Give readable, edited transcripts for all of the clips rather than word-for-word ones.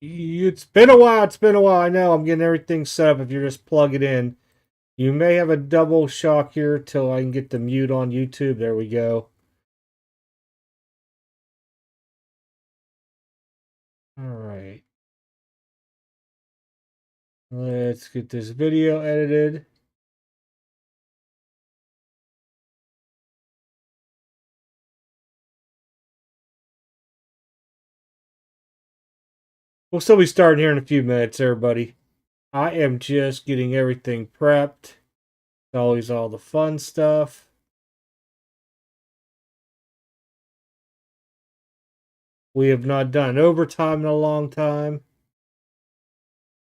It's been a while. It's been a while. I know. I'm getting everything set up. If you're just plugging in, you may have a double shock here till I can get the mute on YouTube. There we go. All right. Let's get this video edited. We'll still be starting here in a few minutes, everybody. I am just getting everything prepped. Always all the fun stuff. We have not done overtime in a long time.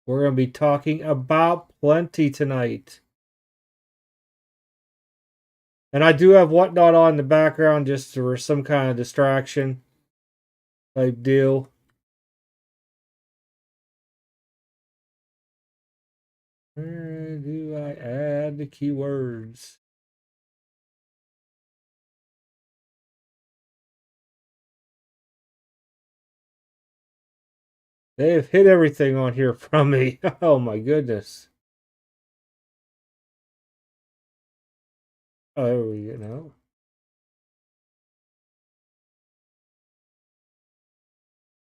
We're going to be talking about plenty tonight. And I do have WhatNot on in the background just for some kind of distraction type deal. Where do I add the keywords? They have hit everything on here from me. Oh my goodness. Oh, there we go.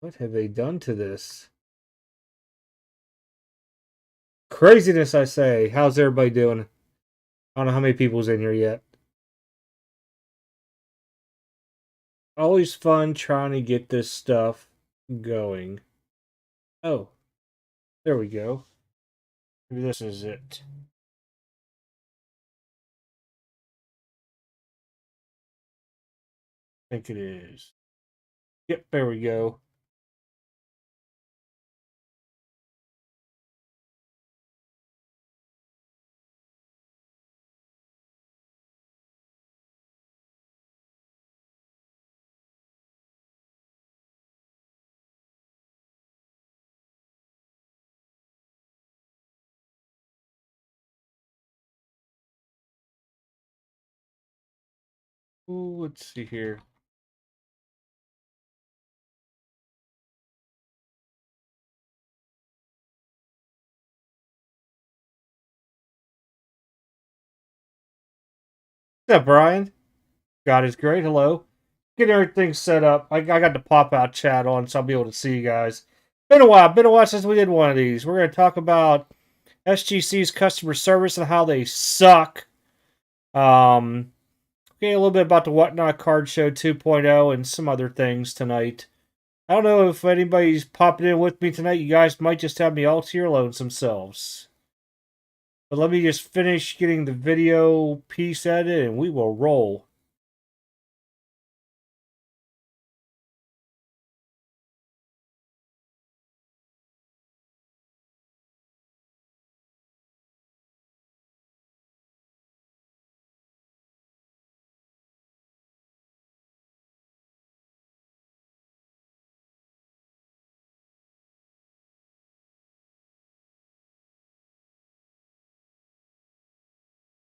What have they done to this? Craziness, I say. How's everybody doing? I don't know how many people's in here yet. Always fun trying to get this stuff going. Oh, there we go. Maybe this is it. I think it is. Yep, there we go. Ooh, let's see here. What's up, Brian? God is great. Hello. Getting everything set up. I got the pop-out chat on, so I'll be able to see you guys. Been a while since we did one of these. We're going to talk about SGC's customer service and how they suck. Okay, a little bit about the WhatNot Card Show 2.0 and some other things tonight. I don't know if anybody's popping in with me tonight. You guys might just have me all to your lonesome selves. But let me just finish getting the video piece edited and we will roll.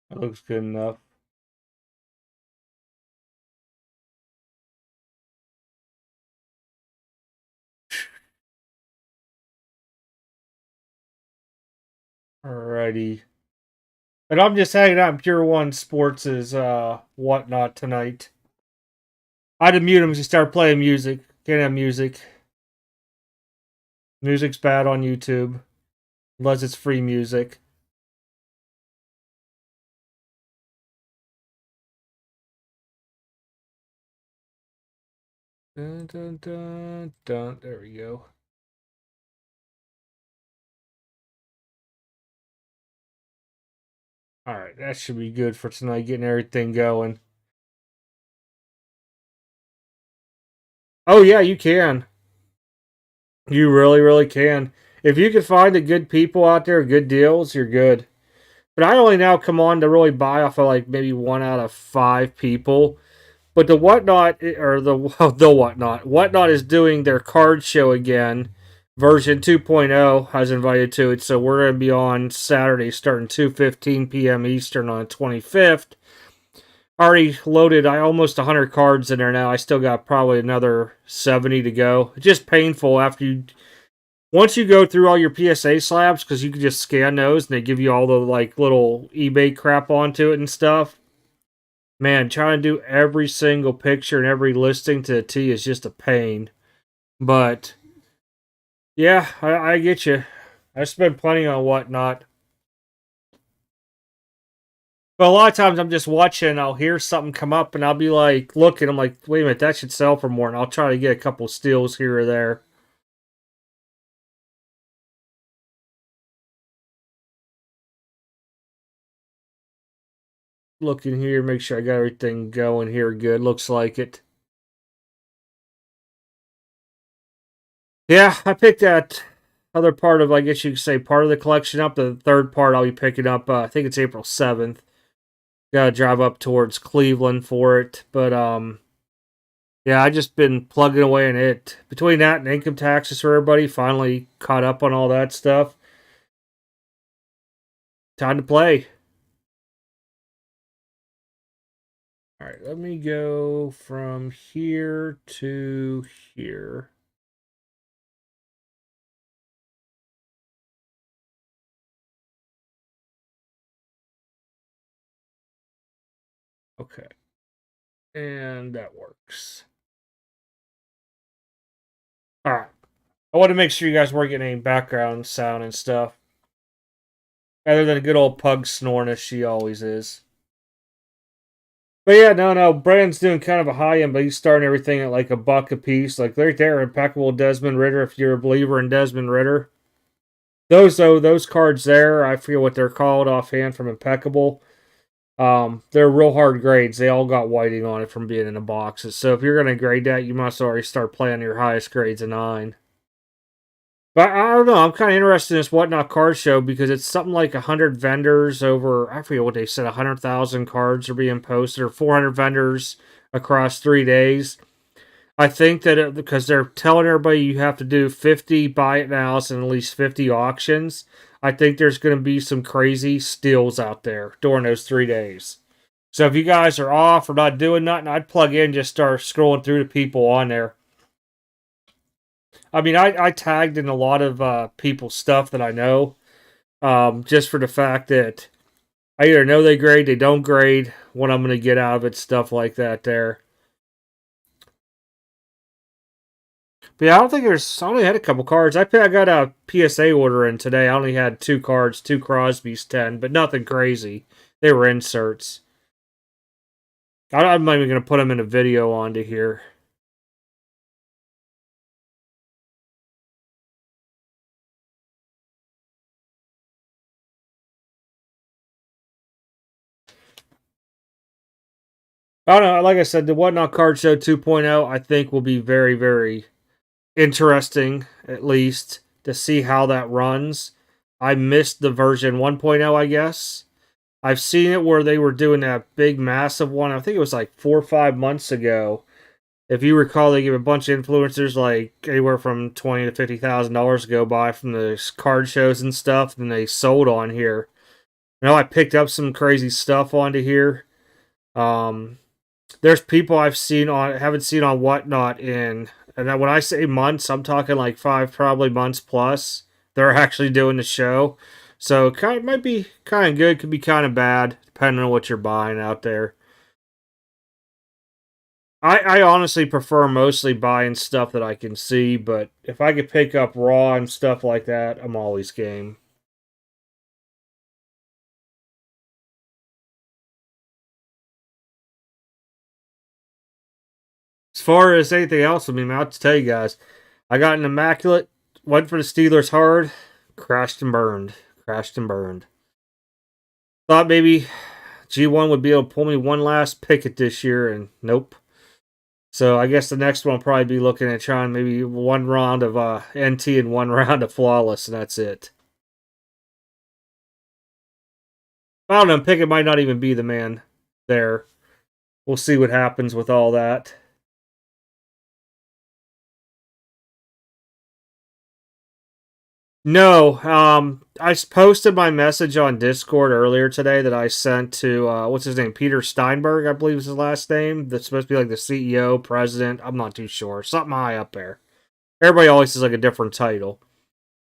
That looks good enough. Alrighty. And I'm just hanging out in Pure One Sports' WhatNot tonight. I had to mute him because he started playing music. Can't have music. Music's bad on YouTube. Unless it's free music. Dun, dun, dun, dun. There we go. Alright, that should be good for tonight, getting everything going. Oh, yeah, you can. You really, really can. If you can find the good people out there, good deals, you're good. But I only now come on to really buy off of like maybe 1 out of 5 people. But the WhatNot, or the WhatNot. WhatNot is doing their card show again. Version 2.0 I was invited to it, so we're going to be on Saturday starting 2:15 p.m. Eastern on the 25th. Already loaded almost 100 cards in there now. I still got probably another 70 to go. It's just painful after you Once you go through all your PSA slabs, because you can just scan those and they give you all the like little eBay crap onto it and stuff. Man, trying to do every single picture and every listing to the T is just a pain. But yeah, I get you. I spend plenty on WhatNot. But a lot of times I'm just watching, I'll hear something come up and I'll be like looking, I'm like, wait a minute, that should sell for more, and I'll try to get a couple steals here or there. Looking here, make sure I got everything going here good. Looks like it. Yeah, I picked that other part of, I guess you could say, part of the collection up. The third part I'll be picking up, I think it's April 7th. Gotta drive up towards Cleveland for it. But, yeah, I just been plugging away in it. Between that and income taxes for everybody, finally caught up on all that stuff. Time to play. All right, let me go from here to here. Okay. And that works. All right. I want to make sure you guys weren't getting any background sound and stuff. Other than a good old pug snoring as she always is. But yeah, no. Brand's doing kind of a high end, but he's starting everything at like $1 a piece. Like right there, impeccable Desmond Ritter. If you're a believer in Desmond Ritter, those cards there, I forget what they're called offhand from Impeccable. They're real hard grades. They all got whiting on it from being in the boxes. So if you're gonna grade that, you must already start playing your highest grades a 9. But I don't know. I'm kind of interested in this WhatNot card show because it's something like 100 vendors over, I forget what they said, 100,000 cards are being posted, or 400 vendors across 3 days. I think that because they're telling everybody you have to do 50 buy it nows and at least 50 auctions, I think there's going to be some crazy steals out there during those 3 days. So if you guys are off or not doing nothing, I'd plug in and just start scrolling through the people on there. I mean, I tagged in a lot of people's stuff that I know, just for the fact that I either know they grade, they don't grade, what I'm going to get out of it, stuff like that there. But yeah, I don't think I only had a couple cards. I got a PSA order in today. I only had 2 cards, 2 Crosby's 10, but nothing crazy. They were inserts. I'm not even going to put them in a video onto here. I don't know. Like I said, the WhatNot Card Show 2.0, I think will be very, very interesting, at least, to see how that runs. I missed the version 1.0, I guess. I've seen it where they were doing that big, massive one. I think it was like 4 or 5 months ago. If you recall, they gave a bunch of influencers like anywhere from $20,000 to $50,000 to go by from the card shows and stuff, and they sold on here. I know I picked up some crazy stuff onto here. There's people haven't seen on WhatNot in, and when I say months, I'm talking like 5 probably months plus. They're actually doing the show, so it might be kind of good, could be kind of bad depending on what you're buying out there. I honestly prefer mostly buying stuff that I can see, but if I could pick up raw and stuff like that, I'm always game. As far as anything else, I mean, I'll have to tell you guys, I got an immaculate, went for the Steelers hard, crashed and burned. Crashed and burned. Thought maybe G1 would be able to pull me one last picket this year, and nope. So I guess the next one will probably be looking at trying maybe one round of NT and one round of flawless, and that's it. I don't know, Pickett might not even be the man there. We'll see what happens with all that. No, I posted my message on Discord earlier today that I sent to what's his name, Peter Steinberg, I believe is his last name. That's supposed to be like the CEO, president. I'm not too sure. Something high up there. Everybody always says like a different title.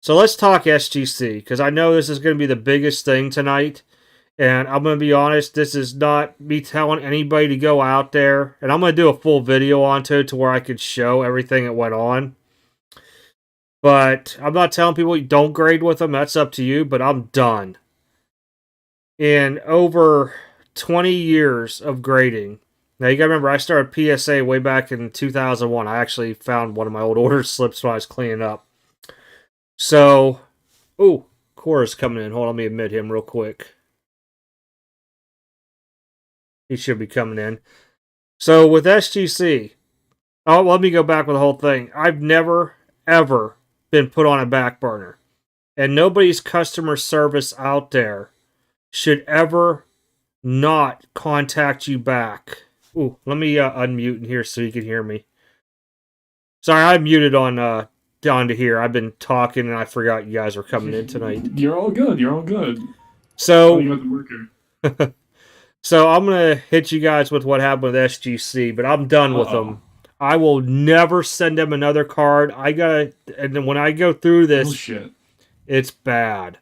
So let's talk SGC, because I know this is going to be the biggest thing tonight. And I'm going to be honest, this is not me telling anybody to go out there. And I'm going to do a full video onto it to where I could show everything that went on. But I'm not telling people don't grade with them. That's up to you. But I'm done. In over 20 years of grading. Now, you got to remember, I started PSA way back in 2001. I actually found one of my old order slips when I was cleaning up. So, oh, Cora's coming in. Hold on, let me admit him real quick. He should be coming in. So, with SGC, oh, let me go back with the whole thing. I've never, ever been put on a back burner. And nobody's customer service out there should ever not contact you back. Ooh, let me unmute in here so you can hear me. Sorry, I muted on down to here. I've been talking and I forgot you guys were coming in tonight. You're all good. You're all good. So, oh, you got the worker. So I'm gonna hit you guys with what happened with SGC, but I'm done with them. I will never send them another card. And then when I go through this, shit, it's bad.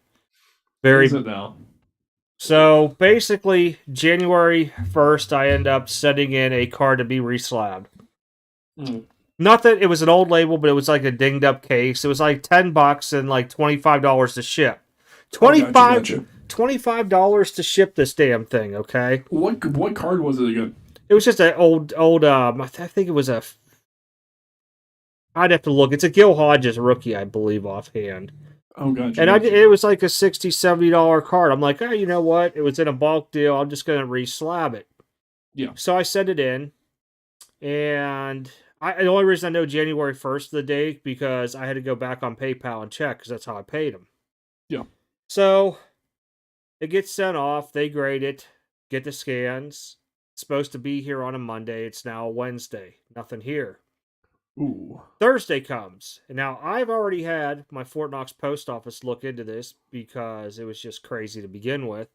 Very. What is it now? So basically, January 1st, I end up sending in a card to be reslabbed. Not that it was an old label, but it was like a dinged up case. It was like $10 and like $25 to ship. $25 to ship this damn thing. Okay. What card was it again? It was just an old. I think it was a. I'd have to look. It's a Gil Hodges rookie, I believe, offhand. Oh, gotcha. And it was like a $60, $70 card. I'm like, oh, you know what? It was in a bulk deal. I'm just gonna reslab it. Yeah. So I sent it in, and the only reason I know January 1st the date because I had to go back on PayPal and check because that's how I paid them. Yeah. So it gets sent off. They grade it, get the scans. It's supposed to be here on a Monday. It's now a Wednesday. Nothing here. Ooh. Thursday comes. And now I've already had my Fort Knox post office look into this because it was just crazy to begin with.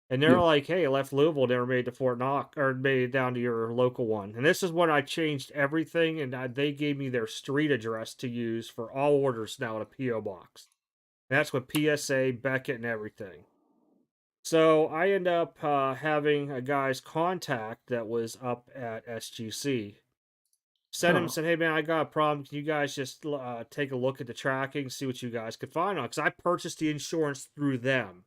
And they're like, hey, I left Louisville, never made it to Fort Knox, or made it down to your local one. And this is when I changed everything, and they gave me their street address to use for all orders now in a P.O. box. And that's with PSA, Beckett, and everything. So I end up having a guy's contact that was up at SGC. Sent him and said, hey, man, I got a problem. Can you guys just take a look at the tracking, see what you guys could find on? Because I purchased the insurance through them.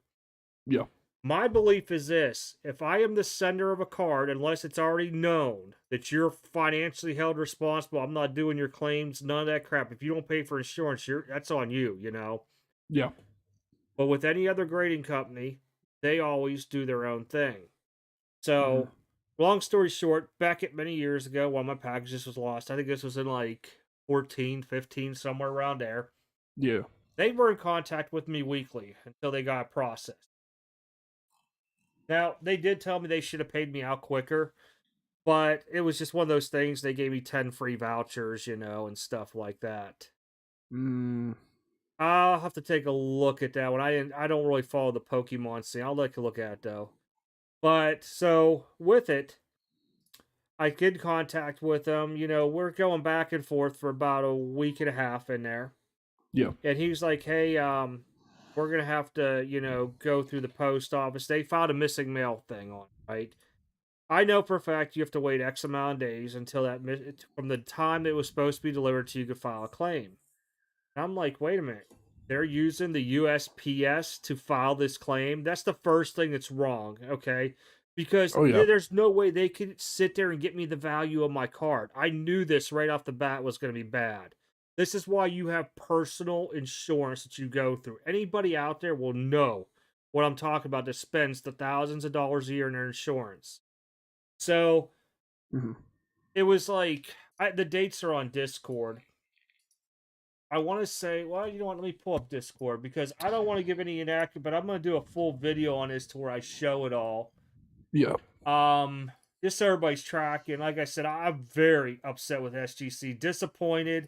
Yeah. My belief is this. If I am the sender of a card, unless it's already known that you're financially held responsible, I'm not doing your claims, none of that crap. If you don't pay for insurance, that's on you, you know? Yeah. But with any other grading company, they always do their own thing. So, long story short, Beckett many years ago, one of my packages was lost. I think this was in like 14, 15, somewhere around there. Yeah. They were in contact with me weekly until they got processed. Now, they did tell me they should have paid me out quicker, but it was just one of those things. They gave me 10 free vouchers, you know, and stuff like that. I'll have to take a look at that one. I don't really follow the Pokemon scene. I'll like to look at it, though. But, so, with it, I did contact with them. You know, we're going back and forth for about a week and a half in there. Yeah. And he was like, hey, we're going to have to, you know, go through the post office. They filed a missing mail thing on it, right? I know for a fact you have to wait X amount of days until from the time it was supposed to be delivered to you could file a claim. And I'm like, wait a minute. They're using the USPS to file this claim. That's the first thing that's wrong, okay? Because there's no way they could sit there and get me the value of my card. I knew this right off the bat was going to be bad. This is why you have personal insurance that you go through. Anybody out there will know what I'm talking about that spends the thousands of dollars a year in their insurance. So it was like, the dates are on Discord. I want to say, well, you know what? Let me pull up Discord because I don't want to give any inaccurate, but I'm going to do a full video on this to where I show it all. Yeah. Just so everybody's tracking. Like I said, I'm very upset with SGC. Disappointed.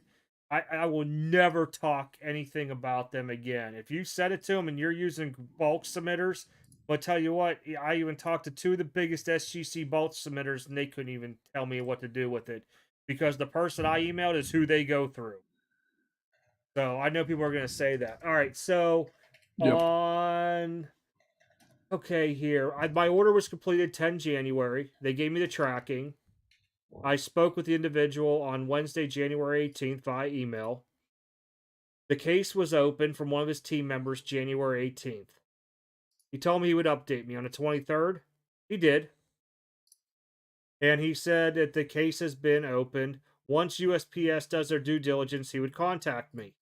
I will never talk anything about them again. If you said it to them and you're using bulk submitters, but tell you what, I even talked to two of the biggest SGC bulk submitters and they couldn't even tell me what to do with it because the person I emailed is who they go through. So I know people are going to say that. All right, so Yep. on okay here, my order was completed 10 January. They gave me the tracking. I spoke with the individual on Wednesday, January 18th via email. The case was open from one of his team members January 18th. He told me he would update me on the 23rd. He did. And he said that the case has been opened. Once USPS does their due diligence, he would contact me.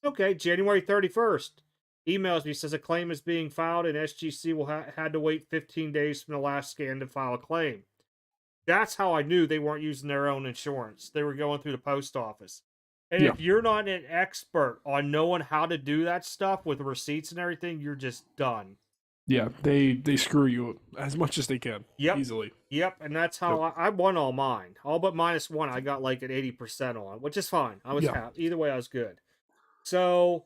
Okay, January 31st. Emails me, says a claim is being filed and SGC will had to wait 15 days from the last scan to file a claim. That's how I knew they weren't using their own insurance. They were going through the post office. And Yeah. if you're not an expert on knowing how to do that stuff with receipts and everything, you're just done. Yeah. They screw you as much as they can. Yep. Easily. Yep. And that's how Yep. I won all mine. All but -1, I got like an 80% on, which is fine. I was Yeah. happy. Either way, I was good. So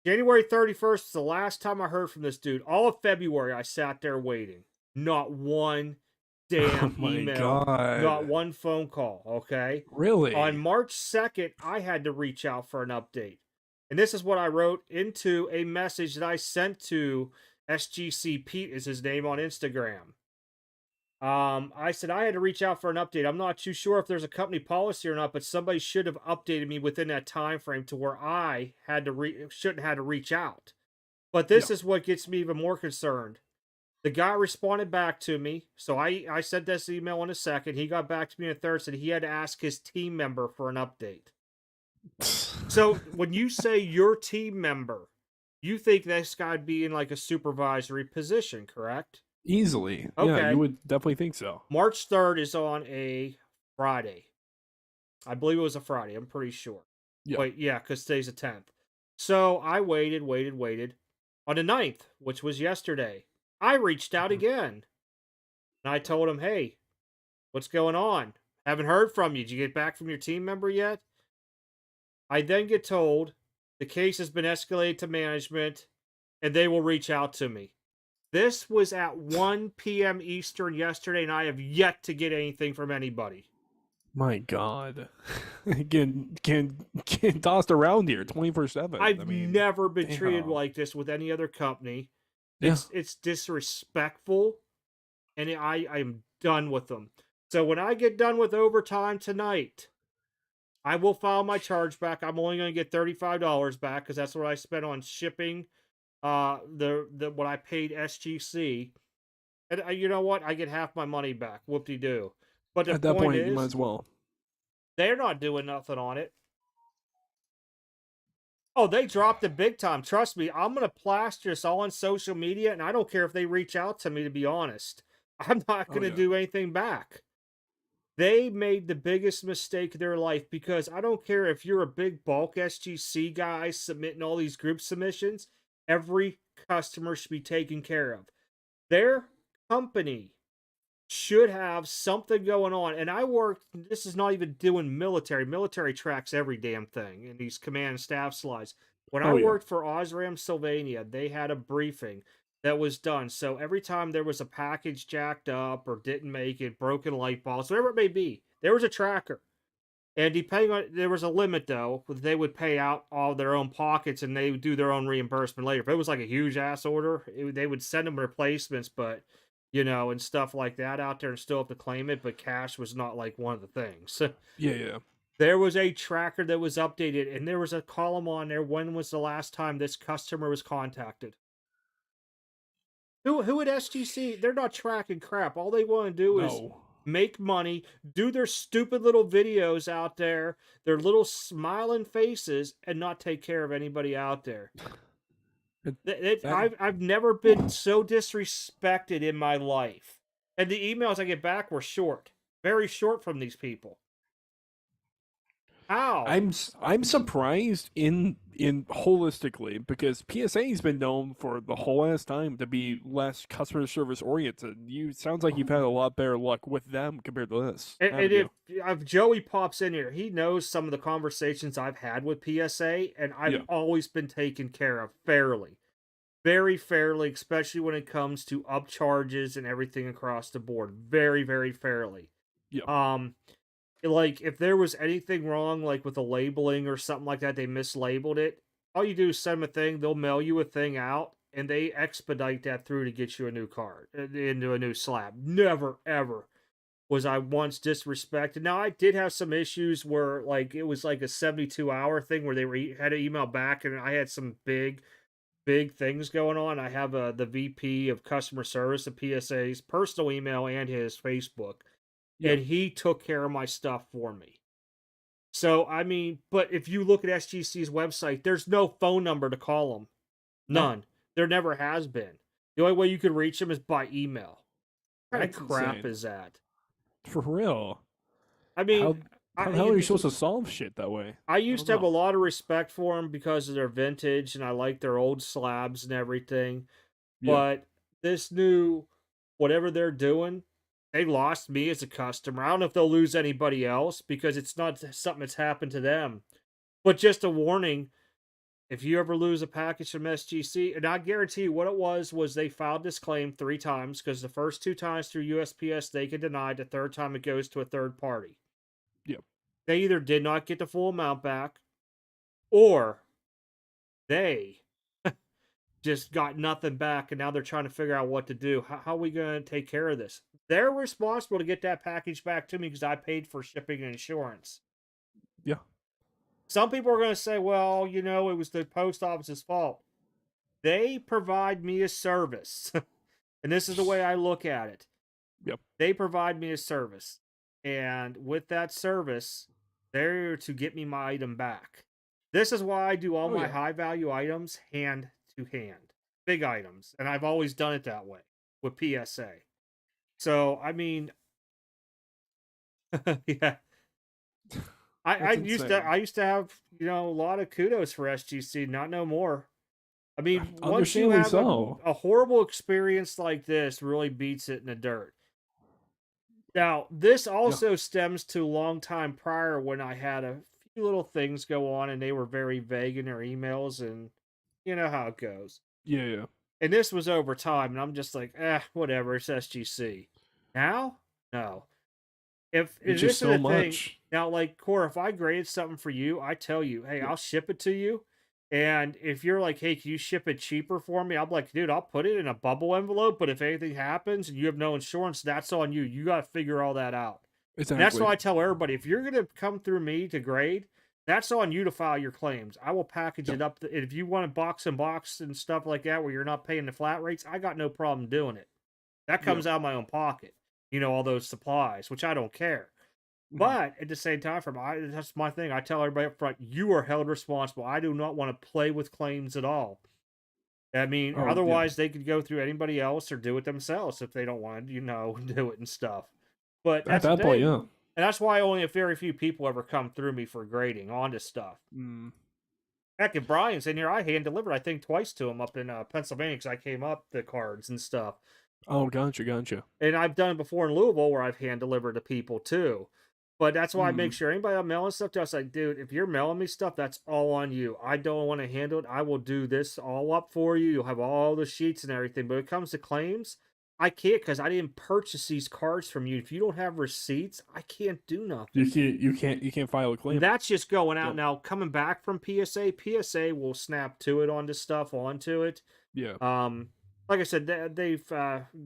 January 31st is the last time I heard from this dude. All of February, I sat there waiting. Not one Oh damn my email, not god. one phone call. Okay. On Really? March 2nd, I had to reach out for an update. And this is what I wrote into a message that I sent to SGC Pete, is his name on Instagram. I said I had to reach out for an update. I'm not too sure if there's a company policy or not, but somebody should have updated me within that time frame to where I had to shouldn't have to reach out. But Yeah. this is what gets me even more concerned. The guy responded back to me, so I sent this email in a second. He got back to me in a third, said he had to ask his team member for an update. So when you say your team member, you think this guy'd be in like a supervisory position, correct? Easily. Yeah, you Okay. would definitely think so. March 3rd is on a Friday. I believe it was a Friday. I'm pretty sure. Yeah. Wait, yeah, because today's the 10th. So I waited. On the 9th, which was yesterday, I reached out Mhm. again. And I told him, hey, what's going on? Haven't heard from you. Did you get back from your team member yet? I then get told the case has been escalated to management and they will reach out to me. This was at 1 p.m. Eastern yesterday, and I have yet to get anything from anybody. My god. Can tossed around here 24/7. I I've mean, never been treated damn. like this with any other company. Yeah. It's disrespectful, and I'm done with them. So when I get done with overtime tonight, I will file my charge back. I'm only going to get $35 back because that's what I spent on shipping. The what I paid SGC, and you know what? I get half my money back. Whoop de doo. But the At that point point, you might is, as well. they're not doing nothing on it. Oh, they dropped it big time. Trust me, I'm gonna plaster this all on social media, and I don't care if they reach out to me, to be honest. I'm not Oh gonna yeah. do anything back. They made the biggest mistake of their life because I don't care if you're a big bulk SGC guy submitting all these group submissions, every customer should be taken care of. Their company should have something going on. And I worked, this is not even doing military. Military tracks every damn thing in these command and staff slides. When I Oh yeah. worked for Osram Sylvania, they had a briefing that was done. So every time there was a package jacked up or didn't make it, broken light bulbs, whatever it may be, there was a tracker. And depending on, there was a limit though, they would pay out all their own pockets and they would do their own reimbursement later. If it was like a huge ass order, they would send them replacements, but and stuff like that out there and still have to claim it. But cash was not like one of the things. Yeah, yeah. There was a tracker that was updated and there was a column on there. When was the last time this customer was contacted? Who at SGC? They're not tracking crap. All they want to do is No. make money, do their stupid little videos out there, their little smiling faces, and not take care of anybody out there. That I've never been so disrespected in my life. And the emails I get back were short, very short from these people. How? I'm surprised in holistically because PSA's been known for the whole ass time to be less customer service oriented. You sounds like you've had a lot better luck with them compared to this, And haven't you? if Joey pops in here, he knows some of the conversations I've had with PSA, and I've Yeah. always been taken care of fairly. Very fairly, especially when it comes to upcharges and everything across the board. Very, very fairly. Yeah. Um, like if there was anything wrong, like with the labeling or something like that, they mislabeled it. All you do is send them a thing. They'll mail you a thing out, and they expedite that through to get you a new card into a new slab. Never ever was I once disrespected. Now I did have some issues where like it was like a 72-hour thing where they were had to email back, and I had some big things going on. I have the VP of customer service at PSA's personal email and his Facebook, Yeah. and he took care of my stuff for me. So I mean, but if you look at SGC's website, there's no phone number to call them. No, None. There never has been. The only way you could reach them is by email. What kind of that's crap insane. is that? For real. I mean, How I how the hell are you and supposed to solve shit that way? I I used don't to have a know. lot of respect for them because of their vintage, and I like their old slabs and everything. Yeah. But this new whatever they're doing, they lost me as a customer. I don't know if they'll lose anybody else because it's not something that's happened to them. But just a warning, if you ever lose a package from SGC, and I guarantee you what it was they filed this claim 3 times because the first 2 times through USPS they get denied, the third time it goes to a third party. Yeah. They either did not get the full amount back or they just got nothing back and now they're trying to figure out what to do. How are we going to take care of this? They're responsible to get that package back to me because I paid for shipping and insurance. Yeah. Some people are going to say, well, it was the post office's fault. They provide me a service. And this is the way I look at it. Yep. They provide me a service. And with that service, they're to get me my item back. This is why I do all Oh my yeah. high value items hand to hand, big items. And I've always done it that way with PSA. So, I mean, yeah. That's insane. I used to have, a lot of kudos for SGC, not no more. I mean, once you Understandably have so. a horrible experience like this, really beats it in the dirt. Now, this Yeah. also stems to a long time prior when I had a few little things go on and they were very vague in their emails, and you know how it goes. Yeah. Yeah. And this was over time, and I'm just like, whatever, it's SGC. Now, no. If It's just this is so the thing much. now, like Core, if I graded something for you, I tell you, hey, Yep. I'll ship it to you. And if you're like, hey, can you ship it cheaper for me? I'm like, dude, I'll put it in a bubble envelope. But if anything happens and you have no insurance, that's on you. You got to figure all that out. And that's Exactly. why I tell everybody, if you're going to come through me to grade, that's on you to file your claims. I will package Yeah. it up. If you want a box and stuff like that where you're not paying the flat rates, I got no problem doing it. That Yeah. comes out of my own pocket. All those supplies, which I don't care. Mhm. But at the same time, that's my thing. I tell everybody up front, you are held responsible. I do not want to play with claims at all. I mean, Oh yeah. otherwise they could go through anybody else or do it themselves if they don't want to, do it and stuff. But At that's the that point, thing. yeah. And that's why only a very few people ever come through me for grading onto stuff. Mm. Heck, if Brian's in here, I hand delivered, I think, twice to him up in Pennsylvania because I came up the cards and stuff. Oh, gotcha, gotcha. And I've done it before in Louisville where I've hand delivered to people too. But that's why I make Mm. sure anybody I'm mailing stuff to, I was like, dude, if you're mailing me stuff, that's all on you. I don't want to handle it. I will do this all up for you. You'll have all the sheets and everything. But when it comes to claims, I can't because I didn't purchase these cards from you. If you don't have receipts, I can't do nothing. You can't file a And claim. that's just going out Yep. now. Coming back from PSA will snap to it onto it. Yeah. Like I said, they've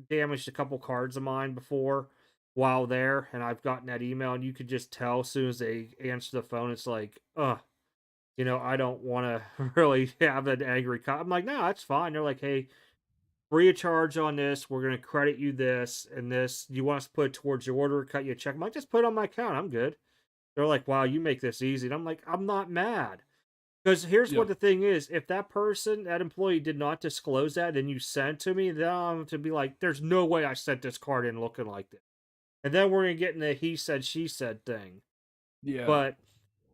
damaged a couple cards of mine before while there, and I've gotten that email, and you could just tell as soon as they answer the phone, it's like, I don't want to really have an angry I'm like, no, that's fine. They're like, hey, free of charge on this. We're gonna credit you this and this. You want us to put it towards your order, cut you a check? I'm like, just put it on my account. I'm good. They're like, wow, you make this easy. And I'm like, I'm not mad. Because here's Yeah. what the thing is: if that employee did not disclose that, and you sent to me, then I'm to be like, "There's no way I sent this card in looking like this." And then we're gonna get in the he said she said thing. Yeah. But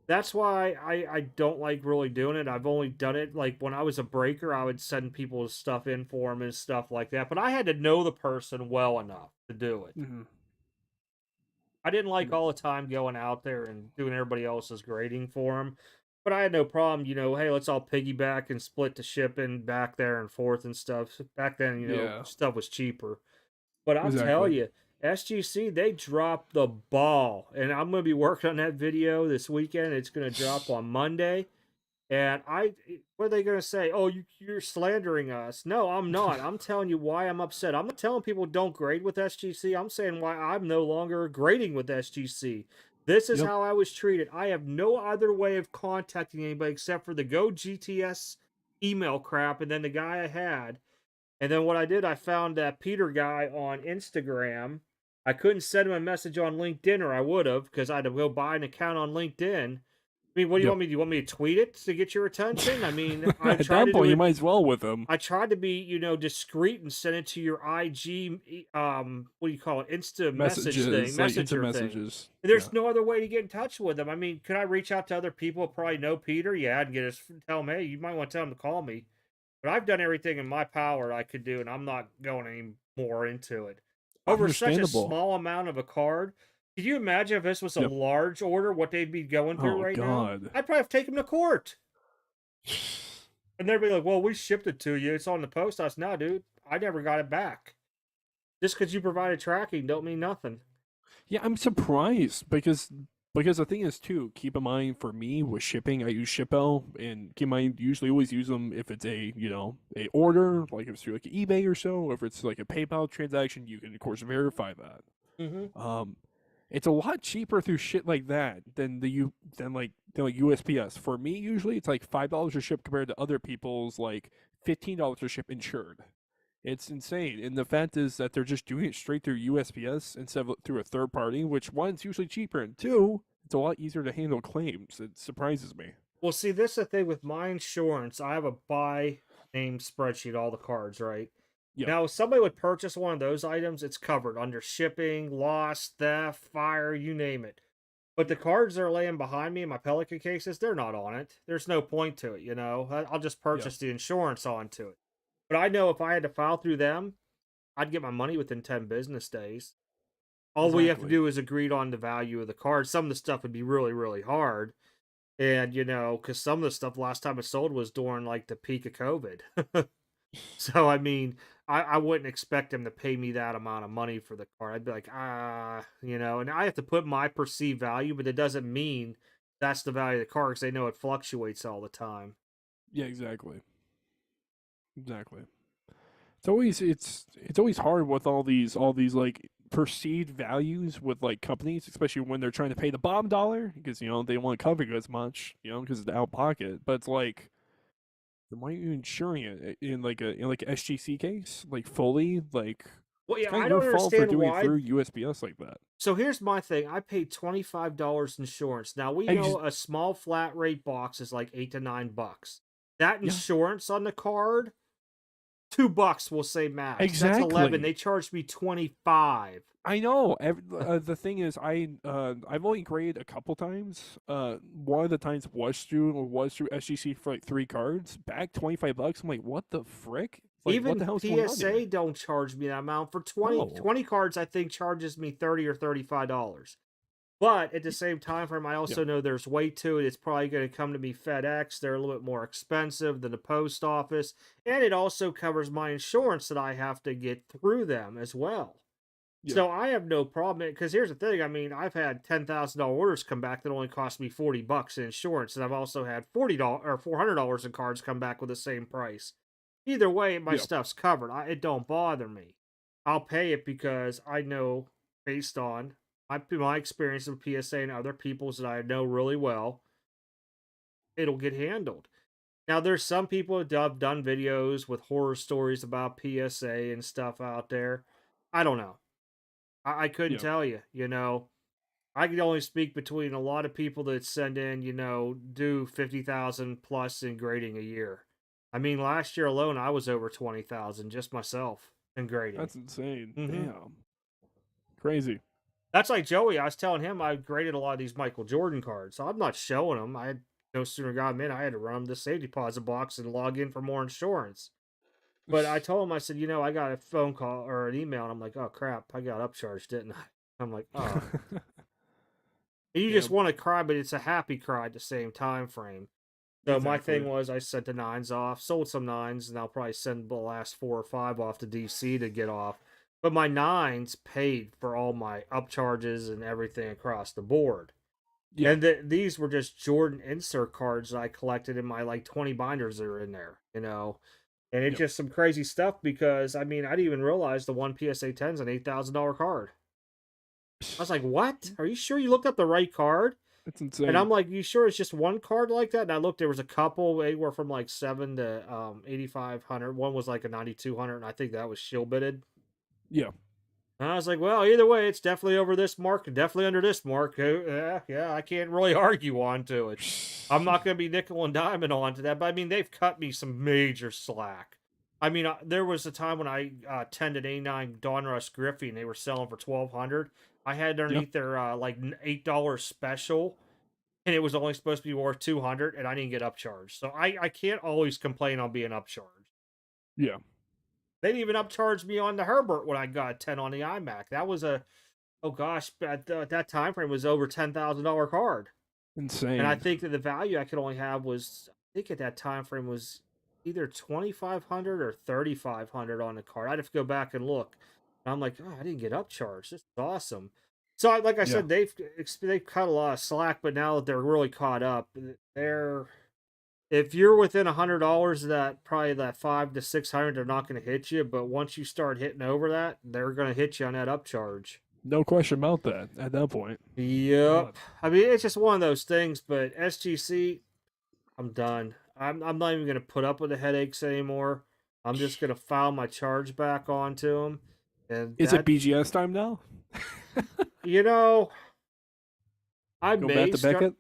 that's why I don't like really doing it. I've only done it like when I was a breaker, I would send people's stuff in for them and stuff like that. But I had to know the person well enough to do it. Mm-hmm. I didn't like Yeah. all the time going out there and doing everybody else's grading for them. But I had no problem, hey, let's all piggyback and split the shipping back there and forth and stuff. Back then, Yeah. stuff was cheaper. But I'll tell Exactly. you, SGC, they dropped the ball, and I'm going to be working on that video this weekend. It's going to drop on Monday. And what are they going to say? Oh, you're slandering us. No, I'm not. I'm telling you why I'm upset. I'm not telling people don't grade with SGC. I'm saying why I'm no longer grading with SGC. This is Yep. how I was treated. I have no other way of contacting anybody except for the Go GTS email crap, and then the guy I had. And then what I did, I found that Peter guy on Instagram. I couldn't send him a message on LinkedIn, or I would have, because I had to go buy an account on LinkedIn. I mean, what do you Yep. want me to do? You want me to tweet it to get your attention? I mean, I At tried that to do point, you it. might as well with them. I tried to be, discreet and send it to your IG, what do you call it? Insta message thing, Messages, like into messenger thing. messages. And Yeah. there's no other way to get in touch with them. I mean, could I reach out to other people who probably know Peter? Yeah, and tell him, hey, you might want to tell him to call me. But I've done everything in my power I could do, and I'm not going any more into it. Over such a Understandable. small amount of a card, could you imagine if this was a Yep. large order, what they'd be going through Oh right now? God. I'd probably have to take them to court. And they'd be like, well, we shipped it to you. It's on the post house. No, dude, I never got it back. Just because you provided tracking don't mean nothing. Yeah, I'm surprised because the thing is too, keep in mind for me with shipping, I use Shippo, and keep in mind usually always use them if it's a a order, like if it's through like eBay or so, or if it's like a PayPal transaction, you can of course verify that. Mm-hmm. It's a lot cheaper through shit like that than than like USPS. For me, usually it's like $5 a ship compared to other people's like $15 a ship insured. It's insane. And the fact is that they're just doing it straight through USPS instead of through a third party, which one's usually cheaper, and two, it's a lot easier to handle claims. It surprises me. Well, see, this is the thing with my insurance. I have a buy name spreadsheet, all the cards, right? Yep. Now, if somebody would purchase one of those items, it's covered under shipping, loss, theft, fire, you name it. But the cards that are laying behind me in my Pelican cases, they're not on it. There's no point to it, I'll just Yeah. purchase the insurance onto it. But I know if I had to file through them, I'd get my money within 10 business days. All we have to Exactly. do is agree on the value of the card. Some of the stuff would be really, really hard. And, because some of the stuff last time it sold was during like the peak of COVID. So, I mean, I wouldn't expect them to pay me that amount of money for the car. I'd be like, and I have to put my perceived value, but it doesn't mean that's the value of the car because they know it fluctuates all the time. Yeah. Exactly. Exactly. It's always hard with all these like perceived values with like companies, especially when they're trying to pay the bottom dollar because they want to cover you as much, because it's out pocket. But it's like, then why are you insuring it in like a SGC case, like fully? Like Well, it's yeah, kind I of your don't fault for understand doing it why. through USPS like that. So here's my thing. I paid $25 insurance. Now we Ex- know a small flat rate box is like $8 to $9. That yeah, insurance on the card, $2 will say max. That's 11. exactly. They charged me 25. I know. The thing is, I've only graded a couple times. One of the times was through SGC for like 3 cards. Back $25. I'm like, what the frick? Like, what the Even hell's going on PSA here? don't charge me that amount for 20 No. 20 cards. I think charges me 30 or $35. But at the same time frame, I Yeah. also know there's weight to it. It's probably going to come to me FedEx. They're a little bit more expensive than the post office, and it also covers my insurance that I have to get through them as well. Yeah. So I have no problem because here's the thing. I mean, I've had $10,000 orders come back that only cost me $40 in insurance, and I've also had $40 or $400 in cards come back with the same price. Either way, my Yeah. stuff's covered. It don't bother me. I'll pay it because I know, based on my experience with PSA and other people's that I know really well, it'll get handled. Now, there's some people that have done videos with horror stories about PSA and stuff out there. I don't know. I couldn't Yeah. tell you. I can only speak between a lot of people that send in, do 50,000 plus in grading a year. I mean, last year alone, I was over 20,000 just myself in grading. That's insane. Hmm. Damn. Crazy. That's like Joey. I was telling him I graded a lot of these Michael Jordan cards, so I'm not showing them. I had no sooner got them in, I had to run them to the safety deposit box and log in for more insurance. But I told him, I said, I got a phone call or an email, and I'm like, oh crap, I got upcharged, didn't I? I'm like, oh. And you Yeah. just want to cry, but it's a happy cry at the same time frame. So my thing Exactly. was I sent the nines off, sold some nines, and I'll probably send the last 4 or 5 off to DC to get off. but my nines paid for all my upcharges and everything across the board. Yeah. And these were just Jordan insert cards that I collected in my like 20 binders that are in there, you know. And it's Yep. just some crazy stuff because I mean I didn't even realize the one PSA 10 is an $8,000 card. I was like, what? Are you sure you looked up the right card? It's And I'm insane. like, you sure it's just one card like that? And I looked, there was a couple, they were from like 7 to 8,500. One was like a 9,200, and I think that was shill bitted. Yeah. And I was like, well, either way, it's definitely over this mark, and definitely under this mark. Yeah, I can't really argue onto it. I'm not going to be nickel and diamond onto that, but I mean, they've cut me some major slack. I mean, there was a time when I 10 to 89 Donruss Griffey, and they were selling for 1,200. I had Yeah. underneath their like $8 special, and it was only supposed to be worth 200, and I didn't get upcharged. So I can't always complain on being upcharged. Yeah. They didn't even upcharge me on the Herbert when I got a 10 on the iMac. That was a oh gosh, that time frame was over $10,000 card. And I Insane. think that the value I could only have was I think at that time frame was either 2,500 or 3,500 on the card. I'd have to go back and look. And I'm like, oh, I didn't get upcharged. This is awesome. So, like I Yeah. said, they've cut a lot of slack, but now that they're really caught up, they're if you're within $100, that probably that 5 to 600, they're not going to hit you. But once you start hitting over that, they're going to hit you on that upcharge. No question about that at that point. Yep. God. I mean, it's just one of those things. But SGC, I'm done. I'm not even going to put up with the headaches anymore. I'm just going to file my charge back onto them. And Is it BGS time now? you know, I Go back may to start. Beckett?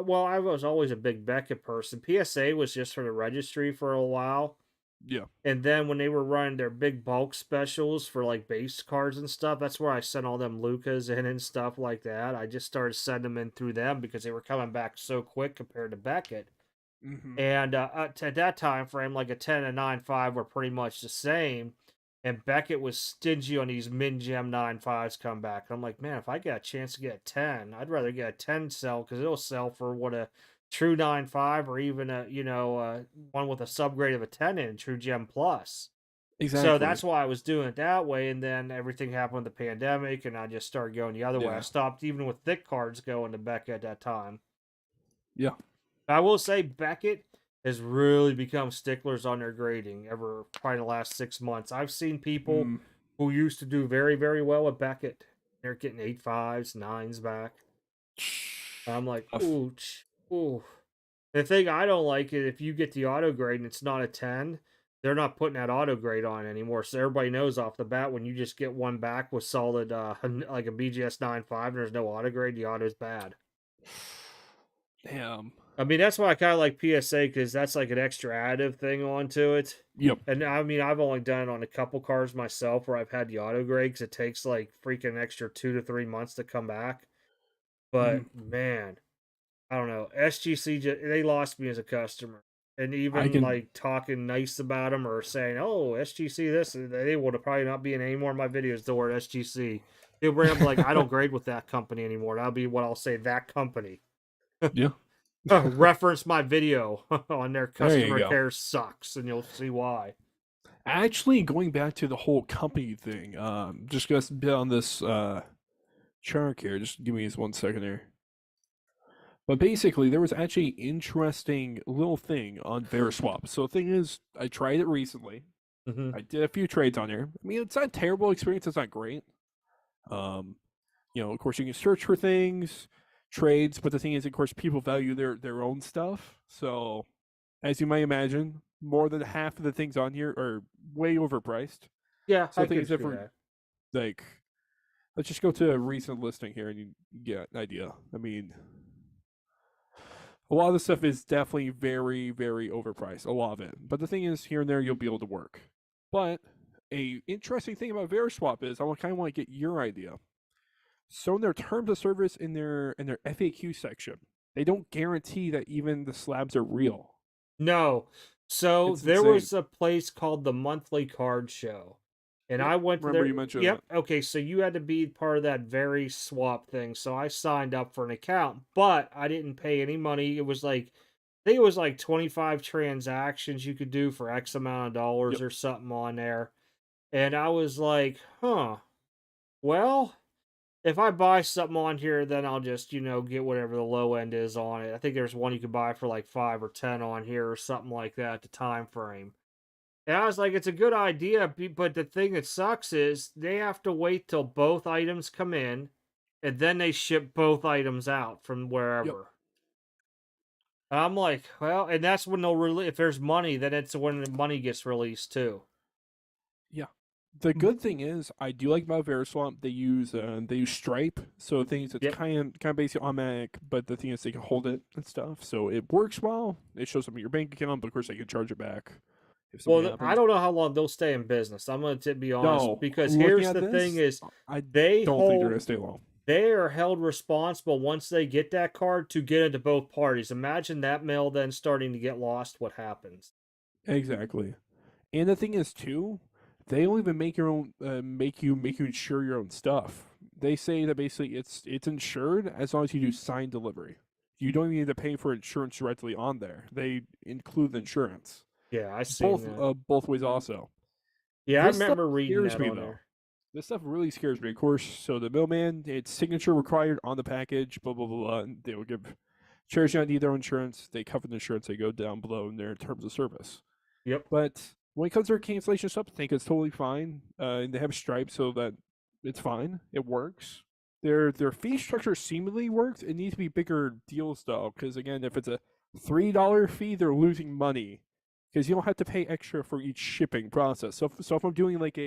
Well, I was always a big Beckett person. PSA was just for the registry for a while. Yeah. And then when they were running their big bulk specials for like base cards and stuff, that's where I sent all them Lucas in and stuff like that. I just started sending them in through them because they were coming back so quick compared to Beckett. Mm-hmm. And at that time frame, like a 10 and 9.5 were pretty much the same. And Beckett was stingy on these min gem 9.5s come back. I'm like, man, if I get a chance to get a 10, I'd rather get a 10 sell because it'll sell for what a true 9.5 or even a one with a subgrade of a 10 in True Gem Plus. So Exactly. that's why I was doing it that way. And then everything happened with the pandemic, and I just started going the other way. I Yeah. stopped even with thick cards going to Beckett at that time. Yeah. I will say Beckett has really become sticklers on their grading ever probably the last 6 months. I've seen people Mm. who used to do very, very well at Beckett. They're getting 8.5s, 9s back. And I'm like, Tough. ooh, ooh. The thing I don't like is if you get the auto grade and it's not a 10, they're not putting that auto grade on anymore. So everybody knows off the bat when you just get one back with solid, like a BGS 9.5 and there's no auto grade, the auto's bad. Damn. I mean, that's why I kind of like PSA because that's like an extra additive thing onto it. Yep. And I mean, I've only done it on a couple cars myself where I've had the auto grade because it takes like freaking extra 2 to 3 months to come back. But Mm-hmm. man, I don't know. SGC, they lost me as a customer. And I even can. like talking nice about them or saying, oh, SGC this, they will probably not be in any more of my videos the word SGC. They'll bring up like, I don't grade with that company anymore. That'll be what I'll say, that company. Yeah. Reference my video on their There you customer go. care sucks, and you'll see why. Actually, going back to the whole company thing, just gonna bit on this chart here. Just give me just 1 second here. But basically, there was actually an interesting little thing on Veriswap. So the thing is, I tried it recently. Mm-hmm. I did a few trades on there. I mean, it's not a terrible experience. It's not great. Of course, you can search for things, trades, but the thing is, of course, people value their own stuff. So, as you might imagine, more than half of the things on here are way overpriced. Yeah, So I the thing could is, if see we're that. like, let's just go to a recent listing here and you get an idea. I mean, a lot of the stuff is definitely very, very overpriced. A lot of it. But the thing is, here and there, you'll be able to work. But a interesting thing about Veriswap is, I kind of want to get your idea. So in their terms of service in their FAQ section, they don't guarantee that even the slabs are real. No. So It's there insane. was a place called the Monthly Card Show. And Yep. I went to Remember their you mentioned Yep. that. Okay, so you had to be part of that very swap thing. So I signed up for an account, but I didn't pay any money. It was like I think it was like 25 transactions you could do for X amount of dollars Yep. or something on there. And I was like, huh, well, if I buy something on here, then I'll just, get whatever the low end is on it. I think there's one you could buy for like 5 or 10 on here or something like that, the time frame. And I was like, it's a good idea, but the thing that sucks is they have to wait till both items come in, and then they ship both items out from Yep. wherever. And I'm like, well, and that's when they'll really, if there's money, then it's when the money gets released too. Yeah. The good thing is, I do like about Veriswap. They use Stripe, so things it's Yep. kind of basically automatic. But the thing is, they can hold it and stuff, so it works well. It shows up in your bank account, but of course, they can charge it back if something Well, I happens. don't know how long they'll stay in business. I'm going to be honest, No, because looking here's at the thing: this, is I they don't think they're hold, gonna stay long. they are held responsible once they get that card to get into both parties. Imagine that mail then starting to get lost. What happens? Exactly. And the thing is too, they don't even make your own make you insure your own stuff. They say that basically it's insured as long as you do signed delivery. You don't even need to pay for insurance directly on there. They include the insurance. Yeah, I seen that. Both ways also. Yeah, I This stuff remember reading scares that me on though. there. This stuff really scares me, of course. So the middleman, it's signature required on the package, blah blah blah, blah, and they will give charities not need their own insurance. They cover the insurance, they go down below in their terms of service. Yep. But when it comes to their cancellation stuff, I think it's totally fine. And they have stripes so that it's fine. It works. Their fee structure seemingly works. It needs to be bigger deals though, because again, if it's a $3 fee, they're losing money because you don't have to pay extra for each shipping process. So if I'm doing like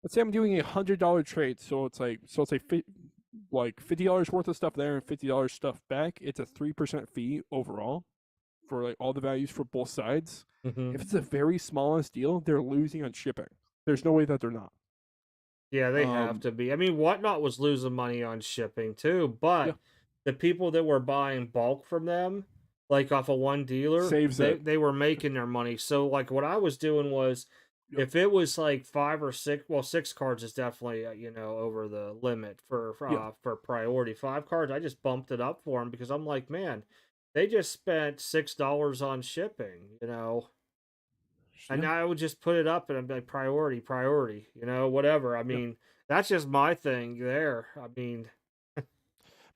let's say I'm doing $100 trade, so it's like $50 worth of stuff there and $50 stuff back. It's a 3% fee overall for like all the values for both sides. Hmm. If it's the very smallest deal, they're losing on shipping. There's no way that they're not. Yeah, they have Um, to be. I mean, WhatNot was losing money on shipping too, yeah, but the people that were buying bulk from them, like off of one dealer, saves they it. they were making their money. So like what I was doing was, Yep, if it was like 5 or 6, well, 6 cards is definitely over the limit yep, for priority. 5 cards, I just bumped it up for them because I'm like, man, they just spent $6 on shipping. And yeah. I would just put it up and I'd be like, priority, priority, whatever. I Yeah. mean, that's just my thing there. I mean,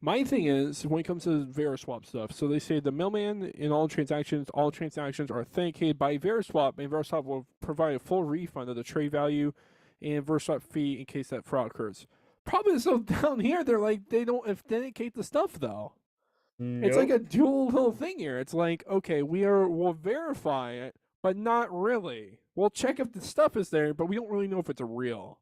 My thing is when it comes to Veriswap stuff. So they say the mailman in all transactions are authenticated by Veriswap, and Veriswap will provide a full refund of the trade value and Veriswap fee in case that fraud occurs. Problem is, so down here they're like they don't authenticate the stuff though. It's like nope. a dual little thing here. It's like, okay, we'll verify it, but not really. We'll check if the stuff is there, but we don't really know if it's real.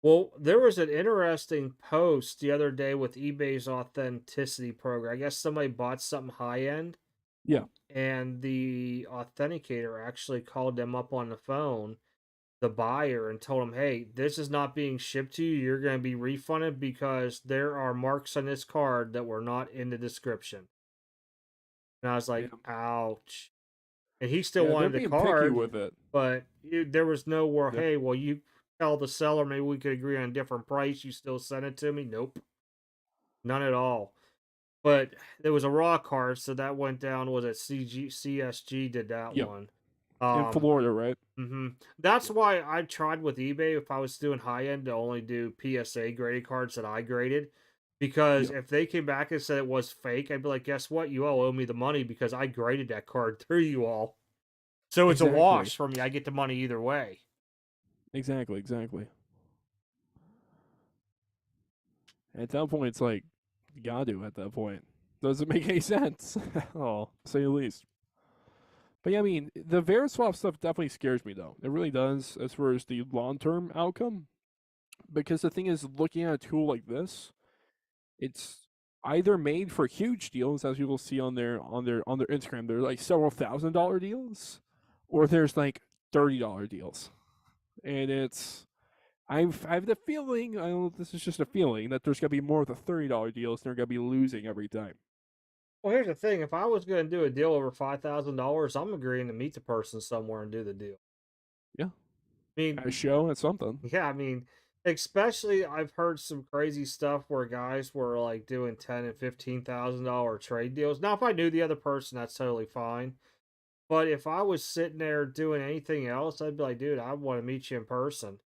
Well, there was an interesting post the other day with eBay's authenticity program. I guess somebody bought something high end, Yeah, and the authenticator actually called them up on the phone, the buyer, and told them, hey, this is not being shipped to you. You're going to be refunded because there are marks on this card that were not in the description. And I was yeah, like, ouch. And he still yeah. They're wanted the being picky card, with it. but there was no where, Yeah, hey, well, you tell the seller maybe we could agree on a different price. You still send it to me? Nope, none at all. But there was a raw card, so that went down. Was it CSG did that yeah. one? In Um, Florida, right? that's why I tried with eBay if I was doing high end to only do PSA graded cards that I graded. Because Yeah, if they came back and said it was fake, I'd be like, guess what? You all owe me the money because I graded that card through you all. So it's a exactly, wash for me. I get the money either way. exactly. At that point, it's like you gotta do. At that point, doesn't make any sense. Oh, say the least. But yeah, I mean, the Veriswap stuff definitely scares me though. It really does, as far as the long-term outcome. Because the thing is, looking at a tool like this, it's either made for huge deals, as you will see on their Instagram. They're like several $1,000 deals, or there's like $30 deals, and I have the feeling, I don't know if this is just a feeling, that there's gonna be more of the $30 deals, and they're gonna be losing every time. Well, here's the thing: if I was going to do a deal over $5,000, I'm agreeing to meet the person somewhere and do the deal. Yeah, I mean, at a show, at something. yeah, I mean, especially I've heard some crazy stuff where guys were like doing $10,000 and $15,000 trade deals. Now, if I knew the other person, that's totally fine. But if I was sitting there doing anything else, I'd be like, dude, I want to meet you in person.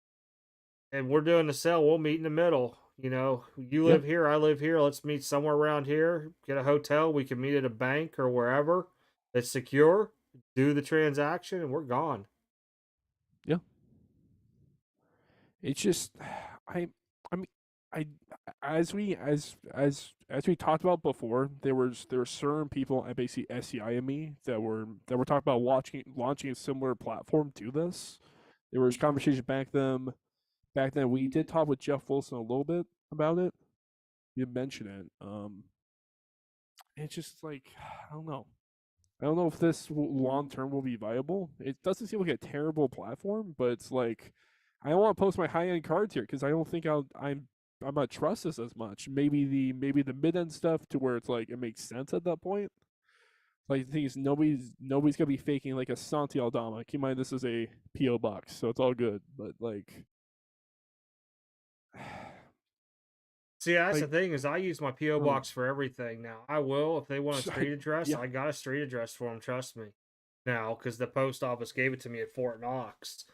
And we're doing the sale. We'll meet in the middle. You know, you Yeah. live here, I live here. Let's meet somewhere around here. Get a hotel. We can meet at a bank or wherever that's secure. Do the transaction, and we're gone. Yeah. It's just I mean I as we talked about before, there were certain people at basically SCI and me that were talking about launching a similar platform to this. There was conversation back then. We did talk with Jeff Wilson a little bit about it. You mentioned it. It's just like I don't know. I don't know if this long term will be viable. It doesn't seem like a terrible platform, but it's like I don't want to post my high end cards here because I don't think I'm not trust this as much. Maybe the mid end stuff to where it's like it makes sense at that point. Like the thing is nobody's gonna be faking like a Santi Aldama. Keep in mind this is a PO box, so it's all good. But See, that's the like thing is I use my PO I don't know. box for everything now. I will if they want a street address. Yeah, I got a street address for them. Trust me. Now, because the post office gave it to me at Fort Knox.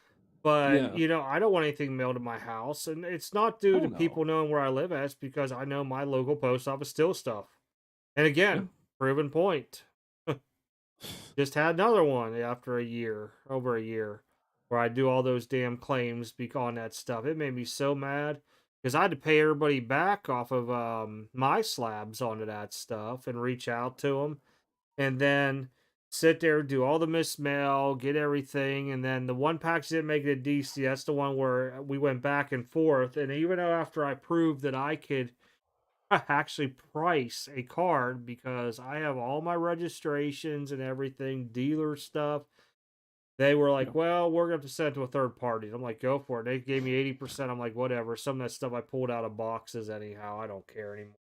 But yeah. you know, I don't want anything mailed to my house, and it's not due Oh to no. people knowing where I live at. It's because I know my local post office steals stuff. And Yeah. again, proven point. Just had another one after a year, over a year, where I do all those damn claims on that stuff. It made me so mad because I had to pay everybody back off of my slabs onto that stuff and reach out to them, and then sit there, do all the mismail, get everything, and then the one package didn't make it to DC. That's the one where we went back and forth, and even though after I proved that I could actually price a card because I have all my registrations and everything, dealer stuff. They were Yeah. like, "Well, we're gonna have to send it to a third party." I'm like, "Go for it." They gave me 80%. I'm like, "Whatever." Some of that stuff I pulled out of boxes anyhow. I don't care anymore.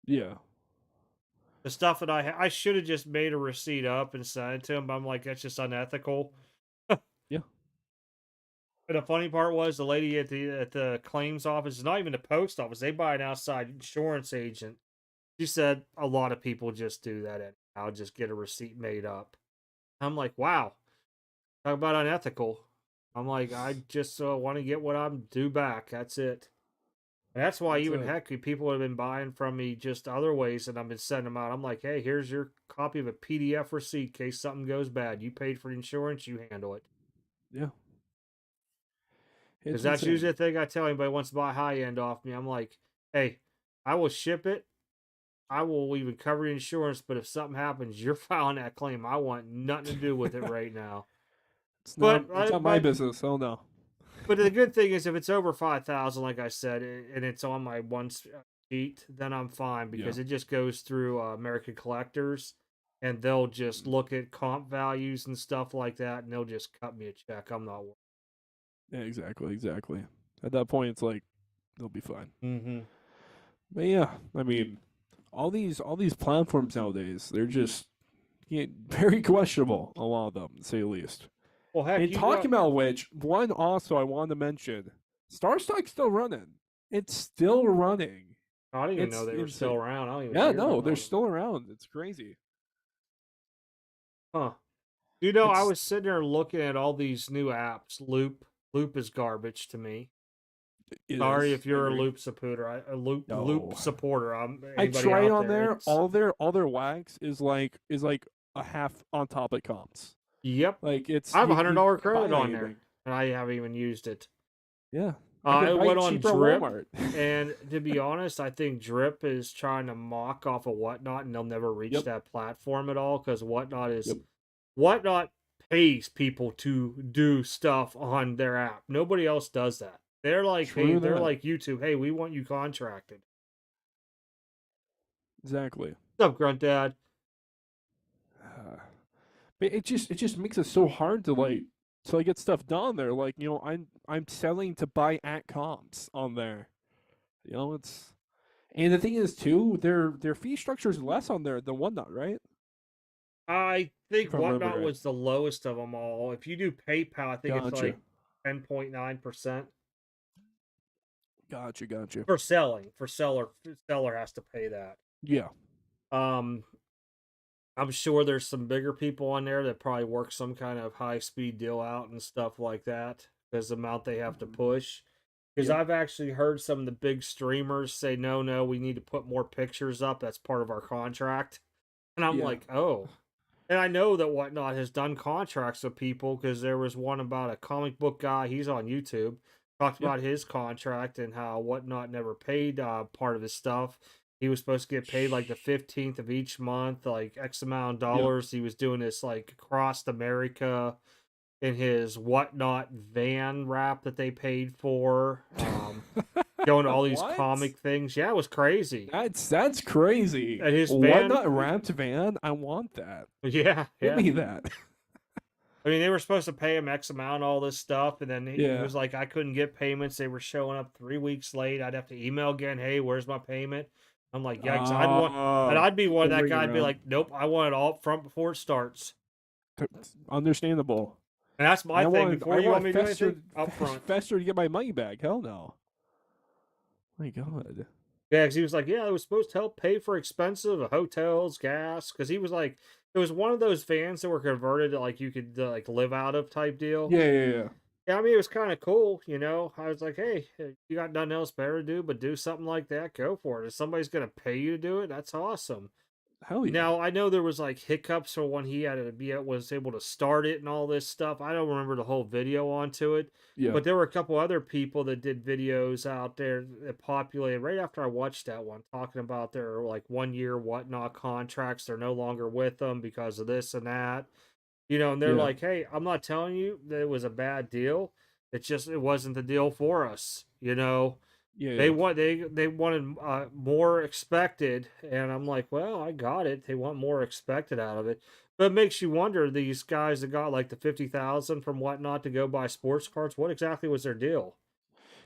Yeah. The stuff that I should have just made a receipt up and sent it to them. But I'm like, that's just unethical. Yeah. And the funny part was the lady at the claims office, not even the post office. They buy an outside insurance agent. She said a lot of people just do that and I'll just get a receipt made up. I'm like, wow, talk about unethical. I'm like, I just want to get what I'm due back. That's it. And that's why That's even it. heck, people have been buying from me just other ways, and I've been sending them out. I'm like, hey, here's your copy of a PDF receipt in case something goes bad. You paid for the insurance, you handle it. Yeah. Because It's that's usually insane. the thing I tell anybody wants to buy high end off me. I'm like, hey, I will ship it. I will even cover the insurance, but if something happens, you're filing that claim. I want nothing to do with it right now. But It's I, not my but business. Oh no. but the good thing is, if it's over 5,000, like I said, and it's on my one sheet, then I'm fine Yeah. because it just goes through American Collectors, and they'll just Mm. look at comp values and stuff like that, and they'll just cut me a check. I'm not worried. Yeah, exactly, exactly. At that point, it's like they'll be fine. Mm-hmm. But yeah, I mean, all these platforms nowadays, they're just very questionable. A lot of them, to say the least. Well, heck, And you know, talking about which, one also I wanted to mention, Starstock's still running. It's still running. I didn't even know It's they were still insane. around. I don't even Yeah, hear no, about they're them. still around. It's crazy. Huh. You know, I It's was sitting there looking at all these new apps. Loop is garbage to me. it Sorry is. if I you're a agree. Loop supporter. A Loop No, supporter. I'm I anybody tried out on there. there. It's All their wax is like a half on top of comps. yep. Like I it's have a you $100 can't buy credit on there, anything. and I haven't even used it. Yeah, I I could buy went it on cheaper at Drip, Walmart. and to be honest, I think Drip is trying to mock off of WhatNot, and they'll never reach Yep, that platform at all because yep, WhatNot pays people to do stuff on their app. Nobody else does that. They're like, hey, true they're that. like YouTube. Hey, we want you contracted. Exactly. What's up, Grunt Dad? But it just makes it so hard to like get stuff done there. Like I'm selling to buy at comps on there. You know it's and the thing is too their fee structure is less on there than WhatNot, right? I think If I remember Whatnot right. was the lowest of them all. If you do PayPal, I think it's Gotcha, like 10.9% gotcha. for selling. For seller has to pay that. Yeah, Um, I'm sure there's some bigger people on there that probably work some kind of high speed deal out and stuff like that because the amount they have to push. Because Yeah. I've actually heard some of the big streamers say, no, no, we need to put more pictures up. That's part of our contract. And I'm Yeah. like, oh. And I know that WhatNot has done contracts with people because there was one about a comic book guy. He's on YouTube. Talked Yeah. about his contract and how WhatNot never paid part of his stuff. He was supposed to get paid like the 15th of each month, like X amount of Yeah. dollars. He was doing this like across America in his WhatNot van wrap that they paid for. Going to all these What? comic things. Yeah, it was crazy. That's crazy. And his What van, not wrapped van? I want that. yeah, Give yeah. me that. I mean, they were supposed to pay him X amount, all this stuff, and then he Yeah. was like, I couldn't get payments. They were showing up 3 weeks late. I'd have to email again, hey, where's my payment? I'm like, yikes. And Oh, I'd be one of the that ring guy. I'd be around. like, nope, I want it all up front before it starts. Understandable. And that's my thing. Before I you want want me to do anything, up front. Fester to get my money back. Hell no. My God. Yeah, because he was like, yeah, it was supposed to help pay for expensive hotels, gas. Because he was like, it was one of those vans that were converted to like you could like live out of type deal. Yeah, yeah, yeah. Yeah, I mean, it was kind of cool, you know. I was like, hey, you got nothing else better to do but do something like that, go for it. If somebody's going to pay you to do it, that's awesome. Hell yeah. Now, I know there was like hiccups for when he had to be was able to start it and all this stuff. I don't remember the whole video onto it, Yeah. but there were a couple other people that did videos out there that populated right after I watched that one, talking about their like 1 year WhatNot contracts. They're no longer with them because of this and that. You know, and they're Yeah. like, "Hey, I'm not telling you that it was a bad deal. It's just it wasn't the deal for us." You know, Yeah, they yeah. want they wanted more expected, and I'm like, "Well, I got it. They want more expected out of it." But it makes you wonder these guys that got like the 50,000 from WhatNot to go buy sports cards. What exactly was their deal?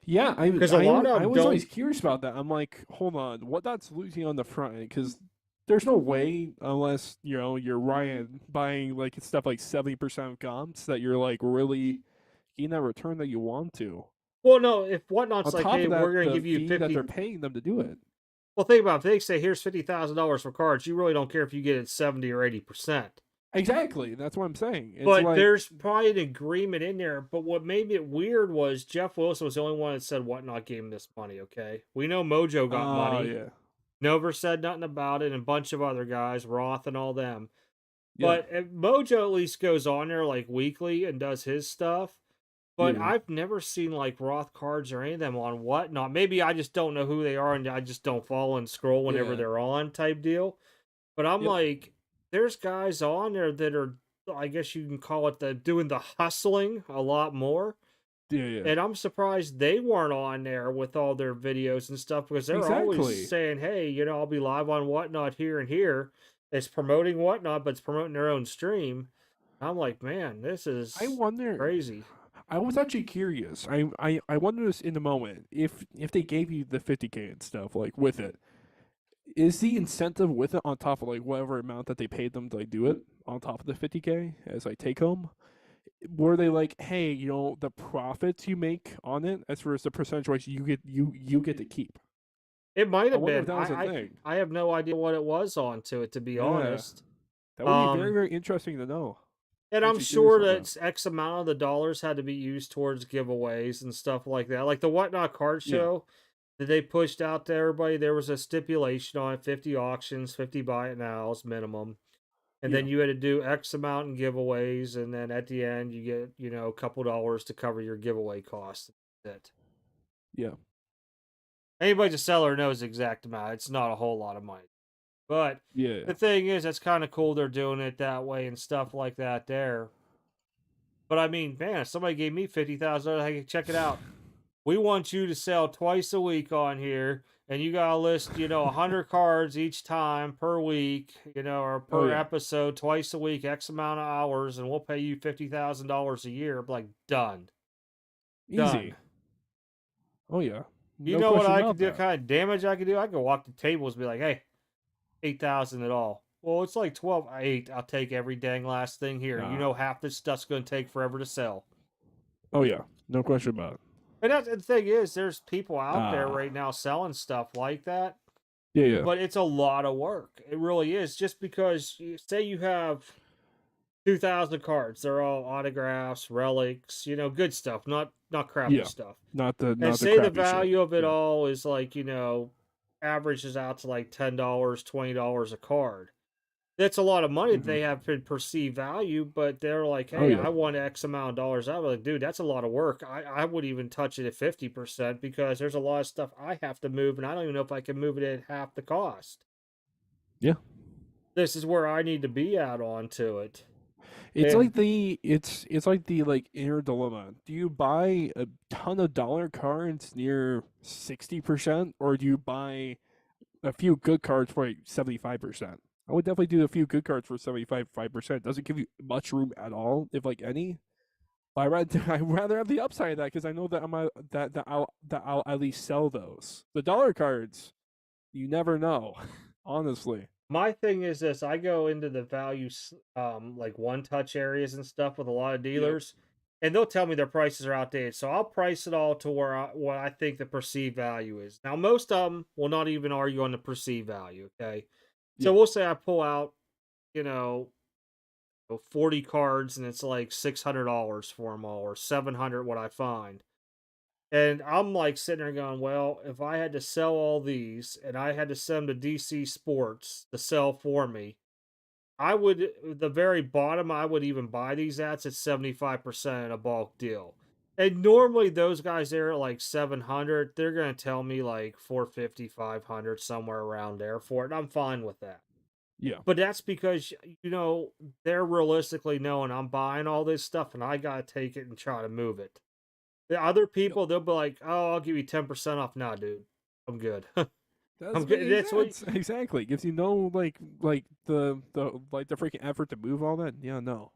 Yeah, Because a lot of I them was always don't. curious about that. I'm like, hold on, what that's losing on the front end? Because there's no way, unless you're Ryan buying like stuff like 70% of comps, that you're like really getting that return that you want to. Well, no, if WhatNot's On like, top "Hey, of we're that, going to the give you fee that 50." they're paying them to do it. Well, think about it. If they say, "Here's $50,000 for cards," you really don't care if you get it 70 or 80%. Exactly, that's what I'm saying. It's But like, there's probably an agreement in there. But what made it weird was Jeff Wilson was the only one that said WhatNot gave him this money, okay? We know Mojo got oh money. yeah, Nover said nothing about it, and a bunch of other guys, Roth and all them. yeah, But Mojo at least goes on there like weekly and does his stuff. yeah, But yeah, I've never seen like Roth cards or any of them on WhatNot. Maybe I just don't know who they are and I just don't follow and scroll whenever yeah. they're on type deal. But I'm Yep. like, there's guys on there that are, I guess you can call it the doing the hustling a lot more. Yeah, yeah. And I'm surprised they weren't on there with all their videos and stuff because they're always Exactly. saying, hey, you know, I'll be live on WhatNot here and here. It's promoting WhatNot, but it's promoting their own stream. I'm like, man, this I is wonder. crazy. I was actually curious. I wonder this in the moment if they gave you the 50K and stuff like with it. Is the incentive with it on top of like whatever amount that they paid them to like do it on top of the 50K as like take home? Were they like, hey, the profits you make on it as far as the percentage wise you get to keep? It might I have wonder if been. that was a thing. I have no idea what it was onto it, to be Yeah, honest. that would be very Um, very interesting to know. And I'm I'm actually curious sure about that. that X amount of the dollars had to be used towards giveaways and stuff like that. Like the Whatnot card Yeah, show that they pushed out to everybody, there was a stipulation on it, 50 auctions, 50 buy it nows minimum. And yeah, then you had to do X amount in giveaways. And then at the end, you get, a couple dollars to cover your giveaway costs. That's it. yeah, Anybody a seller knows the exact amount. It's not a whole lot of money. But yeah. the thing is, it's kind of cool they're doing it that way and stuff like that there. But I mean, man, if somebody gave me $50,000, I could check it out. We want you to sell twice a week on here, and you gotta list, 100 cards each time per week, or Oh per yeah, episode, twice a week, X amount of hours, and we'll pay you $50,000 a year. I'm like, done, easy. done. Oh yeah, You no know what question I about could do? that. Kind of damage I could do? I could walk the tables and be like, hey, 8,000 at all. Well, it's like 12, 8. I'll take every dang last thing here. You Nah. know, half this stuff's gonna take forever to sell. Oh yeah, no question about it. And that's the thing is, there's people out there Ah, right now selling stuff like that. Yeah. but it's a lot of work. It really is. Just because say you have 2,000 cards, they're all autographs, relics, good stuff, not crappy Yeah. stuff. And Not the say the crappy shit. value of it Yeah. all is like, averages out to like $10, $20 a card. That's a lot of money that Hmm. they have perceived value, but they're like, Oh hey, yeah. I want X amount of dollars. I'm like, dude, that's a lot of work. I would even touch it at 50% because there's a lot of stuff I have to move, and I don't even know if I can move it at half the cost. Yeah. This is where I need to be at onto it. It's And like it's like the like inner dilemma. Do you buy a ton of dollar cards near 60%, or do you buy a few good cards for like 75%? I would definitely do a few good cards for 75%. Doesn't give you much room at all, if like any. But I'd rather have the upside of that because I know that I'll at least sell those. The dollar cards, you never know, honestly. my thing is this: I go into the value, like one touch areas and stuff with a lot of Yep. dealers, and they'll tell me their prices are outdated. So I'll price it all to what I think the perceived value is. Now, most of them will not even argue on the perceived value. Okay, so Yeah. we'll say I pull out, you know, 40 cards, and it's like $600 for them all, or 700 what I find. And I'm like sitting there going, well, if I had to sell all these and I had to send them to DC Sports to sell for me, I would, the very bottom I would even buy these at 75% a bulk deal. And normally those guys there at like 700, they're going to tell me like 450, 500, somewhere around there for it. And I'm fine with that. Yeah. But that's because, they're realistically knowing I'm buying all this stuff and I got to take it and try to move it. The other Yep. people, they'll be like, "Oh, I'll give you 10% off." Nah, dude, I'm good. I'm Doesn't make good. any That's what sense. Exactly. Gives you no like the freaking effort to move all that. Yeah, no.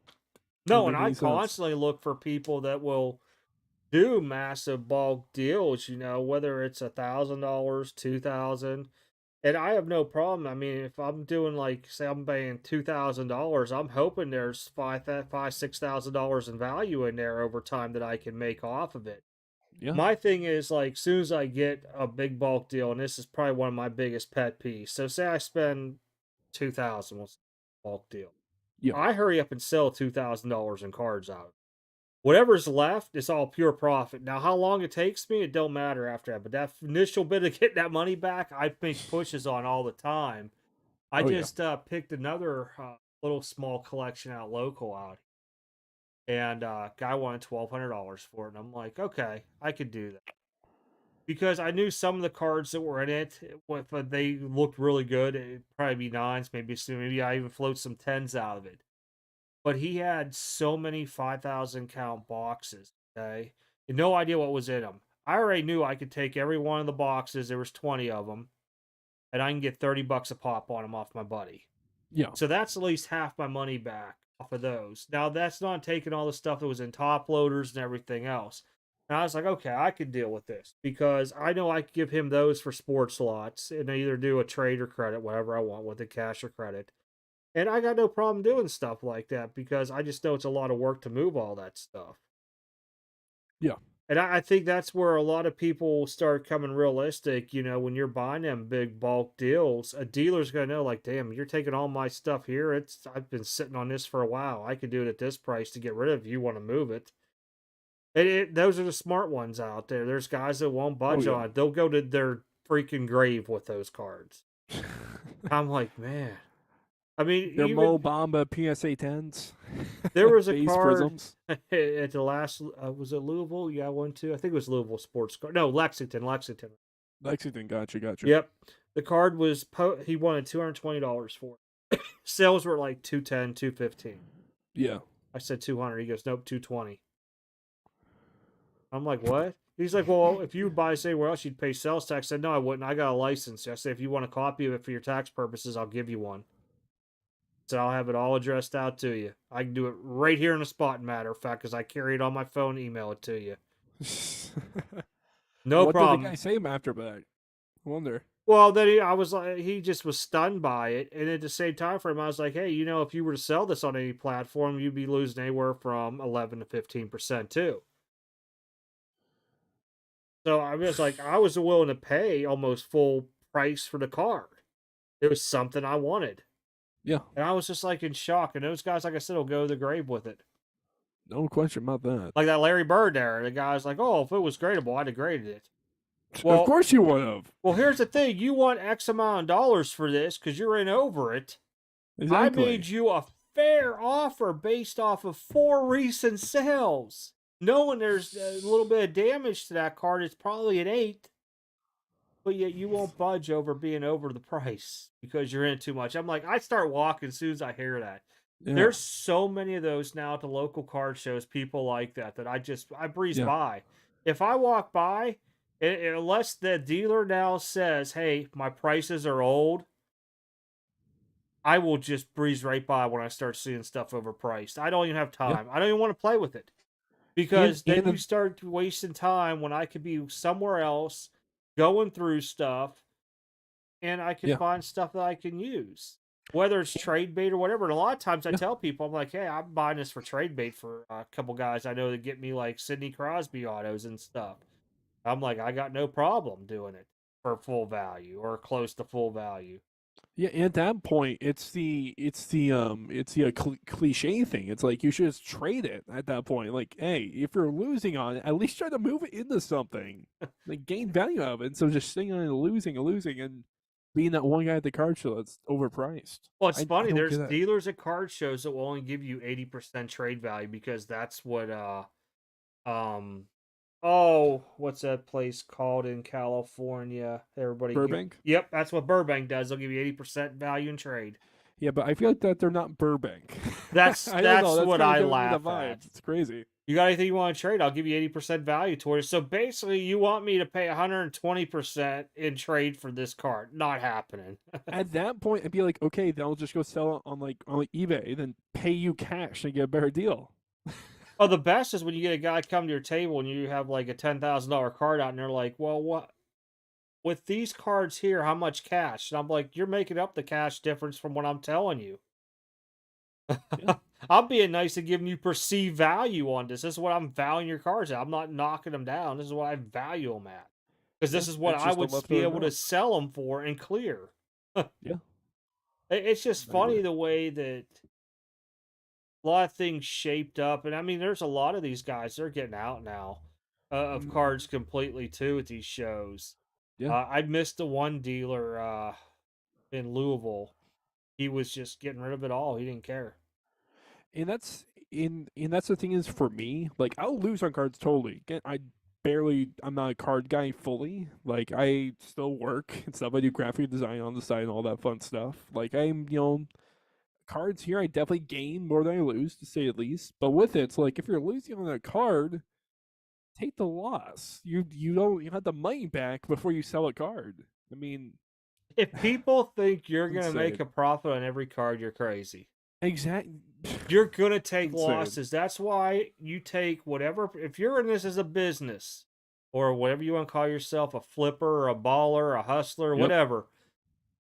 Doesn't no, and make I any sense. constantly look for people that will do massive bulk deals. Whether it's $1,000, 2,000, and I have no problem. I mean, if I'm doing like, say, I'm paying $2,000, I'm hoping there's $6,000 in value in there over time that I can make off of it. Yeah. My thing is like, soon as I get a big bulk deal, and this is probably one of my biggest pet peeves. So say I spend 2,000 was bulk deal. Yeah. I hurry up and sell $2,000 in cards out. Whatever's left is all pure profit. Now, how long it takes me, it don't matter after that. But that initial bit of getting that money back, I think pushes on all the time. I Oh yeah. just picked another little small collection out local out, and guy wanted $1,200 for it, and I'm like, okay, I could do that because I knew some of the cards that were in it, if they looked really good, it'd probably be nines, maybe I even float some tens out of it. But he had so many 5,000 count boxes, okay? And no idea what was in them. I already knew I could take every one of the boxes, there was 20 of them, and I can get 30 bucks a pop on them off my buddy. Yeah. So that's at least half my money back off of those. Now that's not taking all the stuff that was in top loaders and everything else. And I was like, okay, I could deal with this because I know I could give him those for sports slots and either do a trade or credit, whatever I want with it, cash or credit. And I got no problem doing stuff like that because I just know it's a lot of work to move all that stuff. Yeah. And I think that's where a lot of people start coming realistic. When you're buying them big bulk deals, a dealer's gonna know, like, damn, you're taking all my stuff here. I've been sitting on this for a while. I could do it at this price to get rid of it if you want to move it. And those are the smart ones out there. There's guys that won't Oh budge yeah. on it. They'll go to their freaking grave with those cards. I'm like, man. I mean, Their even Mo Bamba PSA 10s, there was a base card prisms. at the last, was it Louisville? Yeah, one, two. I think it was Louisville Sports Card. No, Lexington, Lexington. Lexington, gotcha. Yep. The card was, he wanted $220 for it. Sales were like 210, 215. Yeah. I said 200. He goes, nope, 220. I'm like, what? He's like, well, if you would buy this anywhere else, you'd pay sales tax. I said, no, I wouldn't. I got a license. I said, if you want a copy of it for your tax purposes, I'll give you one. So I'll have it all addressed out to you. I can do it right here in the spot, matter of fact, because I carry it on my phone, email it to you. No What did the guy problem. say after that? I wonder. Well, then I was like, he just was stunned by it, and at the same time frame, I was like, hey, if you were to sell this on any platform, you'd be losing anywhere from 11 to 15% too. So I was like, I was willing to pay almost full price for the card. It was something I wanted. Yeah, And I was just like in shock. And those guys, like I said, will go to the grave with it. no question about that. Like that Larry Bird there. The guy's like, oh, if it was gradable, I'd have graded it. Of Well, course you would have. well, here's the thing. You want X amount of dollars for this because you're in over it. I Exactly. made you a fair offer based off of 4 recent sales. Knowing there's a little bit of damage to that card, it's probably an 8. But yet you won't budge over being over the price because you're in too much. I'm like, I start walking as soon as I hear that. Yeah. There's so many of those now at the local card shows, people like that I breeze by. If I walk by, unless the dealer now says, hey, my prices are old, I will just breeze right by when I start seeing stuff overpriced. I don't even have time. I don't even want to play with it. Because then you start wasting time when I could be somewhere else going through stuff and I can find stuff that I can use. Whether it's trade bait or whatever. And a lot of times I tell people, I'm like, hey, I'm buying this for trade bait for a couple guys I know that get me like Sidney Crosby autos and stuff. I'm like, I got no problem doing it for full value or close to full value. Yeah, at that point, it's the cliche thing. It's like you should just trade it at that point. Like, hey, if you're losing on it, at least try to move it into something, like gain value out of it. So just sitting on it, losing and being that one guy at the card show that's overpriced. Well, it's funny. There's dealers at card shows that will only give you 80% trade value because that's what what's that place called in California? Everybody Burbank? Yep, that's what Burbank does. They'll give you 80% value in trade. Yeah, but I feel like that they're not Burbank. That's what I laugh at. It's crazy. You got anything you want to trade? I'll give you 80% value towards it. So basically, you want me to pay 120% in trade for this card? Not happening. At that point, I'd be like, okay, then I'll just go sell it on eBay, then pay you cash and get a better deal. Oh, the best is when you get a guy come to your table and you have like a $10,000 card out, and they're like, "Well, what with these cards here? How much cash?" And I'm like, "You're making up the cash difference from what I'm telling you." Yeah. I'm being nice and giving you perceived value on this. This is what I'm valuing your cards at. I'm not knocking them down. This is what I value them at because this is what I would be able to sell them for and clear. Yeah, it's just funny the way that a lot of things shaped up. And I mean, there's a lot of these guys, they're getting out now of cards completely too at these shows. Yeah. I missed the one dealer in Louisville. He was just getting rid of it all. He didn't care. And that's the thing is for me, like I'll lose on cards totally. Again, I'm not a card guy fully. Like I still work and stuff. I do graphic design on the side and all that fun stuff. Like I'm, cards here, I definitely gain more than I lose, to say at least. But with it, it's like if you're losing on a card, take the loss. You have the money back before you sell a card. I mean, if people think you're gonna make a profit on every card, you're crazy. Exactly. You're gonna take losses. That's why you take whatever. If you're in this as a business or whatever you want to call yourself, a flipper, a baller, a hustler, whatever.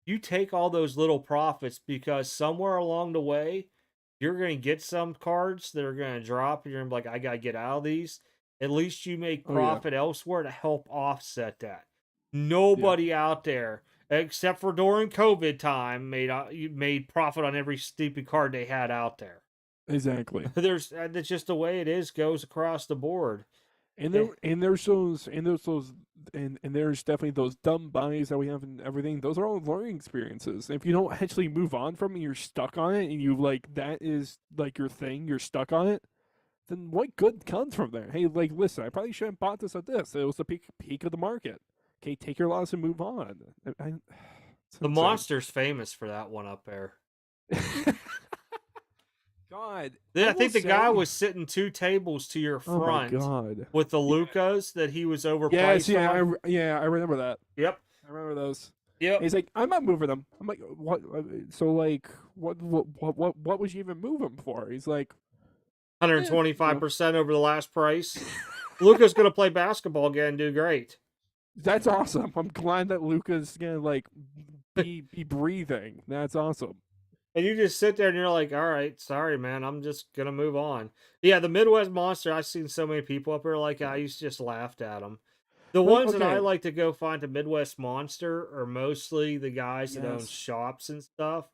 You take all those little profits because somewhere along the way, you're going to get some cards that are going to drop. And you're going to be like, I got to get out of these. At least you make profit elsewhere to help offset that. Nobody out there, except for during COVID time, made profit on every stupid card they had out there. Exactly. That's just the way it is. Goes across the board. And there's definitely those dumb buys that we have and everything. Those are all learning experiences. And if you don't actually move on from it, you're stuck on it, and you that is like your thing, you're stuck on it, then what good comes from there? Hey, like, listen, I probably shouldn't have bought this at this. It was the peak of the market. Okay, take your loss and move on. The Monster's famous for that one up there. God. I think the guy was sitting 2 tables to your front with the Lucas that he was overpriced. I remember that. Yep. I remember those. Yep. He's like, I'm not moving them. I'm like, what? So like, what was you even moving for? He's like, 125% over the last price. Luca's gonna play basketball again and do great. That's awesome. I'm glad that Luca's gonna like be breathing. That's awesome. And you just sit there and you're like, all right, sorry, man, I'm just going to move on. Yeah, the Midwest Monster, I've seen so many people up here like I used to just laughed at them. The Like, ones that I okay, like to go find a Midwest Monster are mostly the guys that own yes, shops and stuff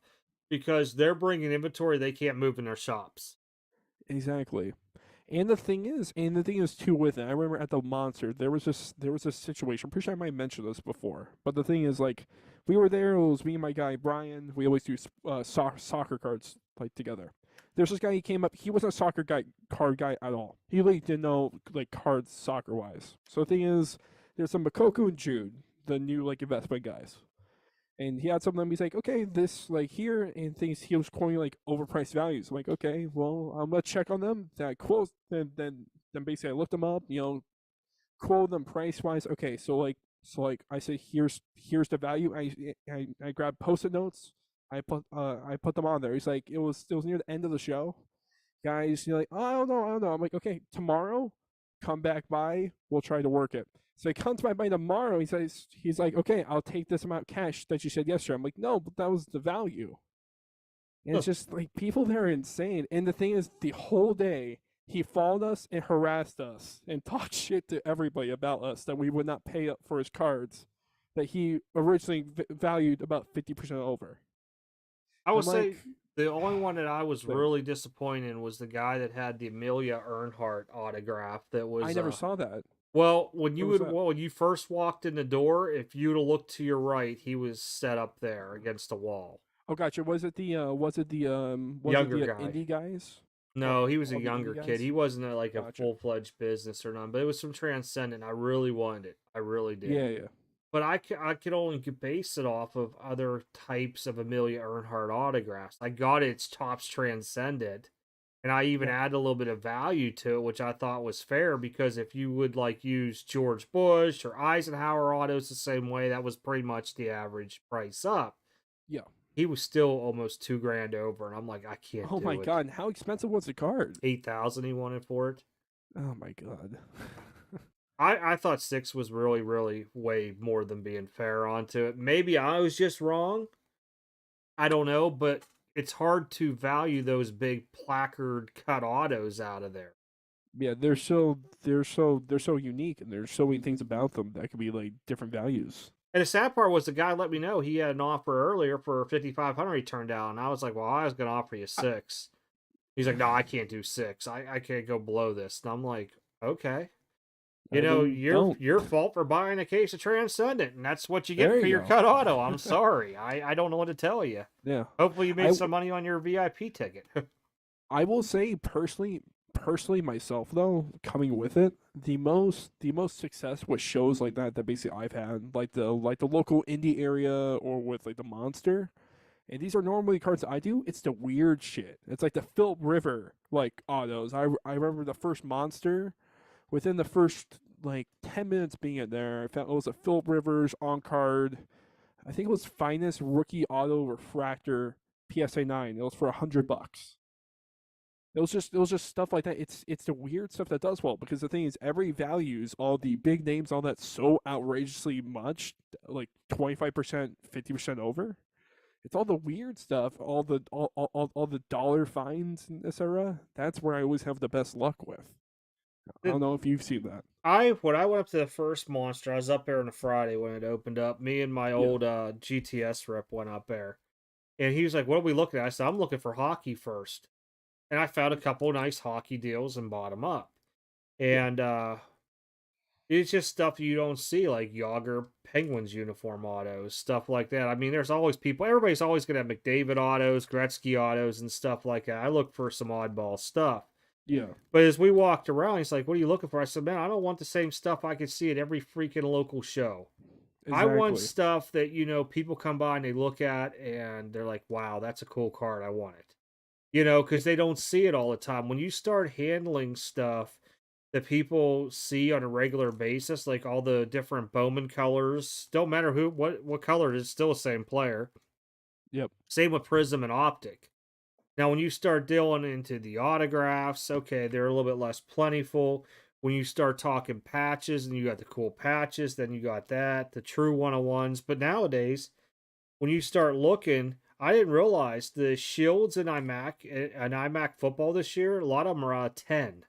because they're bringing inventory they can't move in their shops. exactly. And the thing is too with it. I remember at the Monster, there was this situation. I'm pretty sure I might mention this before, but the thing is, like, we were there. It was me and my guy Brian. We always do soccer cards like together. There's this guy. He came up. He wasn't a card guy at all. He like didn't know like cards soccer wise. So the thing is, there's some Makoku and Jude, the new like investment guys. And he had some of them. He's like, okay, this like here, and things. He was quoting like overpriced values. I'm like, okay, well, I'm gonna check on them. Then I quote, then basically I looked them up. Quote them price wise. Okay, so I said, here's the value. I grabbed post-it notes. I put them on there. He's like, it was near the end of the show, guys. You're like, oh, I don't know. I'm like, okay, tomorrow, come back by. We'll try to work it. So he comes by tomorrow. He's like, okay, I'll take this amount cash that you said yesterday. I'm like, no, but that was the value. And Huh. it's just like people there are insane. And the thing is, the whole day he followed us and harassed us and talked shit to everybody about us that we would not pay up for his cards that he originally valued about 50% over. I And would I'm like, say the only one that I was so really disappointed in was the guy that had the Amelia Earnhardt autograph. That I was never saw that. well What was that? when you first walked in the door, if you'd have looked to your right, he was set up there against a wall. Oh, gotcha. Was it Younger the guy. indie guys? No, he was a All the younger indie kid. guys? He wasn't like a Gotcha. full fledged business or none, but it was some Transcendent. I really wanted it. I really did. Yeah, yeah. But I could only base it off of other types of Amelia Earnhardt autographs. I got its Topps Transcendent, and I even Yeah. added a little bit of value to it, which I thought was fair because if you would like use George Bush or Eisenhower autos the same way, that was pretty much the average price up. Yeah. He was still almost 2 grand over, and I'm like, I can't Oh my do it. god, and how expensive was the card? 8,000 he wanted for it. Oh my god. I thought 6 was really way more than being fair onto it. Maybe I was just wrong. I don't know, but it's hard to value those big placard cut autos out of there. Yeah, they're so unique, and there's so many things about them that could be like different values. And the sad part was the guy let me know he had an offer earlier for 5,500 he turned down. And I was like, well, I was going to offer you I, 6. He's like, no, I can't do 6. I can't go below this. And I'm like, okay. You I know, then don't. your fault for buying a case of Transcendent, and that's what you get There for you your go. cut auto. I'm sorry. I don't know what to tell you. Yeah. Hopefully you I made some money on your VIP ticket. I will say personally myself though, coming with it, the most success with shows like that basically I've had, like the local indie area or with like the Monster. And these are normally cards that I do. It's the weird shit. It's like the Philip River like autos. I remember the first Monster. Within the first like 10 minutes being in there, I found it was a Philip Rivers on card. I think it was finest rookie auto refractor PSA 9. It was for $100. It was just stuff like that. It's the weird stuff that does well because the thing is every values all the big names, all that so outrageously much, like 25%, 50% over. It's all the weird stuff, all the dollar fines and etc. That's where I always have the best luck with. I don't know if you've seen that. When I went up to the first Monster, I was up there on a Friday when it opened up. Me and my Yeah. old GTS rep went up there. And he was like, what are we looking at? I said, I'm looking for hockey first. And I found a couple of nice hockey deals and bought them up. Yeah. And it's just stuff you don't see, like Yager Penguins uniform autos, stuff like that. I mean, there's always people, everybody's always going to have McDavid autos, Gretzky autos, and stuff like that. I look for some oddball stuff. Yeah. But as we walked around, he's like, what are you looking for? I said, man, I don't want the same stuff I can see at every freaking local show. I want Exactly. stuff that, people come by and they look at and they're like, wow, that's a cool card. I want it. Yeah. Because they don't see it all the time. When you start handling stuff that people see on a regular basis, like all the different Bowman colors, don't matter what color it is, still the same player. Yep. Same with Prism and Optic. Now, when you start dealing into the autographs, okay, they're a little bit less plentiful. When you start talking patches and you got the cool patches, then you got the true 101s. But nowadays, when you start looking, I didn't realize the shields in iMac football this year, a lot of them are 10.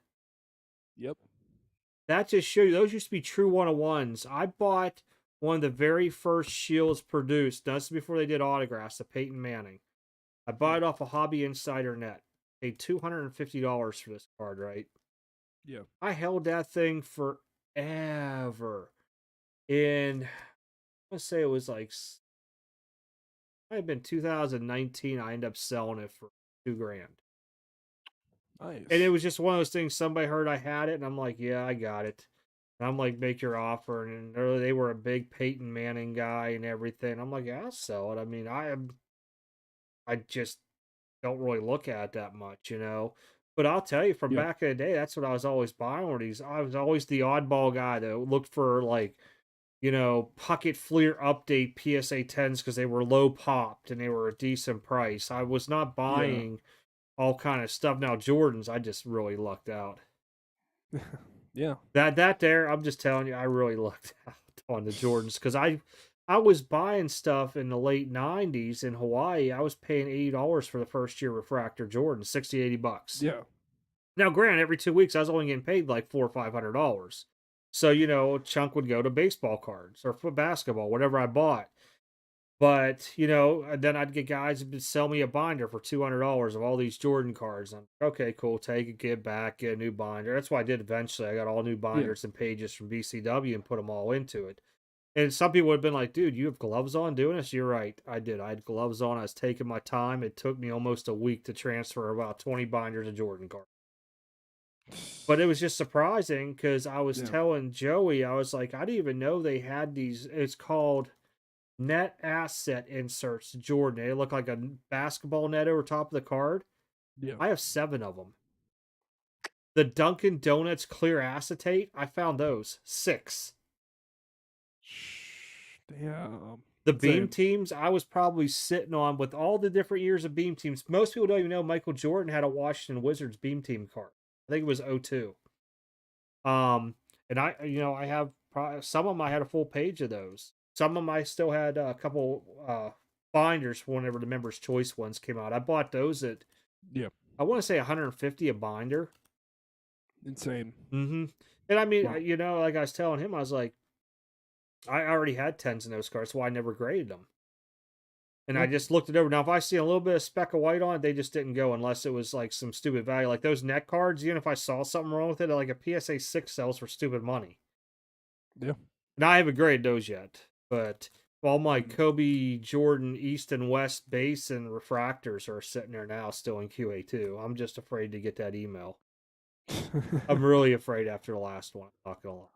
Yep. That just shows you, those used to be true 101s. I bought one of the very first Shields produced. That's before they did autographs, the Peyton Manning. I bought Yeah. it off a Hobby Insider Net. Paid $250 for this card, right? Yeah. I held that thing forever. In, let's say it was like, might have been 2019. I ended up selling it for $2,000. And it Nice. was just one of those things. Somebody heard I had it, and I'm like, yeah, I got it. And I'm like, make your offer. And they were a big Peyton Manning guy and everything. I'm like, yeah, I'll sell it. I mean, I just don't really look at it that much, you know. But I'll tell you, from Yeah. back in the day, that's what I was always buying. Were these? I was always the oddball guy that looked for, like, you know, Puckett Fleer update PSA 10s because they were low popped and they were a decent price. I was not Yeah. buying all kind of stuff. Now Jordans, I just really lucked out. Yeah. That there, I'm just telling you, I really lucked out on the Jordans because I was buying stuff in the late '90s in Hawaii. I was paying $80 for the first year refractor Jordan, 60, $80. Yeah. Now, granted, every 2 weeks I was only getting paid like $400 or $500. So, you know, a chunk would go to baseball cards or for basketball, whatever I bought. But, you know, then I'd get guys who would sell me a binder for $200 of all these Jordan cards. I'm like, okay, cool. Take it, get back, get a new binder. That's what I did eventually. I got all new Yeah. binders and pages from BCW and put them all into it. And some people would have been like, dude, you have gloves on doing this? You're right. I did. I had gloves on. I was taking my time. It took me almost a week to transfer about 20 binders of Jordan cards. But it was just surprising because I was Yeah. telling Joey, I was like, I didn't even know they had these. It's called net asset inserts Jordan. They look like a basketball net over top of the card. Yeah. I have 7 of them. The Dunkin' Donuts clear acetate, I found those 6. Damn. The Beam Same. teams, I was probably sitting on with all the different years of Beam teams. Most people don't even know Michael Jordan had a Washington Wizards Beam team card. I think it was '02. And I, you know, I have some of them. I had a full page of those. Some of them I still had a couple binders for whenever the Members' Choice ones came out. I bought those at, Yeah. I want to say 150 a binder. Insane. Mm-hmm. And I mean, Wow. you know, like I was telling him, I was like, I already had 10s in those cards, so I never graded them. And I Yeah. just looked it over. Now, if I see a little bit of speck of white on it, they just didn't go unless it was like some stupid value. Like those net cards, even if I saw something wrong with it, like a PSA 6 sells for stupid money. Yeah. Now, I haven't graded those yet, but all my Mm. Kobe, Jordan, East and West base and refractors are sitting there now still in QA2. I'm just afraid to get that email. I'm really afraid after the last one. I'm not gonna lie.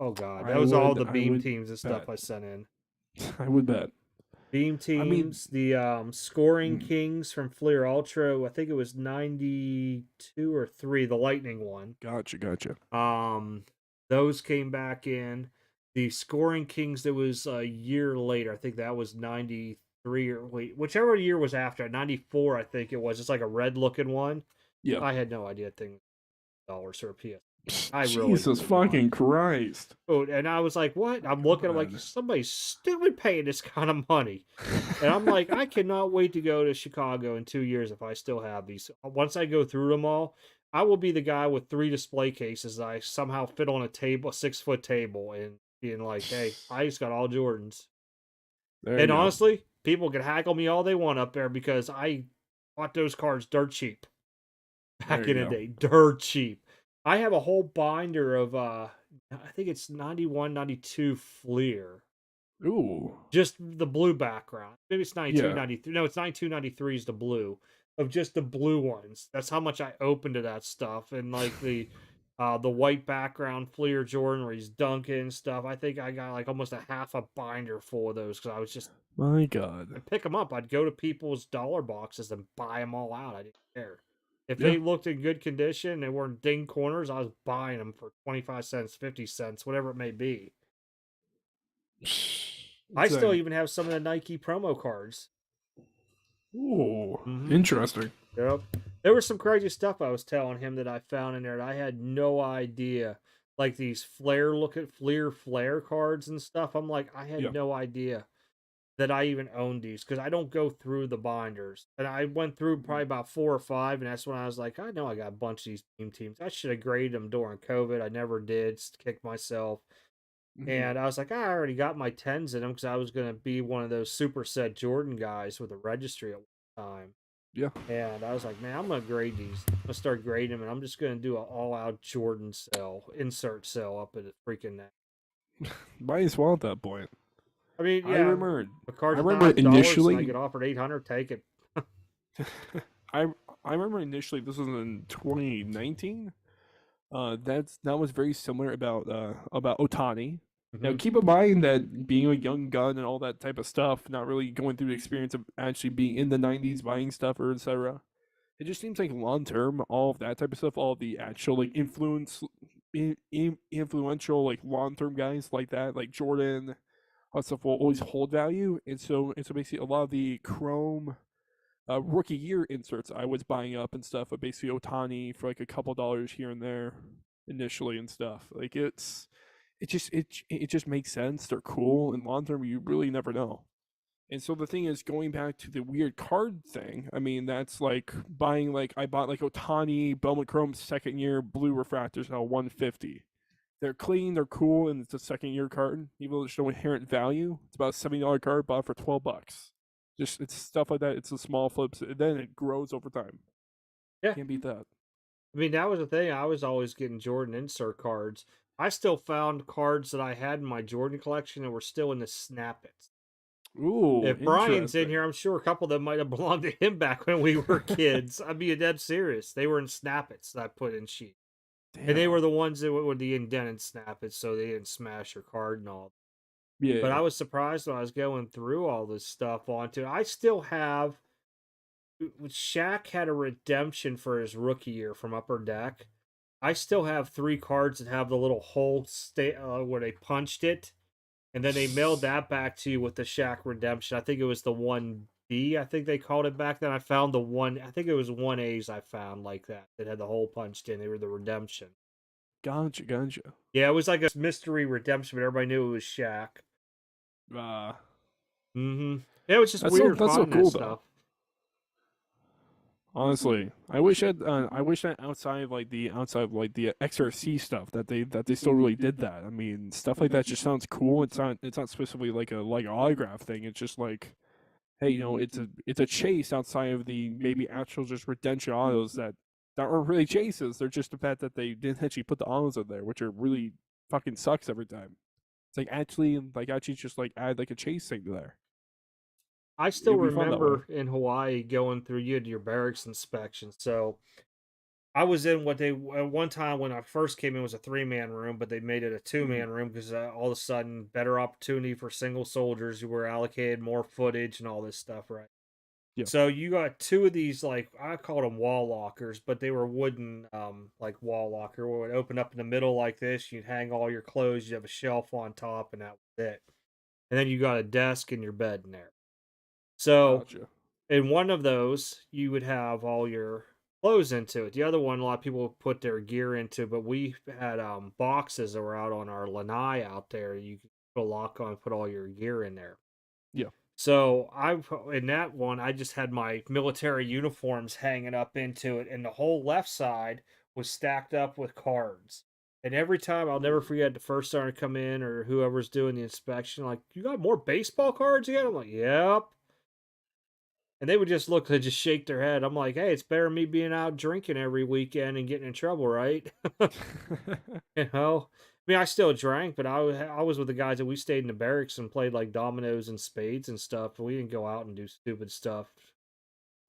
Oh god, that was all the I Beam would teams and bet. stuff I sent in. I would bet. Beam I mean, teams, the scoring mm, kings from Fleer Ultra. I think it was 92 or 3, the Lightning one. gotcha. Um, those came back in. The scoring kings that was a year later. I think that was 93 or wait, whichever year was after 94. I think it was. It's like a red looking one. Yeah. I had no idea thing dollars or a PS. I really Jesus did not. fucking Christ. Oh, and I was like, what? My I'm looking, I'm like, God. somebody's stupid paying this kind of money. And I'm like, I cannot wait to go to Chicago in 2 years if I still have these. Once I go through them all, I will be the guy with 3 display cases that I somehow fit on a table, a 6-foot table, and being like, hey, I just got all Jordans. There you And go. honestly, people can haggle me all they want up there because I bought those cards dirt cheap There back you in the go. day. Dirt cheap. I have a whole binder of I think it's 91, 92 Fleer. Ooh. Just the blue background. Maybe it's 92, Yeah. 93. No, it's 92, 93 is the blue. Of just the blue ones. That's how much I opened to that stuff. And like the white background Fleer Jordan where he's dunking and stuff. I think I got like almost a half a binder full of those because I was just, My God. I'd pick them up. I'd go to people's dollar boxes and buy them all out. I didn't care. If Yeah. they looked in good condition, they weren't ding corners, I was buying them for 25 cents, 50 cents, whatever it may be. I still Insane. even have some of the Nike promo cards. Ooh. Mm-hmm. Interesting. Yep. There was some crazy stuff I was telling him that I found in there that I had no idea. Like these flare cards and stuff. I'm like, I had Yeah. no idea that I even own these because I don't go through the binders. And I went through probably about 4 or 5, and that's when I was like, I know I got a bunch of these teams. I should have graded them during COVID. I never did. Kicked myself. Mm-hmm. And I was like, I already got my 10s in them because I was going to be one of those superset Jordan guys with a registry at one time. Yeah. And I was like, man, I'm going to grade these. I'm going to start grading them, and I'm just going to do an all-out Jordan sell, insert sell up at the freaking net. Might as well at that point. I mean, I yeah, remember. the I card's remember $9 and I initially. get offered 800, take it. I I remember initially this was in 2019. That was very similar about Otani. Now Mm-hmm. keep in mind that being a young gun and all that type of stuff, not really going through the experience of actually being in the '90s, buying stuff or etc. It just seems like long term, all of that type of stuff, all of the actual like influential like long term guys like that, like Jordan, all that stuff will always hold value. And so basically a lot of the Chrome rookie year inserts I was buying up and stuff, but basically Otani for like a couple dollars here and there initially and stuff. Like it just makes sense. They're cool, and long term you really never know. And so the thing is, going back to the weird card thing, I mean, that's like buying like I bought like Otani Bowman Chrome second year blue refractors now 150. They're clean, they're cool, and it's a second year card. Even though there's no inherent value, it's about a $70 card bought for $12. Just it's stuff like that. It's a small flips, and then it grows over time. Yeah. Can't beat that. I mean, that was the thing. I was always getting Jordan insert cards. I still found cards that I had in my Jordan collection that were still in the Snappets. Ooh, If Brian's in interesting. here, I'm sure a couple of them might have belonged to him back when we were kids. I'd be dead serious. They were in Snappets that I put in sheet. And they were Damn. the ones that were the indented Snappets, so they didn't smash your card and all. But I Yeah. was surprised when I was going through all this stuff onto. I still have. Shaq had a redemption for his rookie year from Upper Deck. I still have 3 cards that have the little hole where they punched it, and then they mailed that back to you with the Shaq redemption. I think it was the 1B. I think they called it back then. I found the one. I think it was 1As. I found like that had the hole punched in. They were the redemption. Gotcha, gotcha. Yeah, it was like a mystery redemption, but everybody knew it was Shaq. Uh, Mm-hmm. Yeah, it was just weird that's so finding that cool though. stuff. Honestly, I wish that outside of like the XRC stuff that they still really did that. I mean, stuff like that just sounds cool. It's not specifically like an autograph thing. It's just like, hey, it's a chase outside of the maybe actual just redemption autos that aren't really chases. They're just the fact that they didn't actually put the autos in there, which are really fucking sucks every time. It's actually just like add like a chase thing to there. I It still would be fun that way. remember in Hawaii going through, you had your barracks inspection. So I was in what they at one time when I first came in was a 3-man room, but they made it a 2-man room because all of a sudden better opportunity for single soldiers who were allocated more footage and all this stuff, right? Yeah, So you got 2 of these, like I called them wall lockers, but they were wooden, like wall locker where it would open up in the middle like this. You'd hang all your clothes. You have a shelf on top, and that was it. And then you got a desk and your bed in there. So gotcha. in one of those, you would have all your clothes into it. The other one, a lot of people would put their gear into, but we had boxes that were out on our lanai out there. You could put a lock on, put all your gear in there. Yeah, So in that one, I just had my military uniforms hanging up into it, and the whole left side was stacked up with cards. And every time, I'll never forget the first sergeant come in or whoever's doing the inspection, like, you got more baseball cards again? I'm like, yep. And they would just look, they just shake their head. I'm like, hey, it's better than me being out drinking every weekend and getting in trouble, right? You know? I mean, I still drank, but I was with the guys that we stayed in the barracks and played like dominoes and spades and stuff. But we didn't go out and do stupid stuff.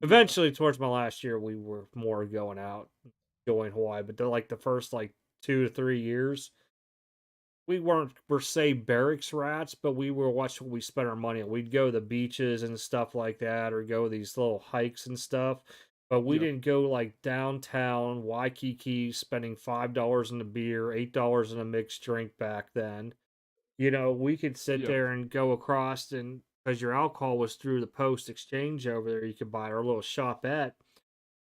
yeah, Eventually, towards my last year, we were more going out, going Hawaii. But like the first like 2 to 3 years, we weren't per se barracks rats, but we were watching what we spent our money on. We'd go to the beaches and stuff like that, or go these little hikes and stuff. But we yeah, didn't go like downtown Waikiki spending $5 on a beer, $8 on a mixed drink back then. You know, we could sit yeah. there and go across, and because your alcohol was through the post exchange over there, you could buy our little shopette.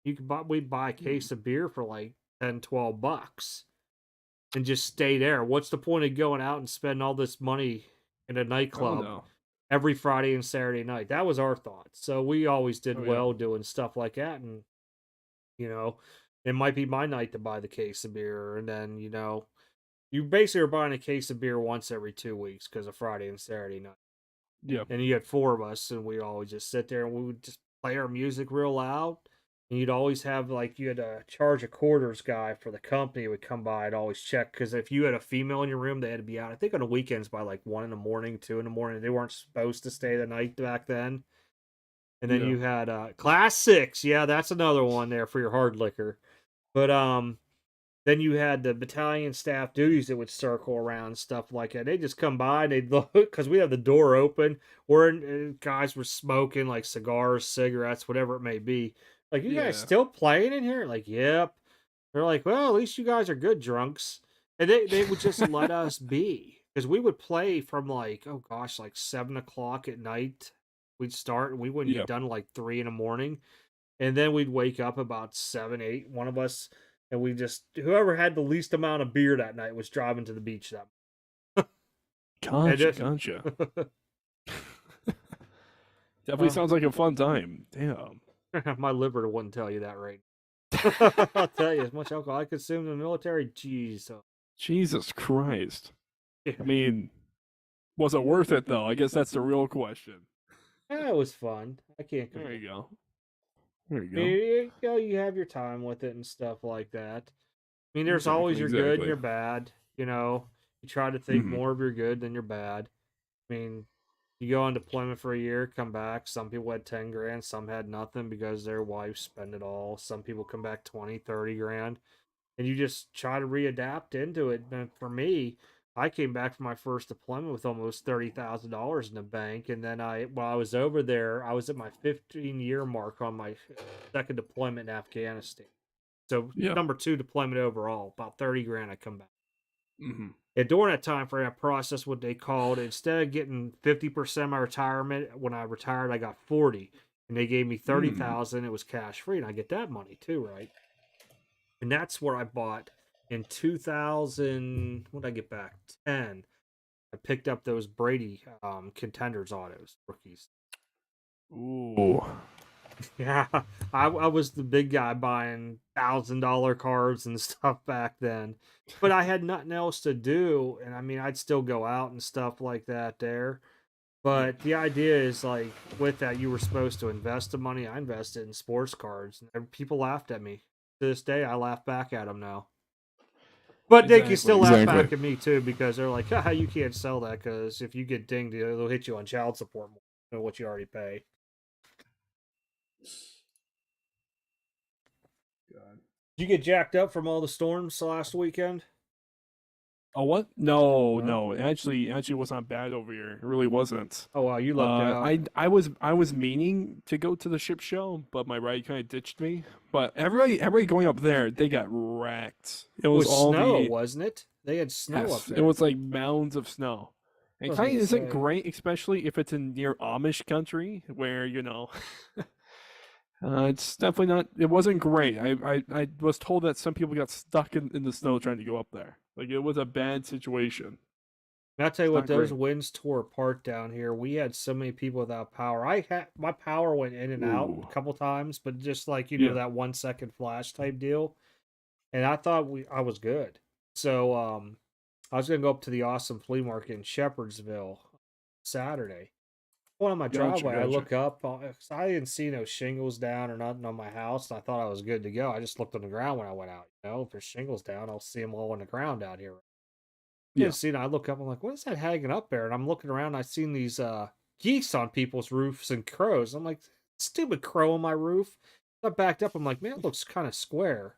You could buy we'd buy a Hmm. case of beer for like 10, $12 and just stay there. What's the point of going out and spending all this money in a Oh nightclub no. every Friday and Saturday night. That was our thought. So we always did Oh yeah. well doing stuff like that. And, it might be my night to buy the case of beer. And then, you basically are buying a case of beer once every 2 weeks because of Friday and Saturday night. Yeah. And you had four of us, and we'd always just sit there and we would just play our music real loud. And you'd always have you had to charge a quarters guy for the company would come by and always check because if you had a female in your room, they had to be out. I think on the weekends by 1 in the morning, 2 in the morning. They weren't supposed to stay the night back then. And then Yeah. you had class six. Yeah, that's another one there for your hard liquor. But then you had the battalion staff duties that would circle around and stuff like that. They'd just come by and they'd look because we have the door open. Guys were smoking like cigars, cigarettes, whatever it may be. Like, you guys Yeah. still playing in here? Like, yep. They're like, well, at least you guys are good drunks. And they would just let us be because we would play from oh gosh, 7 o'clock at night. We'd start and we wouldn't Yeah. get done 3 in the morning. And then we'd wake up about 7, 8, one of us, and we just whoever had the least amount of beer that night was driving to the beach and Gotcha. just Gotcha. Definitely sounds like a fun time. Damn. my liver wouldn't tell you that right. I'll tell you, as much alcohol I consumed in the military, jeez. Jesus Christ. Yeah. I mean, was it worth it though? I guess that's the real question. It was fun. I can't There complain. you go. There you I go. mean, you have your time with it and stuff like that. I mean, there's always your good and your bad. You try to think more of your good than your bad. I mean, you go on deployment for a year, come back. Some people had 10 grand, some had nothing because their wives spend it all. Some people come back 20, 30 grand. And you just try to readapt into it. And for me, I came back from my first deployment with almost $30,000 in the bank. And then while I was over there, I was at my 15-year mark on my second deployment in Afghanistan. So Yeah. number 2 deployment overall, about 30 grand I come back. Mm-hmm. And during that time frame, I processed what they called instead of getting 50% of my retirement when I retired, I got 40, and they gave me 30,000. It was cash free, and I get that money too, right? And that's where I bought in 2000. What did I get back? 10. I picked up those Brady Contenders autos rookies. Ooh. Yeah, I was the big guy buying $1,000 cards and stuff back then, but I had nothing else to do, and I mean, I'd still go out and stuff like that there. But the idea is with that, you were supposed to invest the money. I invested in sports cards, and people laughed at me. To this day, I laugh back at them now. But they can still laugh back at me too because they're like, "Haha, you can't sell that because if you get dinged, they'll hit you on child support more than what you already pay." God. Did you get jacked up from all the storms last weekend? Oh what? No, No? no. Actually, was not bad over here. It really wasn't. Oh wow, you lucked out. I was meaning to go to the ship show, but my ride kind of ditched me. But everybody going up there, they got wrecked. It was all snow, the wasn't it? They had snow up there. It was like mounds of snow. It kind of isn't say. great, especially if it's in near Amish country, where it's definitely not. It wasn't great. I was told that some people got stuck in the snow trying to go up there. Like it was a bad situation. And I'll tell you what, Not those great. winds tore apart down here. We had so many people without power. I had my power went in and out Ooh. a couple times, but just Yeah. that 1 second flash type deal. And I thought I was good. So I was gonna go up to the awesome flea market in Shepherdsville Saturday. Well, on my driveway, I look up. I didn't see no shingles down or nothing on my house. And I thought I was good to go. I just looked on the ground when I went out. If there's shingles down, I'll see them all on the ground out here. Yeah. And I look up. I'm like, what is that hanging up there? And I'm looking around. And I seen these geese on people's roofs and crows. I'm like, stupid crow on my roof. I backed up. I'm like, man, it looks kind of square.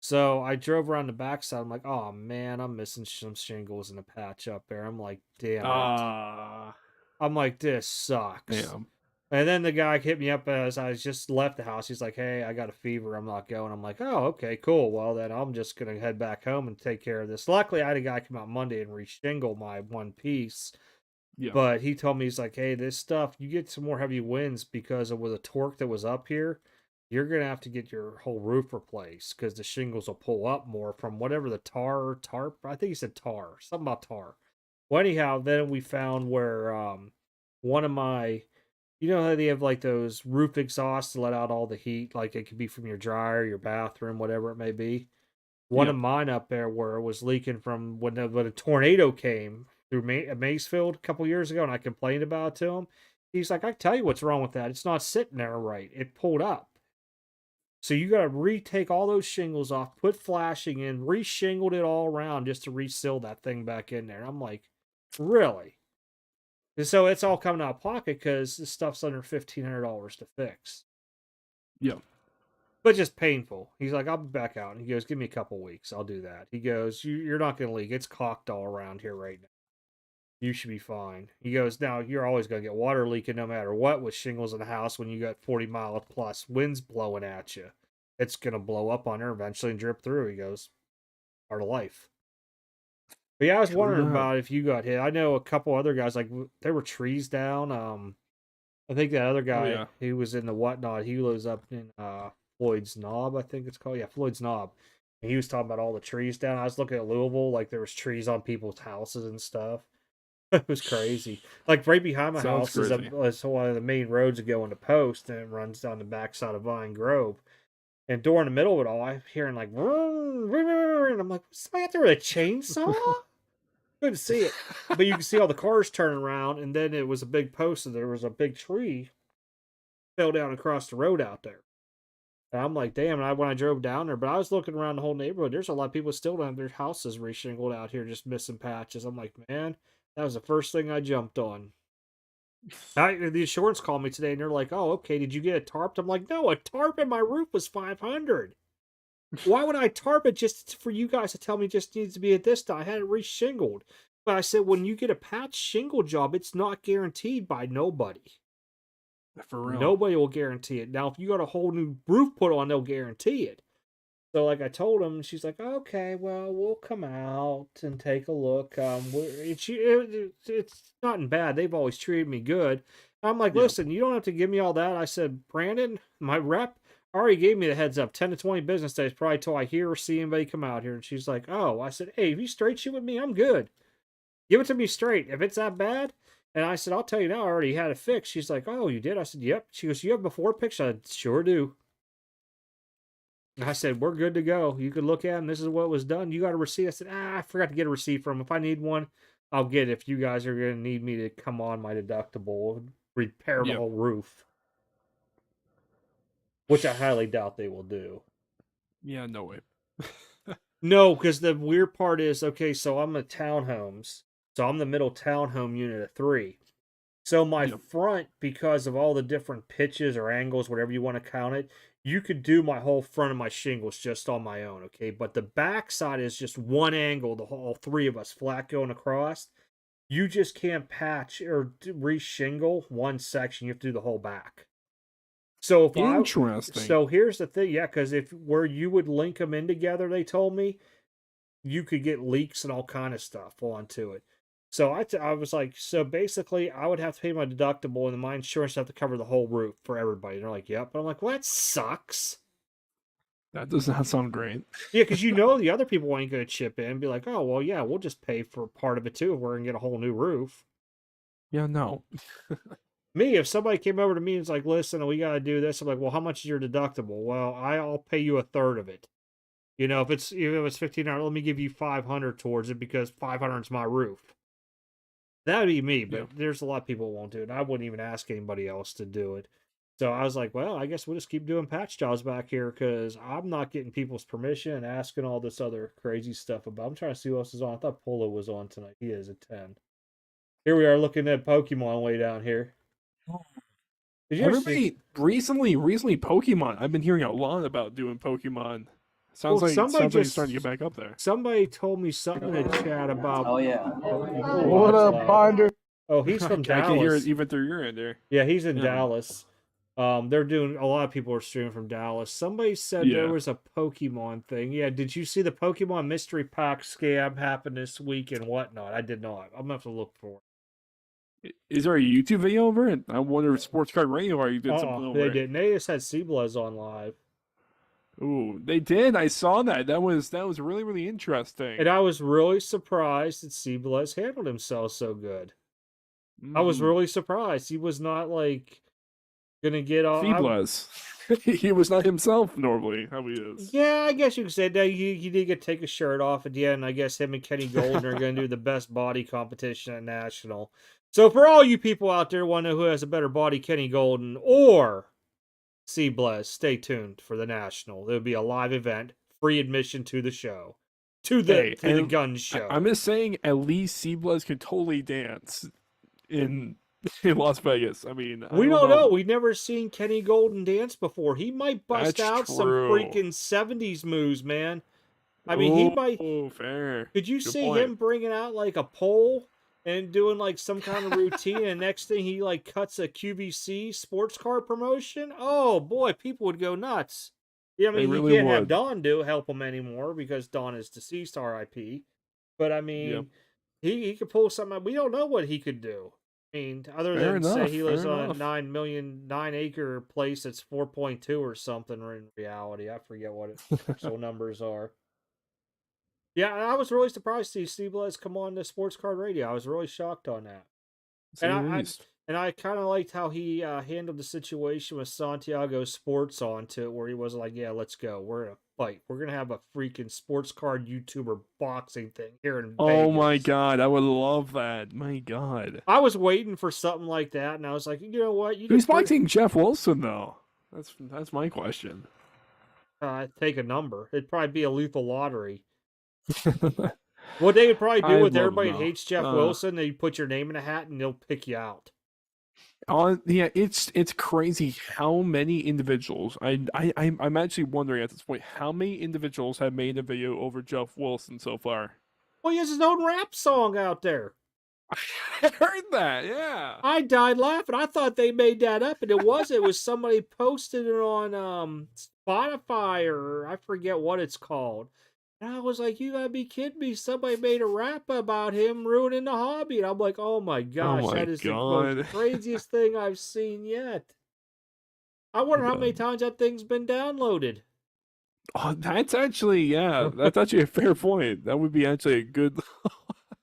So I drove around the backside. I'm like, oh man, I'm missing some shingles in a patch up there. I'm like, damn it. I'm like, this sucks. Damn. And then the guy hit me up as I just left the house. He's like, hey, I got a fever. I'm not going. I'm like, oh, okay, cool. Well, then I'm just going to head back home and take care of this. Luckily, I had a guy come out Monday and reshingle my one piece. Yeah. But he told me, he's like, hey, this stuff, you get some more heavy winds because of with the torque that was up here, you're going to have to get your whole roof replaced because the shingles will pull up more from whatever the tarp, I think he said tar, something about tar. Well, anyhow, then we found where one of my, you know how they have like those roof exhausts to let out all the heat, like it could be from your dryer, your bathroom, whatever it may be. One of Yep. mine up there where it was leaking from when a tornado came through Mayfield a couple years ago, and I complained about it to him. He's like, I can tell you what's wrong with that. It's not sitting there right. It pulled up. So you got to retake all those shingles off, put flashing in, reshingled it all around just to reseal that thing back in there. I'm like, really? And so it's all coming out of pocket because this stuff's under $1,500 to fix. Yep. But just painful. He's like, I'll be back out. And he goes, give me a couple weeks. I'll do that. He goes, you're not going to leak. It's caulked all around here right now. You should be fine. He goes, now you're always going to get water leaking no matter what with shingles in the house when you got 40-mile plus winds blowing at you. It's going to blow up on her eventually and drip through. He goes, part of life. But yeah, I was wondering about if you got hit. I know a couple other guys, like there were trees down. I think that other guy, yeah. he was in the WhatNot. He lives up in Floyd's Knob, I think it's called. Yeah, Floyd's Knob. And he was talking about all the trees down. I was looking at Louisville, like there was trees on people's houses and stuff. It was crazy. Like right behind my Sounds house is crazy. one of the main roads that go into Post, and it runs down the backside of Vine Grove. And during the middle of it all, I'm hearing like, and I'm like, somebody out there with a chainsaw? Couldn't see it, but you can see all the cars turning around, and then it was a big post, and there was a big tree fell down across the road out there. And I'm like, damn. And when I drove down there, but I was looking around the whole neighborhood. There's a lot of people still don't have their houses reshingled out here, just missing patches. I'm like, man, that was the first thing I jumped on. The insurance called me today, and they're like, oh, okay, did you get a tarp? I'm like, no, a tarp in my roof was $500. Why would I tarp it just for you guys to tell me it just needs to be at this time? I had it reshingled. But I said, when you get a patch shingle job, it's not guaranteed by nobody. For real. Nobody will guarantee it. Now, if you got a whole new roof put on, they'll guarantee it. So, like I told him, she's like, okay, well, we'll come out and take a look. It's not bad. They've always treated me good. I'm like, Yep. listen, you don't have to give me all that. I said, Brandon, my rep already gave me the heads up, 10 to 20 business days probably till I hear or see anybody come out here. And she's like, oh, I said, hey, if you straight shoot with me, I'm good. Give it to me straight. If it's that bad, and I said, I'll tell you now, I already had it fixed. She's like, oh, you did? I said, yep. She goes, you have before picture? I said, sure do. I said, we're good to go. You could look at them. This is what was done. You got a receipt? I said, I forgot to get a receipt from them. If I need one, I'll get it. If you guys are going to need me to come on my deductible and repair the whole roof, which I highly doubt they will do. Yeah, no way. No, because the weird part is, okay, so I'm a townhomes. So I'm the middle townhome unit of 3. So my front, because of all the different pitches or angles, whatever you want to count it, you could do my whole front of my shingles just on my own, okay? But the back side is just one angle, the whole 3 of us flat going across. You just can't patch or re-shingle one section. You have to do the whole back. So if Interesting. So here's the thing, yeah, because if where you would link them in together, they told me, you could get leaks and all kind of stuff onto it. So I was like, so basically, I would have to pay my deductible, and my insurance would have to cover the whole roof for everybody. And they're like, yep. But I'm like, well, that sucks. That does not sound great. Yeah, because you know the other people ain't going to chip in and be like, oh, well, yeah, we'll just pay for part of it too if we're going to get a whole new roof. Yeah, no. Me, if somebody came over to me and was like, listen, we got to do this, I'm like, well, how much is your deductible? Well, I'll pay you a third of it. You know, if it's $1,500, let me give you $500 towards it because $500 is my roof. That would be me, but there's a lot of people who won't do it. I wouldn't even ask anybody else to do it. So I was like, well, I guess we'll just keep doing patch jobs back here because I'm not getting people's permission and asking all this other crazy stuff about. I'm trying to see who else is on. I thought Polo was on tonight. He is at 10. Here we are looking at Pokemon way down here. Did you Everybody recently Pokemon. I've been hearing a lot about doing Pokemon. Sounds like you're starting to get back up there. Somebody told me something in the chat about. Oh yeah. Pokemon. What up, Binder? Oh, he's from Dallas. I can hear it even through your end there. Yeah, he's in Dallas. They're doing, a lot of people are streaming from Dallas. Somebody said there was a Pokemon thing. Yeah, did you see the Pokemon mystery pack scam happen this week and whatnot? I did not. I'm gonna have to look for it. Is there a YouTube video over it? I wonder if Sports Card Radio or you did something over They didn't. They just had Seablaz on live. Ooh, they did. I saw that. That was really, really interesting. And I was really surprised that Seablaz handled himself so good. I was Mm-hmm. really surprised. He was not like gonna get all. Feebless. He was not himself normally, how he is. Yeah, I guess you could say that he did get to take his shirt off at the end. I guess him and Kenny Golden are going to do the best body competition at National. So for all you people out there want to know who has a better body, Kenny Golden or Bless, stay tuned for the National. There'll be a live event, free admission to the show, Hey, to the and gun I'm show. just saying, at least Seablaz could totally dance in in Las Vegas. I mean, I We don't don't know. know. We've never seen Kenny Golden dance before. He might bust That's out some true. freaking 70s moves, man. I mean, he might. Oh, fair. Could you Good see point. him bringing out like a pole and doing like some kind of routine, and next thing he like cuts a QVC sports car promotion? Oh boy, people would go nuts. Yeah, I They mean he really can't have would. Don help him anymore because Don is deceased, R.I.P. But I Yep. mean, he could pull something out. We don't know what he could do. I mean, other Fair than say enough. he Fair lives on a enough. 9 acre place that's 4.2 or something in reality. I forget what actual numbers are. Yeah, I was really surprised to see Steve Les come on the sports card radio. I was really shocked on that, Say and the I least. and I kind of liked how he handled the situation with Santiago Sports onto it, where he was like, "Yeah, let's go. We're gonna fight. We're gonna have a freaking sports card YouTuber boxing thing here in Oh my Vegas." god, I would love that. My god. I was waiting for something like that, and I was like, you know what? You Who's could pretty boxing Jeff Wilson though? That's my question. take a number. It'd probably be a lethal lottery. What they would probably do I'd with love to everybody that know. hates Jeff Wilson, they put your name in a hat and they'll pick you out. Yeah, it's crazy how many individuals. I'm actually wondering at this point how many individuals have made a video over Jeff Wilson so far. Well, he has his own rap song out there. I heard that. Yeah. I died laughing. I thought they made that up, and it was. It was somebody posted it on Spotify or I forget what it's called. And I was like, "You gotta be kidding me!" Somebody made a rap about him ruining the hobby, and I'm like, "Oh my Oh gosh, my that is the most god. craziest thing I've seen yet." I wonder how many God. times that thing's been downloaded. Oh, that's actually yeah. That's actually a fair point. That would be actually a good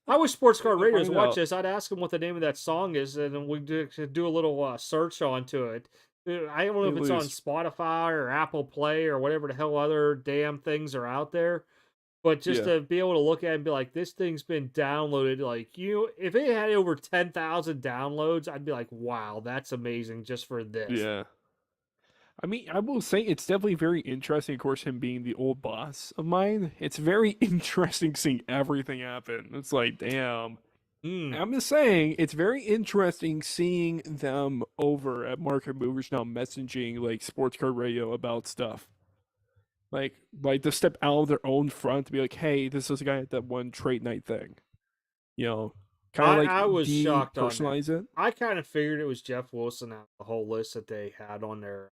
I wish Sports thing Card to Radios find watch out. this. I'd ask them what the name of that song is, and then we do a little search onto it. I don't know Say if the it's on least. Spotify or Apple Play or whatever the hell other damn things are out there. But just Yeah. to be able to look at it and be like, this thing's been downloaded. Like if it had over 10,000 downloads, I'd be like, wow, that's amazing just for this. Yeah. I mean, I will say it's definitely very interesting, of course, him being the old boss of mine. It's very interesting seeing everything happen. It's like, damn. Hmm. I'm just saying, it's very interesting seeing them over at Market Movers now messaging like sports card radio about stuff. Like to step out of their own front to be like, hey, this is a guy at that one trade night thing. You know, kind of like I was shocked on that. depersonalize it. I kind of figured it was Jeff Wilson out of the whole list that they had on their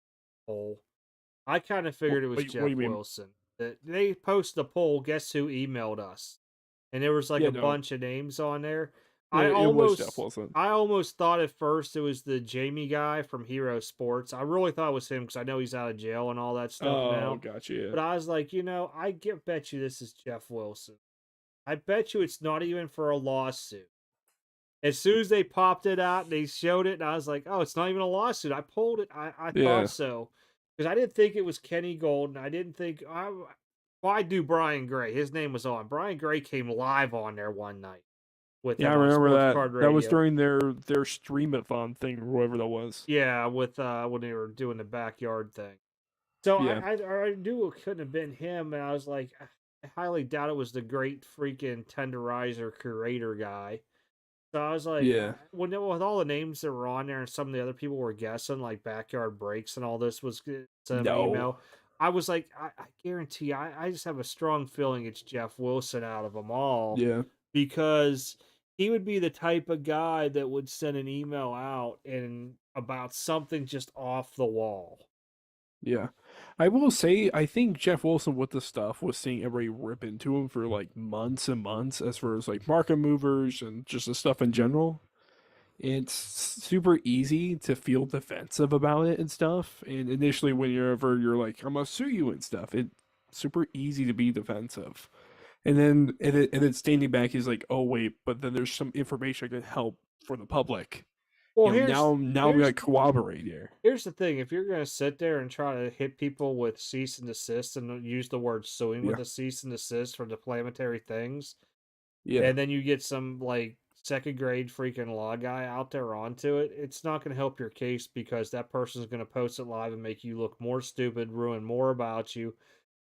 poll. I kind of figured it was What do Jeff you mean? Wilson. That they posted a poll. Guess who emailed us? And there was like Yeah, a no, bunch of names on there. it was Jeff Wilson. I almost thought at first it was the Jamie guy from Hero Sports. I really thought it was him because I know he's out of jail and all that stuff Oh, now. gotcha. But I was like, bet you this is Jeff Wilson. I bet you it's not even for a lawsuit. As soon as they popped it out and they showed it, and I was like, oh, it's not even a lawsuit. I pulled it. I thought Yeah, so. Because I didn't think it was Kenny Golden. I didn't think. Well, I do Brian Gray. His name was on. Brian Gray came live on there one night with yeah, I them on remember Sports that. Card That was Radio. during their streamathon thing or whatever that was. Yeah, with when they were doing the backyard thing. So Yeah, I knew it couldn't have been him, and I was like, I highly doubt it was the great freaking tenderizer curator guy. So I was like, yeah, with all the names that were on there and some of the other people were guessing, like Backyard Breaks and all this was sent him an no, email. I was like, I guarantee, I just have a strong feeling it's Jeff Wilson out of them all yeah, because he would be the type of guy that would send an email out and about something just off the wall. yeah. I will say, I think Jeff Wilson with the stuff was seeing everybody rip into him for like months and months as far as like market movers and just the stuff in general. It's super easy to feel defensive about it and stuff. And initially, whenever you're like, I'm gonna sue you and stuff, it's super easy to be defensive. And then standing back is like, oh wait, but then there's some information I can help for the public. Well, Now we gotta cooperate here. here's the thing: if you're gonna sit there and try to hit people with cease and desist and use the word suing with Yeah, a cease and desist for defamatory things, yeah. and then you get some like second grade freaking law guy out there onto it, it's not going to help your case because that person's going to post it live and make you look more stupid, ruin more about you.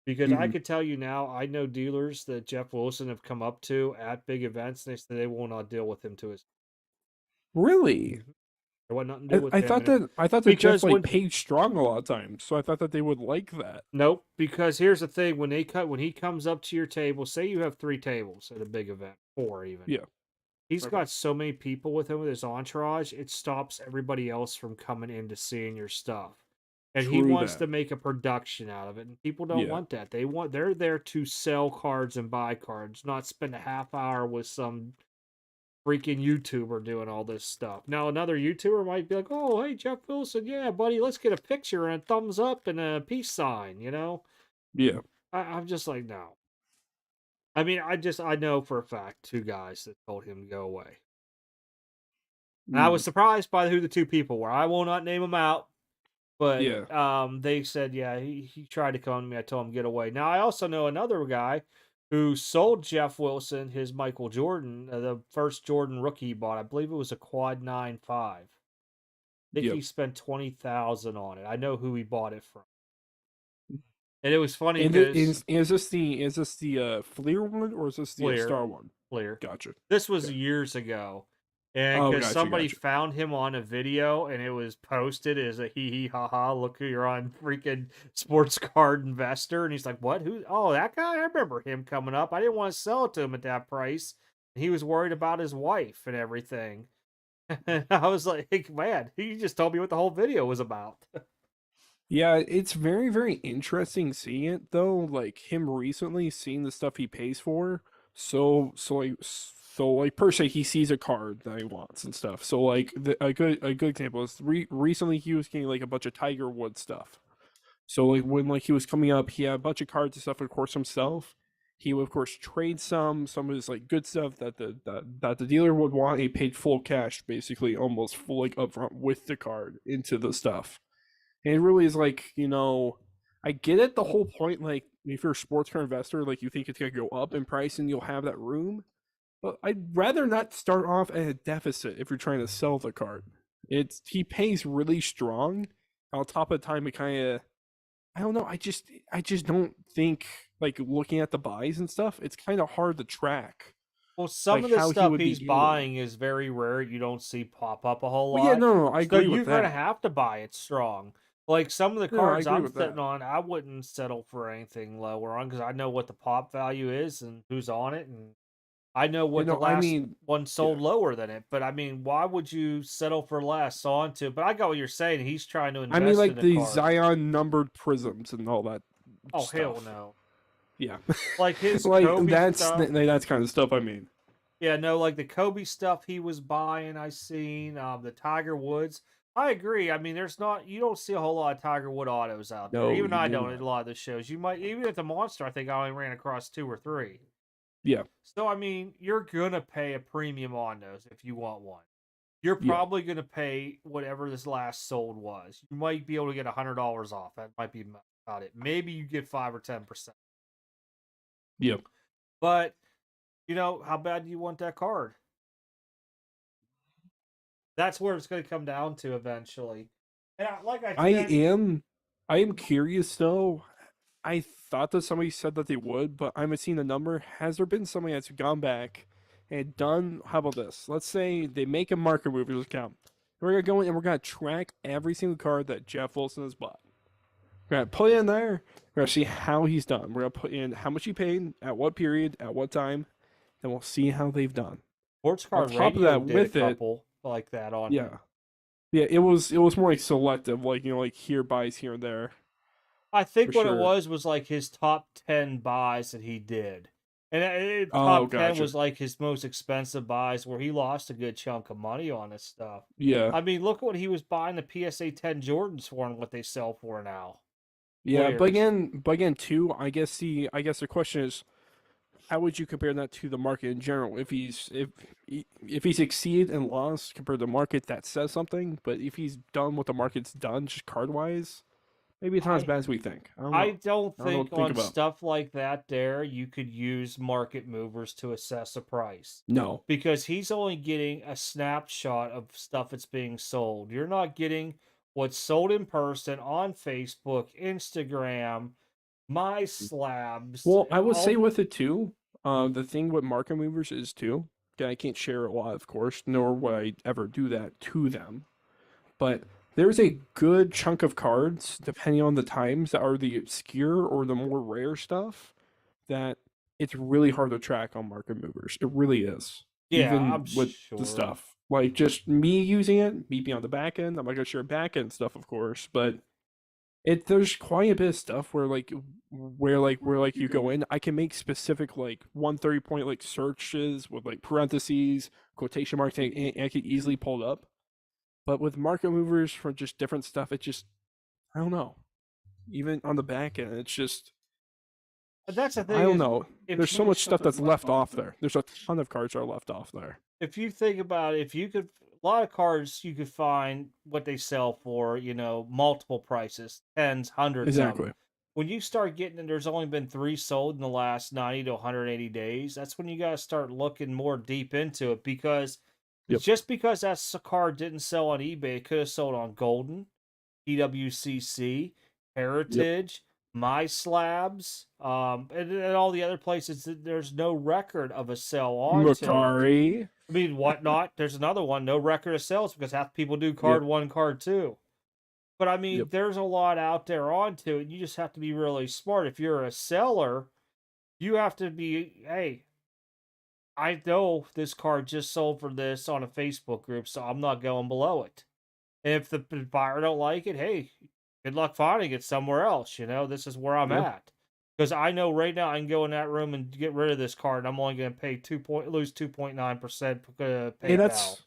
Because I Hmm. could tell you now, I know dealers that Jeff Wilson have come up to at big events, and they say they will not deal with him to his. Really? Mhm. There was nothing to do with I him, thought and that Jeff because like when paid strong a lot of times, so I thought that they would like that. nope, because here's the thing: when he comes up to your table, say you have 3 tables at a big event, 4 even. Yeah. He's Okay. got so many people with him with his entourage, it stops everybody else from coming in to seeing your stuff. And he True wants that. to make a production out of it. And people don't Yeah. want that. They're there to sell cards and buy cards, not spend a half hour with some freaking YouTuber doing all this stuff. Now another YouTuber might be like, "Oh, hey Jeff Wilson, yeah, buddy, let's get a picture and a thumbs up and a peace sign," you know? Yeah. I'm just like, no. I mean, I know for a fact 2 guys that told him to go away. And I Mm. was surprised by who the 2 people were. I will not name them out, but Yeah. they said, yeah, he tried to come to me. I told him get away. Now I also know another guy who sold Jeff Wilson his Michael Jordan, the first Jordan rookie he bought. I believe it was a quad 9.5. I think Yep. he spent 20,000 on it. I know who he bought it from, and it was funny And it because is this the Fleer one or is this the Flair, Star one? Flair. Gotcha. This was Okay. years ago. And Oh, because gotcha, somebody gotcha. found him on a video and it was posted as a hee hee ha ha, look who you're on freaking sports card investor. And he's like, what? Who? Oh, that guy? I remember him coming up. I didn't want to sell it to him at that price. He was worried about his wife and everything. And I was like, man, he just told me what the whole video was about. Yeah, it's very, very interesting seeing it though. Like him recently seeing the stuff he pays for. So like per se, he sees a card that he wants and stuff. So like a good example is recently he was getting like a bunch of Tiger Woods stuff. So like when like he was coming up, he had a bunch of cards and stuff, of course, himself. He would of course trade some of his like good stuff that the dealer would want. He paid full cash, basically almost full like upfront with the card into the stuff. And it really is like, I get it the whole point, like if you're a sports car investor, like you think it's gonna go up in price and you'll have that room. But I'd rather not start off at a deficit if you're trying to sell the card. He pays really strong. On top of the time, it kind of I don't know. I just don't think like looking at the buys and stuff. It's kind of hard to track Well, some like of the how he stuff would be he's handling. buying is very rare. You don't see pop up a whole Well, yeah, lot. no, I So agree with you're going to that. have to buy it strong. Like some of the No, I cards agree I'm with sitting that. on, I wouldn't settle for anything lower on because I know what the pop value is and who's on it. And I know You what the know, I last mean, one yeah. sold lower than it. But I mean, why would you settle for less onto? But I got what you're saying. He's trying to I mean, invest in like a the card. Zion numbered prisms and all that Oh, hell stuff. no. Yeah, Like his like Kobe stuff. that's kind of stuff. I mean, Yeah, no, like the Kobe stuff he was buying, I seen the Tiger Woods. I agree. I mean, there's not you don't see a whole lot of Tiger Wood autos out there. no, Even you I do don't at not. a lot of the shows. You might even at the Monster. I think I only ran across 2 or 3. Yeah, So I mean, you're gonna pay a premium on those if you want one. You're yeah, probably gonna pay whatever this last sold was. You might be able to get $100 off. That might be about it. Maybe you get 5 or 10%. yeah. But how bad do you want that card? That's where it's going to come down to eventually. And like I I said, am, I am curious though. I thought that somebody said that they would, but I haven't seen the number. Has there been somebody that's gone back and done? How about this? Let's say they make a market movers account. We're gonna go in and we're gonna track every single card that Jeff Wilson has bought. We're gonna put it in there. We're gonna see how he's done. We're gonna put in how much he paid, at what period, at what time, and we'll see how they've done. Sports On Card top of Radio that, did a with it, couple like that on him. yeah, yeah, it was more like selective, like like here buys here and there I for think what it sure. was like his top 10 buys that he did. And Oh, top 10 gotcha. was like his most expensive buys where he lost a good chunk of money on this stuff. Yeah, I mean, look what he was buying the PSA 10 Jordans for and what they sell for now. yeah, but Players. again, too, I guess the question is, how would you compare that to the market in general? If he's exceeded and lost compared to the market, that says something. But if he's done what the market's done, just card wise, maybe it's not as I bad as we think. I don't I know. don't I don't know think what to think on about. stuff like that there you could use market movers to assess a price No. because he's only getting a snapshot of stuff that's being sold. You're not getting what's sold in person on Facebook, Instagram, my slabs, Well, I would say all. with it too. The thing with market movers is too. Okay, I can't share a lot, of course, nor would I ever do that to them. But there's a good chunk of cards, depending on the times, that are the obscure or the more rare stuff that it's really hard to track on market movers. It really is. Yeah, Even I'm with the sure. stuff. Like just me using it, me being on the back end, I'm not gonna share back end stuff, of course, but there's quite a bit of stuff where you go in, I can make specific like 130 point like searches with like parentheses, quotation marks, and I can easily pull it up. But with market movers for just different stuff, it just I don't know. Even on the back end, it's just But that's the I thing don't is, know. if There's so much stuff that's left off there. There's a ton of cards that are left off there. if you think about it, if you could, a lot of cards you could find what they sell for, multiple prices, tens, hundreds of them. Exactly. When you start getting, and there's only been 3 sold in the last 90 to 180 days, that's when you got to start looking more deep into it because Yep. just because that card didn't sell on eBay, it could have sold on Golden, PWCC, Yep. Heritage, My Slabs, and all the other places that there's no record of a sell onto it. Mukari. I mean, WhatNot, there's another one, no record of sales because half the people do Yep. card one, card two. But I mean, Yep. there's a lot out there onto it. You just have to be really smart. If you're a seller, you have to be, hey, I know this card just sold for this on a Facebook group, so I'm not going below it. And if the buyer don't like it, hey, good luck finding it somewhere else. This is where I'm Yeah. at. Because I know right now I can go in that room and get rid of this card, and I'm only going to pay lose 2.9% And PayPal.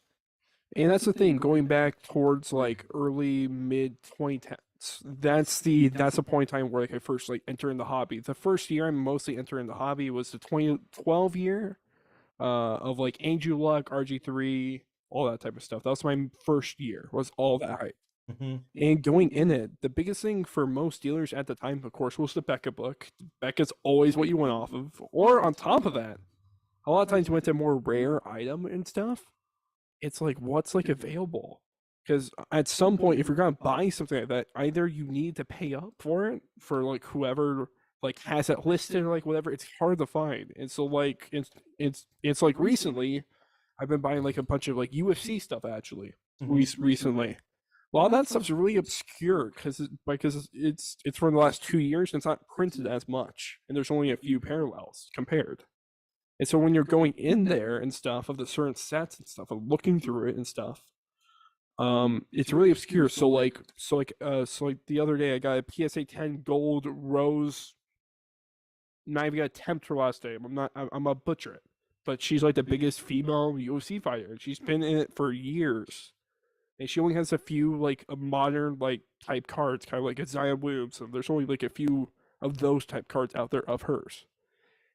that's the thing. Going back towards like early mid 2010s, that's the point in time where like I first like enter in the hobby. The first year I'm mostly entering the hobby was the 2012 year, of like Angel Luck, RG3, all that type of stuff. That was my first year. Was all that hype. And going in it, the biggest thing for most dealers at the time, of course, was the Becca book. Becca's always what you went off of. Or on top of that, a lot of times you went to more rare item and stuff. It's like, what's like available? Because at some point, if you're gonna buy something like that, either you need to pay up for it for like whoever like has it listed or like whatever. It's hard to find, and so like it's like recently, I've been buying like a bunch of like UFC stuff actually. Recently, a lot of that stuff's really obscure because it's from the last 2 years and it's not printed as much, and there's only a few parallels compared. And so when you're going in there and stuff of the certain sets and stuff and looking through it and stuff, it's really obscure. So like the other day I got a PSA 10 gold rose. Not even gonna attempt her last name. I'm gonna butcher it. But she's like the biggest female UFC fighter. She's been in it for years. And she only has a few like a modern like type cards, kind of like a Zion Williams. So there's only like a few of those type cards out there of hers.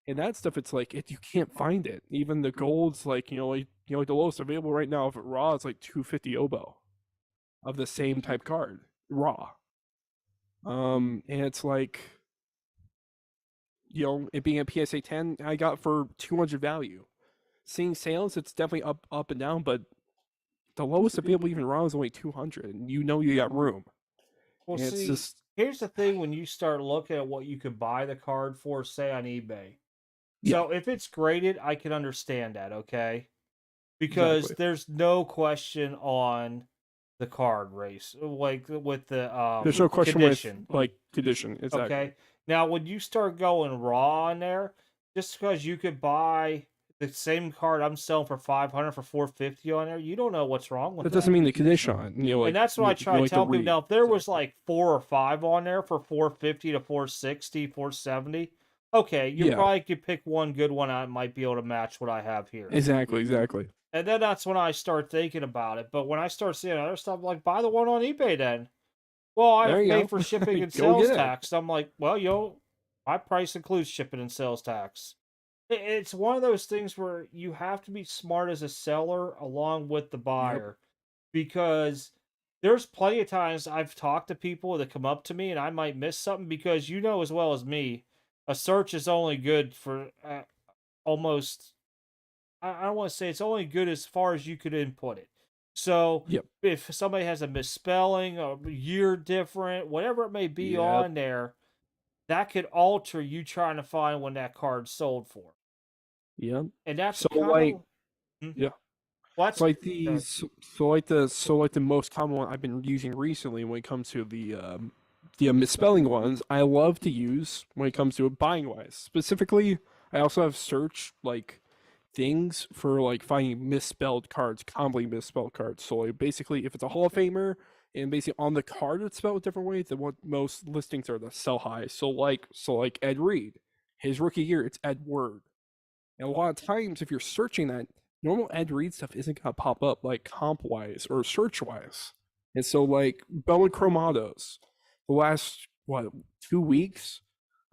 And that stuff, it's like you can't find it. Even the gold's like like the lowest available right now of raw is like 250 oboe of the same type card raw. And it's like it being a PSA 10, I got for 200 value. Seeing sales, it's definitely up and down, but the lowest available even raw is only 200, and you got room. Well, And it's see, just here's the thing when you start looking at what you could buy the card for, say on eBay. yeah, So if it's graded, I can understand that, okay? Because exactly. there's no question on the card race, like with the There's no question condition. with like condition, exactly. Okay. Now, when you start going raw on there, just because you could buy the same card I'm selling for 500 for 450 on there, you don't know what's wrong with That that. doesn't mean the condition on it. And that's what I try to tell people. Now, if there was like 4 or 5 on there for 450 to 460, 470, okay, you probably could pick one good one out and might be able to match what I have here. Exactly. And then that's when I start thinking about it. But when I start seeing other stuff, like buy the one on eBay then. Well, I have to pay for shipping and sales tax. I'm like, well, my price includes shipping and sales tax. It's one of those things where you have to be smart as a seller along with the Yep. buyer, because there's plenty of times I've talked to people that come up to me and I might miss something, because you know as well as me, a search is only good for almost, I don't want to say it's only good as far as you could input it. So Yep. if somebody has a misspelling, a year different, whatever it may be Yep. on there, that could alter you trying to find when that card's sold for. Yep. And that's So kind like, of, well, yeah. that's Like good. these, so like the most common one I've been using recently when it comes to the misspelling ones, I love to use when it comes to buying wise. Specifically, I also have search like things for like finding misspelled cards, commonly misspelled cards. So like, basically, if it's a Hall of Famer and basically on the card it's spelled a different way, then what most listings are the sell high. So like Ed Reed, his rookie year, it's Ed Word. And a lot of times, if you're searching that, normal Ed Reed stuff isn't gonna pop up like comp wise or search wise. And so like Bowen Chromatos, the last what 2 weeks,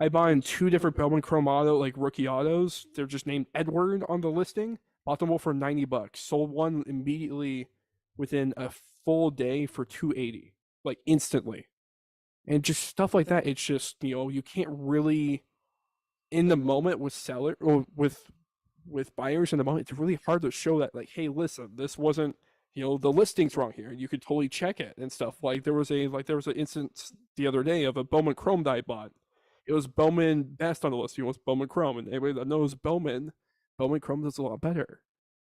I bought in two different Bowman Chromato like rookie autos. They're just named Edward on the listing. Bought them all for $90. Sold one immediately within a full day for 280, like instantly. And just stuff like that. It's just you can't really in the moment with seller or with buyers in the moment. It's really hard to show that like, hey, listen, this wasn't the listing's wrong here, and you could totally check it and stuff. Like there was an instance the other day of a Bowman Chrome that I bought. It was Bowman best on the listing. It was Bowman Chrome, and anybody that knows Bowman Chrome does a lot better,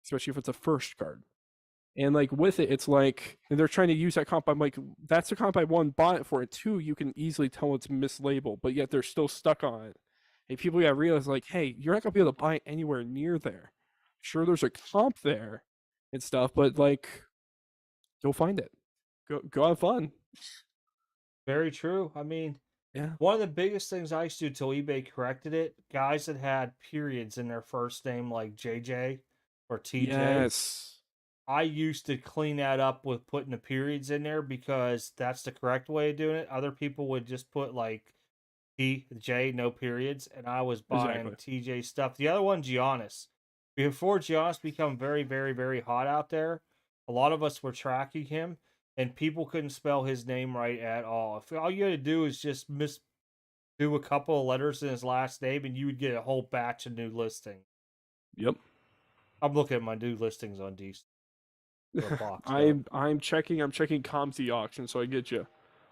especially if it's a first card. And like with it, it's like, and they're trying to use that comp. I'm like, that's the comp I one bought it for. It too, you can easily tell it's mislabeled, but yet they're still stuck on it. And people gotta realize, like, hey, you're not gonna be able to buy it anywhere near there. Sure, there's a comp there and stuff, but like, go find it. Go have fun. Very true. I mean, Yeah. one of the biggest things I used to do till eBay corrected it, guys that had periods in their first name, like JJ or TJ, Yes. I used to clean that up with putting the periods in there, because that's the correct way of doing it. Other people would just put like TJ, no periods, and I was buying Exactly. TJ stuff. The other one, Giannis. Before Giannis become very, very, very hot out there, a lot of us were tracking him, and people couldn't spell his name right at all. If all you had to do is just do a couple of letters in his last name, and you would get a whole batch of new listings. Yep. I'm looking at my new listings on D for a box though. I'm checking ComC auction, so I get you.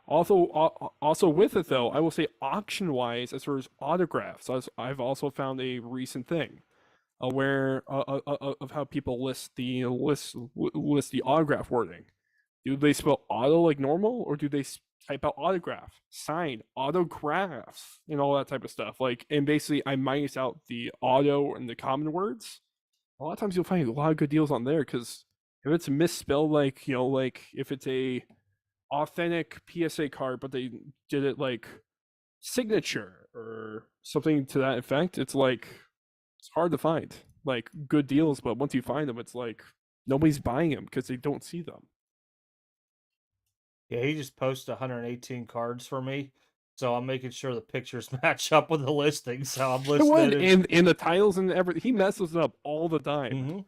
Also with it though, I will say auction wise, as far as autographs, I've also found a recent thing aware of how people list the autograph wording. Do they spell auto like normal, or do they type out autograph, sign, autographs, and all that type of stuff? Like, and basically, I minus out the auto and the common words. A lot of times, you'll find a lot of good deals on there because if it's misspelled, like like if it's a authentic PSA card, but they did it like signature or something to that effect, it's like it's hard to find like good deals, but once you find them, it's like nobody's buying them because they don't see them. Yeah, he just posted 118 cards for me, so I'm making sure the pictures match up with the listing. So I'm It listening. would, and the titles and everything. He messes it up all the time. Mhm.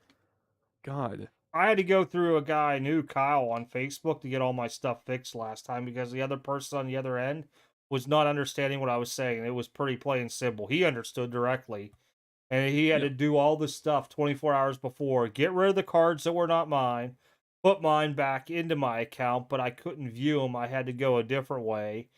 God. I had to go through a guy I knew, Kyle, on Facebook to get all my stuff fixed last time, because the other person on the other end was not understanding what I was saying. It was pretty plain and simple. He understood directly, and he had to Yep. do all this stuff 24 hours before. Get rid of the cards that were not mine, put mine back into my account, but I couldn't view them. I had to go a different way.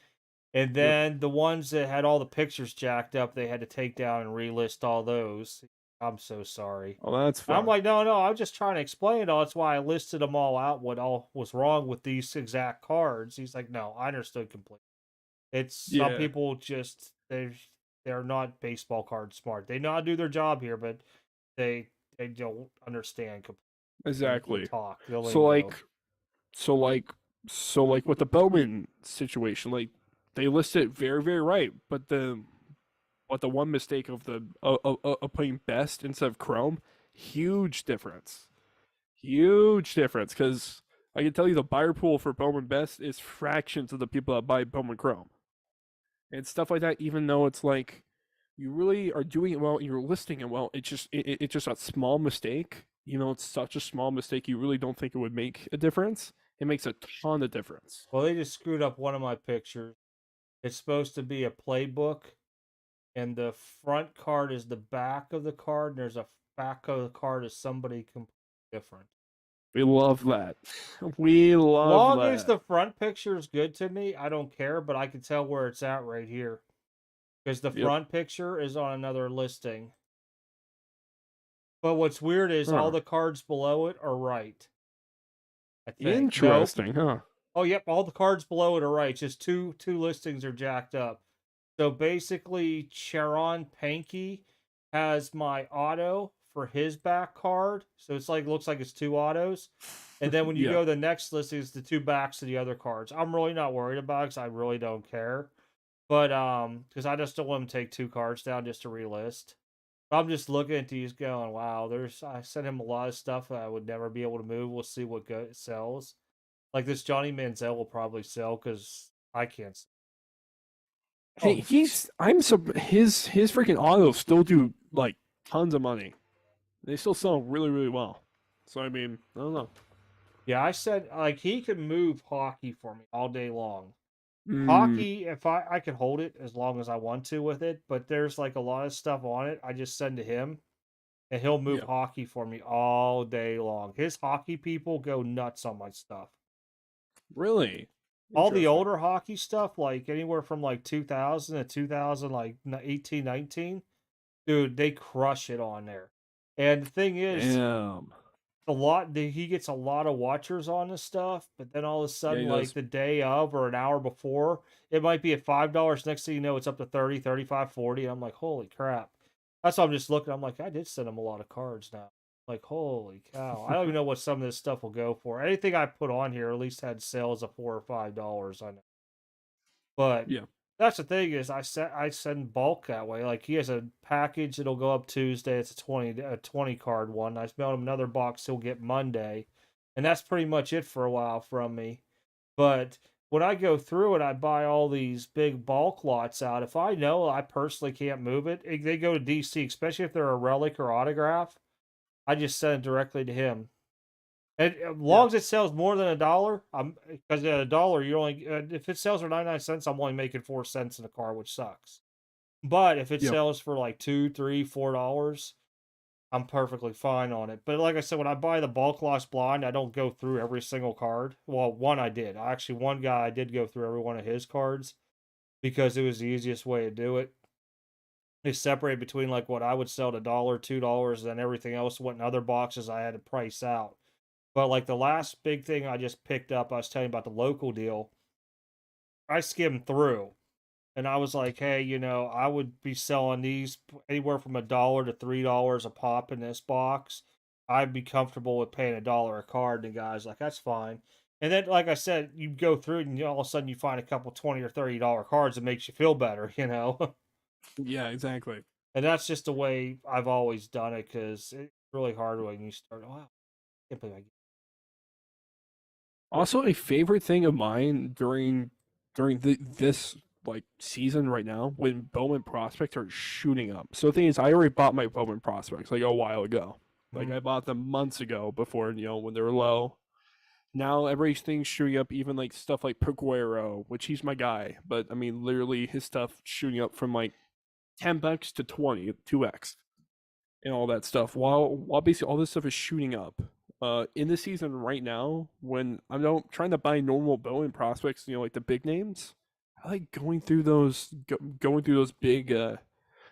And Yep. then the ones that had all the pictures jacked up, they had to take down and relist all those. I'm so sorry. Oh, that's And I'm fun. like, no, no, I'm just trying to explain it all. That's why I listed them all out, what all was wrong with these exact cards. He's like, no, I understood completely. It's some Yeah. people just they're not baseball card smart. They know how to do their job here, but they they don't understand the Exactly. talk, the So like, lingo. so like, so like with the Bowman situation, like they list it very, very right, but the one mistake of the of putting best instead of Chrome, huge difference. Huge difference because I can tell you the buyer pool for Bowman Best is fractions of the people that buy Bowman Chrome and stuff like that. Even though it's like you really are doing it well, and you're listing it well. It's just a small mistake. It's such a small mistake. You really don't think it would make a difference. It makes a ton of difference. Well, they just screwed up one of my pictures. It's supposed to be a playbook, and the front card is the back of the card, and there's a back of the card is somebody completely different. We love that. We love Long that. as the front picture is good to me, I don't care, but I can tell where it's at right here. Because the Yep. front picture is on another listing. But what's weird is all Huh. the cards below it are right. I think. Interesting, Nope. huh? Oh, yep, all the cards below it are right. Just two listings are jacked up. So basically, Charon Panky has my auto for his back card. So it's like looks like it's two autos. And then when you Yeah. go to the next listing, it's the two backs of the other cards. I'm really not worried about it because I really don't care. But because I just don't want to take two cards down just to relist. I'm just looking at these going, wow, I sent him a lot of stuff that I would never be able to move. We'll see what sells. Like this Johnny Manziel will probably sell because I can't. Hey, Oh, his freaking autos still do like tons of money. They still sell really, really well. So I mean, I don't know. yeah, I said like he can move hockey for me all day long. Mm, Hockey, if I can hold it as long as I want to with it, but there's like a lot of stuff on it. I just send to him, and he'll move yeah. hockey for me all day long. His hockey people go nuts on my stuff. Really? All the Interesting. older hockey stuff, like anywhere from like 2000 to 2000, like 18, 19, dude, they crush it on there. And the thing is, Damn. he gets a lot of watchers on this stuff, but then all of a Yeah, sudden, he like does. the day of or an hour before, it might be at $5. Next thing you know, it's up to 30, 35, 40. And I'm like, holy crap. That's why I'm just looking. I'm like, I did send him a lot of cards now. Like, holy cow. I don't even know what some of this stuff will go for. Anything I put on here at least had sales of $4 or $5. I know. But Yeah. that's the thing is I send bulk that way. Like he has a package that'll go up Tuesday. It's a 20 card one. I mailed him another box he'll get Monday. And that's pretty much it for a while from me. But when I go through it, I buy all these big bulk lots out. If I know I personally can't move it, they go to DC, especially if they're a relic or autograph. I just send it directly to him. And as Yeah. long as it sells more than $1, I'm because at $1 you only if it sells for 99 cents, I'm only making 4 cents in the car, which sucks. But if it Yep. sells for like $2, $3, $4, I'm perfectly fine on it. But like I said, when I buy the bulk loss blind, I don't go through every single card. Well, one I did. Actually, one guy I did go through every one of his cards because it was the easiest way to do it. They separate between like what I would sell at $1, $2, and then everything else went in other boxes I had to price out. But like the last big thing I just picked up, I was telling you about the local deal. I skimmed through and I was like, hey, I would be selling these anywhere from $1 to $3 a pop in this box. I'd be comfortable with paying $1 a card. And the guy's like, that's fine. And then, like I said, you go through it and all of a sudden you find a couple $20 or $30 cards that makes you feel better, Yeah, exactly. And that's just the way I've always done it because it's really hard when you start, wow, I can't believe I Also, a favorite thing of mine during this like season right now when Bowman prospects are shooting up. So the thing is, I already bought my Bowman prospects like a while ago. Like Mhm. I bought them months ago before when they were low. Now everything's shooting up, even like stuff like Peguero, which he's my guy. But I mean, literally his stuff shooting up from like $10 to 20, 2x, and all that stuff. While basically all this stuff is shooting up. In the season right now, when I'm trying to buy normal Bowen prospects, like the big names, I like going through those big,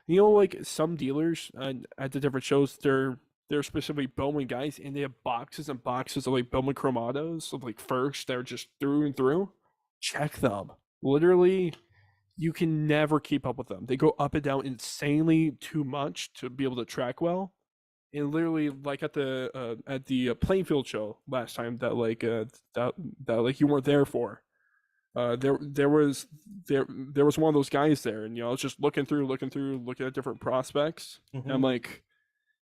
like some dealers at the different shows, they're specifically Bowman guys, and they have boxes and boxes of like Bowman Chromatos of like first. They're just through and through. Check them. Literally, you can never keep up with them. They go up and down insanely too much to be able to track well. And literally, like at the Plainfield show last time that like you weren't there for. There was one of those guys there, and I was just looking at different prospects. And I'm Mhm. like,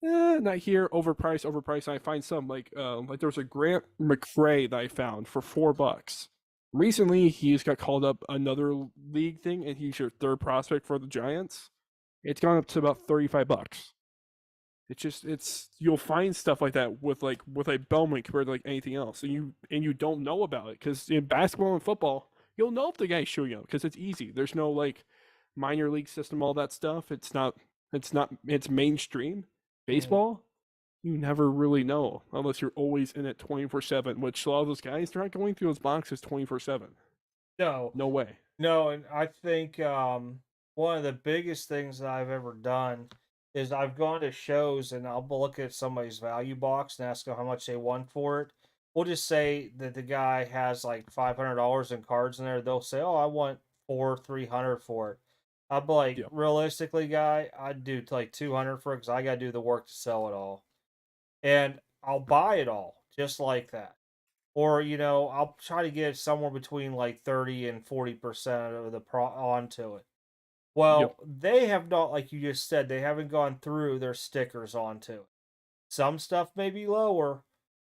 not here, overpriced. And I find some like there was a Grant McRae that I found for $4. Recently, he's got called up another league thing, and he's your third prospect for the Giants. it's gone up to about $35. It's you'll find stuff like that with Bellman compared to like anything else, and you don't know about it because in basketball and football you'll know if the guy's showing up because it's easy. There's no like minor league system, all that stuff. It's mainstream. Baseball, you never really know unless you're always in it 24/7. Which a lot of those guys, they're not going through those boxes 24/7. No, No way. no, and I think one of the biggest things that I've ever done is I've gone to shows and I'll look at somebody's value box and ask them how much they want for it. We'll just say that the guy has like $500 in cards in there. They'll say, "Oh, I want 300 for it." I'll be like, Yeah. realistically, guy, I'd do like 200 for it because I got to do the work to sell it all, and I'll buy it all just like that. Or, I'll try to get somewhere between like 30 and 40% of the onto it. Yep. Well, they have not, like you just said, they haven't gone through their stickers onto it. Some stuff may be lower,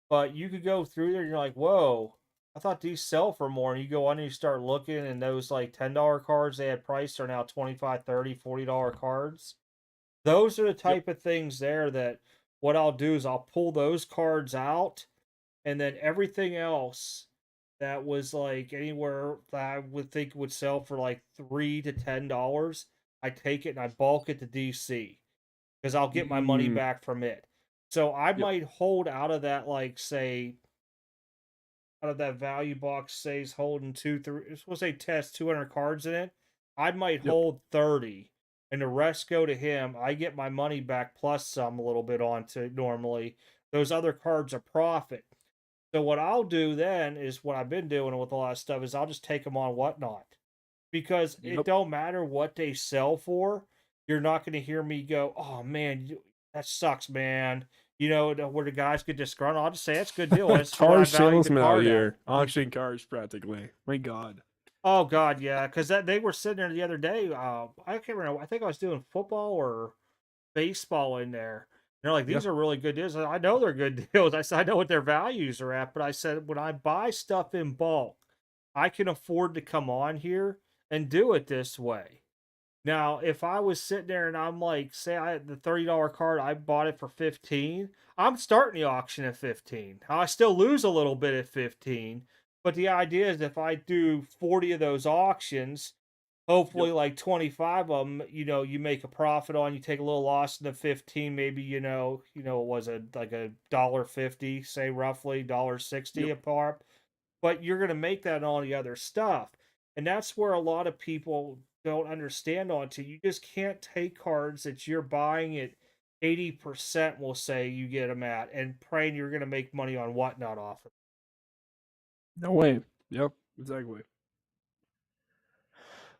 but you could go through there and you're like, whoa, I thought these sell for more. And you go on and you start looking, and those like $10 cards they had priced are now 25, 30, $40 cards. Those are the Yep. type of things there that what I'll do is I'll pull those cards out, and then everything else that was like anywhere that I would think would sell for like $3 to $10, I take it and I bulk it to DC because I'll get my money Mm, back from it. So I yep. might hold out of that, like say out of that value box, says holding two, three, we'll say test 200 cards in it. I might Yep. hold 30 and the rest go to him. I get my money back plus some a little bit onto normally. Those other cards are profit. So what I'll do then is what I've been doing with a lot of stuff is I'll just take them on WhatNot because it Yep. don't matter what they sell for. You're not going to hear me go, "Oh man, that sucks, man." Where the guys get disgruntled. I'll just say that's a good deal. That's what Car I valued the salesman out card at. here, auction cars practically. My God. Oh God, yeah, because that they were sitting there the other day. I can't remember. I think I was doing football or baseball in there. They're like, Yeah. these are really good deals. I know they're good deals. I said, I know what their values are at, but I said, when I buy stuff in bulk, I can afford to come on here and do it this way. Now, if I was sitting there and I'm like, say I had the $30 card, I bought it for 15, I'm starting the auction at 15. I still lose a little bit at 15, but the idea is if I do 40 of those auctions, Yep. hopefully like 25 of them, you make a profit on, you take a little loss in the 15, maybe, it was like a dollar 50, say roughly dollar 60 Yep. a part, but you're going to make that on all the other stuff. And that's where a lot of people don't understand onto. You just can't take cards that you're buying at 80%, we'll say you get them at, and praying you're going to make money on WhatNot off of. No way. Yep. Exactly.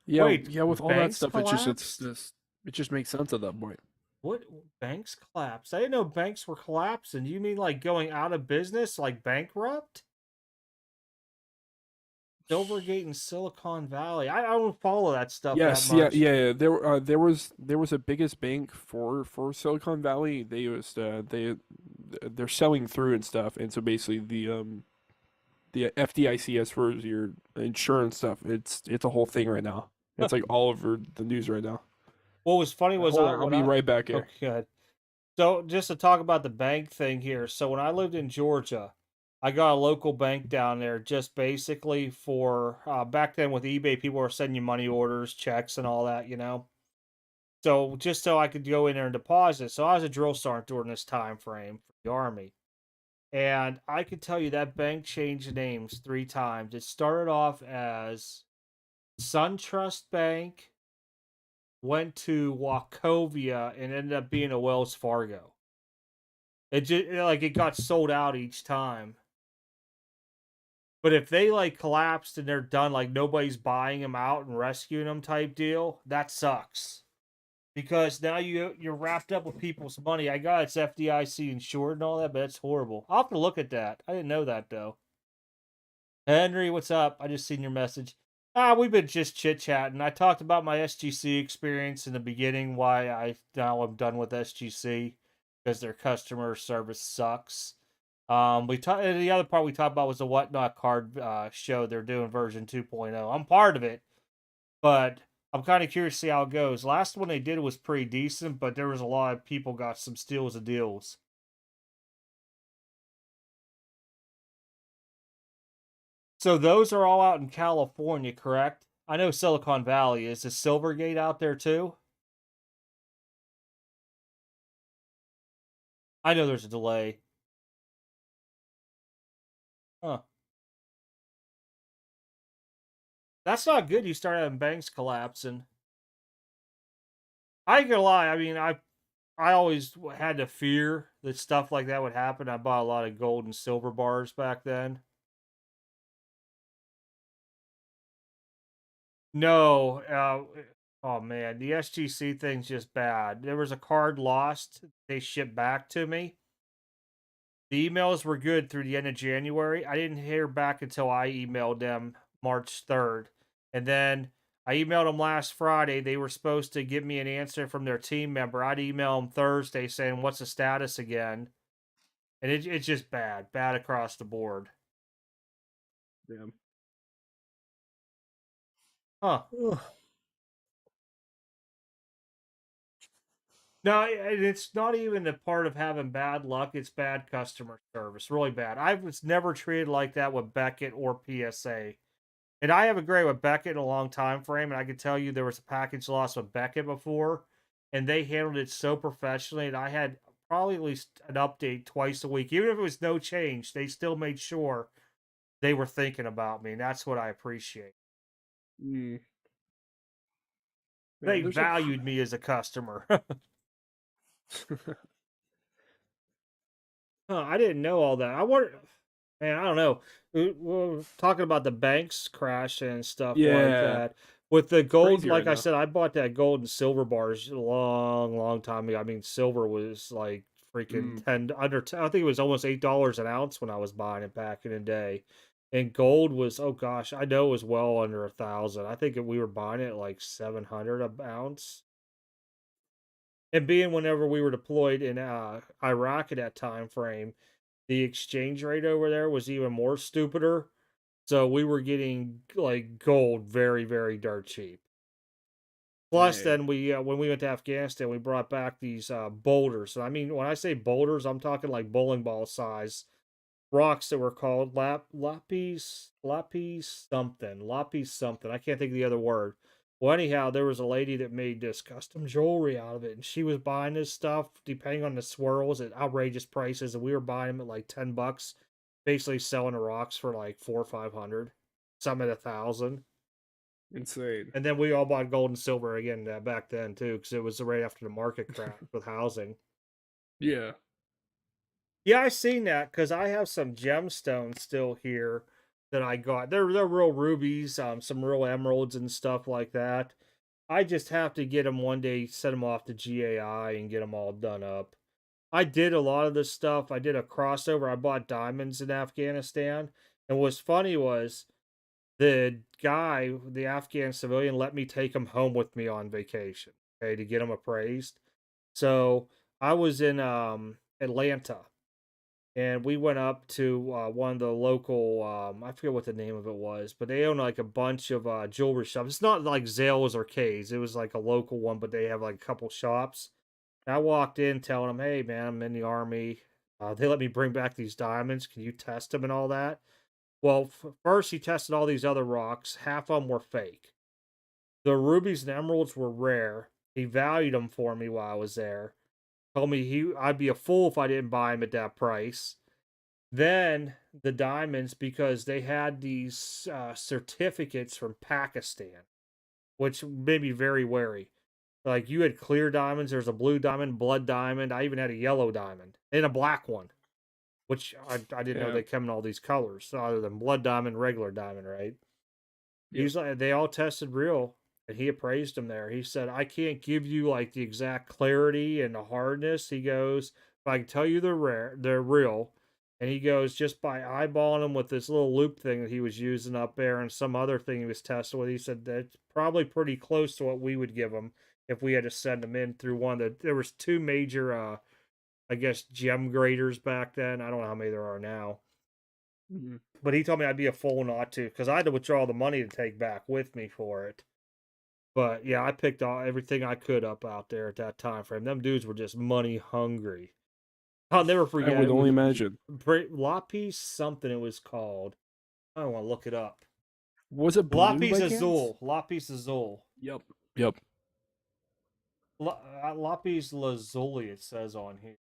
Yeah. Wait, Yeah. With all that banks stuff, collapsed? it just makes sense at that point. What, banks collapsed? I didn't know banks were collapsing. Do you mean like going out of business, like bankrupt? Silvergate and Silicon Valley. I don't follow that stuff that Yes, yeah, much. yeah, yeah. There was a biggest bank for Silicon Valley. They're selling through and stuff, and so basically the FDIC as far as your insurance stuff, it's a whole thing right now. It's like all over the news right now. What was funny was Hold on, I'll be right back oh here. good. So just to talk about the bank thing here. So when I lived in Georgia, I got a local bank down there just basically for back then with eBay, people were sending you money orders, checks, and all that. So just so I could go in there and deposit. So I was a drill sergeant during this time frame for the Army. And I can tell you that bank changed names 3 times. It started off as SunTrust Bank, went to Wachovia, and ended up being a Wells Fargo. It just like it got sold out each time. But if they like collapsed and they're done, like nobody's buying them out and rescuing them type deal, that sucks. Because now you're wrapped up with people's money. I got it's FDIC insured and all that, but that's horrible. I'll have to look at that. I didn't know that though. Henry, what's up? I just seen your message. We've been just chit chatting. I talked about my SGC experience in the beginning, why I now I'm done with SGC because their customer service sucks. We talked. The other part we talked about was the WhatNot card show they're doing version 2.0. I'm part of it, but I'm kind of curious to see how it goes. Last one they did was pretty decent, but there was a lot of people got some steals of deals. So those are all out in California, correct? I know Silicon Valley. Is Silvergate out there too? I know there's a delay. Huh. That's not good. You start having banks collapsing. I ain't gonna lie. I mean, I always had to fear that stuff like that would happen. I bought a lot of gold and silver bars back then. No, oh man, the SGC thing's just bad. There was a card lost. They shipped back to me. The emails were good through the end of January. I didn't hear back until I emailed them March 3rd. And then I emailed them last Friday. They were supposed to give me an answer from their team member. I'd email them Thursday saying, what's the status again? And it's just bad across the board. Yeah. Huh. No, and it's not even a part of having bad luck. It's bad customer service, really bad. I was never treated like that with Beckett or PSA. And I haven't agreed with Beckett in a long time frame, and I can tell you there was a package loss with Beckett before, and they handled it so professionally, and I had probably at least an update twice a week. Even if it was no change, they still made sure they were thinking about me, and that's what I appreciate. Mm. Yeah, They there's a valued me as a customer. Huh, I didn't know all that. I wonder, man, I don't know. We're talking about the banks crash and stuff like yeah, that. With the gold, crazy right like I now. said, I bought that gold and silver bars a long time ago. I mean, silver was like freaking Mm. 10 under 10, I think it was almost $8 an ounce when I was buying it back in the day. And gold was, oh gosh, I know it was well under 1,000. I think we were buying it at like 700 an ounce. And being whenever we were deployed in Iraq at that time frame, the exchange rate over there was even more stupider. So we were getting like gold very dirt cheap. Plus, Dang. then we when we went to Afghanistan, we brought back these boulders. So I mean, when I say boulders, I'm talking like bowling ball size rocks that were called lapis something. I can't think of the other word. Well, anyhow, there was a lady that made this custom jewelry out of it, and she was buying this stuff depending on the swirls at outrageous prices, and we were buying them at like $10, basically selling the rocks for like 400 or 500, some at 1,000. Insane. And then we all bought gold and silver again back then too, because it was right after the market crash with housing. Yeah. Yeah, I seen that because I have some gemstones still here that I got. They're real rubies, some real emeralds and stuff like that. I just have to get them one day, send them off to GAI and get them all done up. I did a lot of this stuff. I did a crossover. I bought diamonds in Afghanistan, and what's funny was the guy, the Afghan civilian, let me take him home with me on vacation, okay, to get him appraised. So I was in Atlanta and we went up to one of the local I forget what the name of it was, but they own like a bunch of jewelry shops. It's not like Zales or K's. It was like a local one, but they have like a couple shops. And I walked in telling them, hey man, I'm in the army. They let me bring back these diamonds. Can you test them and all that? Well, first he tested all these other rocks. Half of them were fake. The rubies and emeralds were rare. He valued them for me while I was there. Told me I'd be a fool if I didn't buy them at that price. Then the diamonds, because they had these certificates from Pakistan, which made me very wary. Like you had clear diamonds, there's a blue diamond, blood diamond. I even had a yellow diamond and a black one, which I didn't know Yeah. they come in all these colors, other than blood diamond, regular diamond, right? Yep. He's like, they all tested real, and he appraised them there. He said, I can't give you like the exact clarity and the hardness. He goes, but I can tell you they're real. And he goes, just by eyeballing them with this little loop thing that he was using up there and some other thing he was testing with, he said that's probably pretty close to what we would give them if we had to send them in through one of the, there was two major, I guess, gem graders back then. I don't know how many there are now. Mhm. But he told me I'd be a fool not to, because I had to withdraw the money to take back with me for it. But yeah, I picked everything I could up out there at that time frame. Them dudes were just money hungry. I'll never I forget. would It only was imagine. Lapis something. It was called. I want to look it up. Was it blue Lapis by chance? Azul. Lapis Azul. Yep. Yep. Lapis Lazuli. It says on here.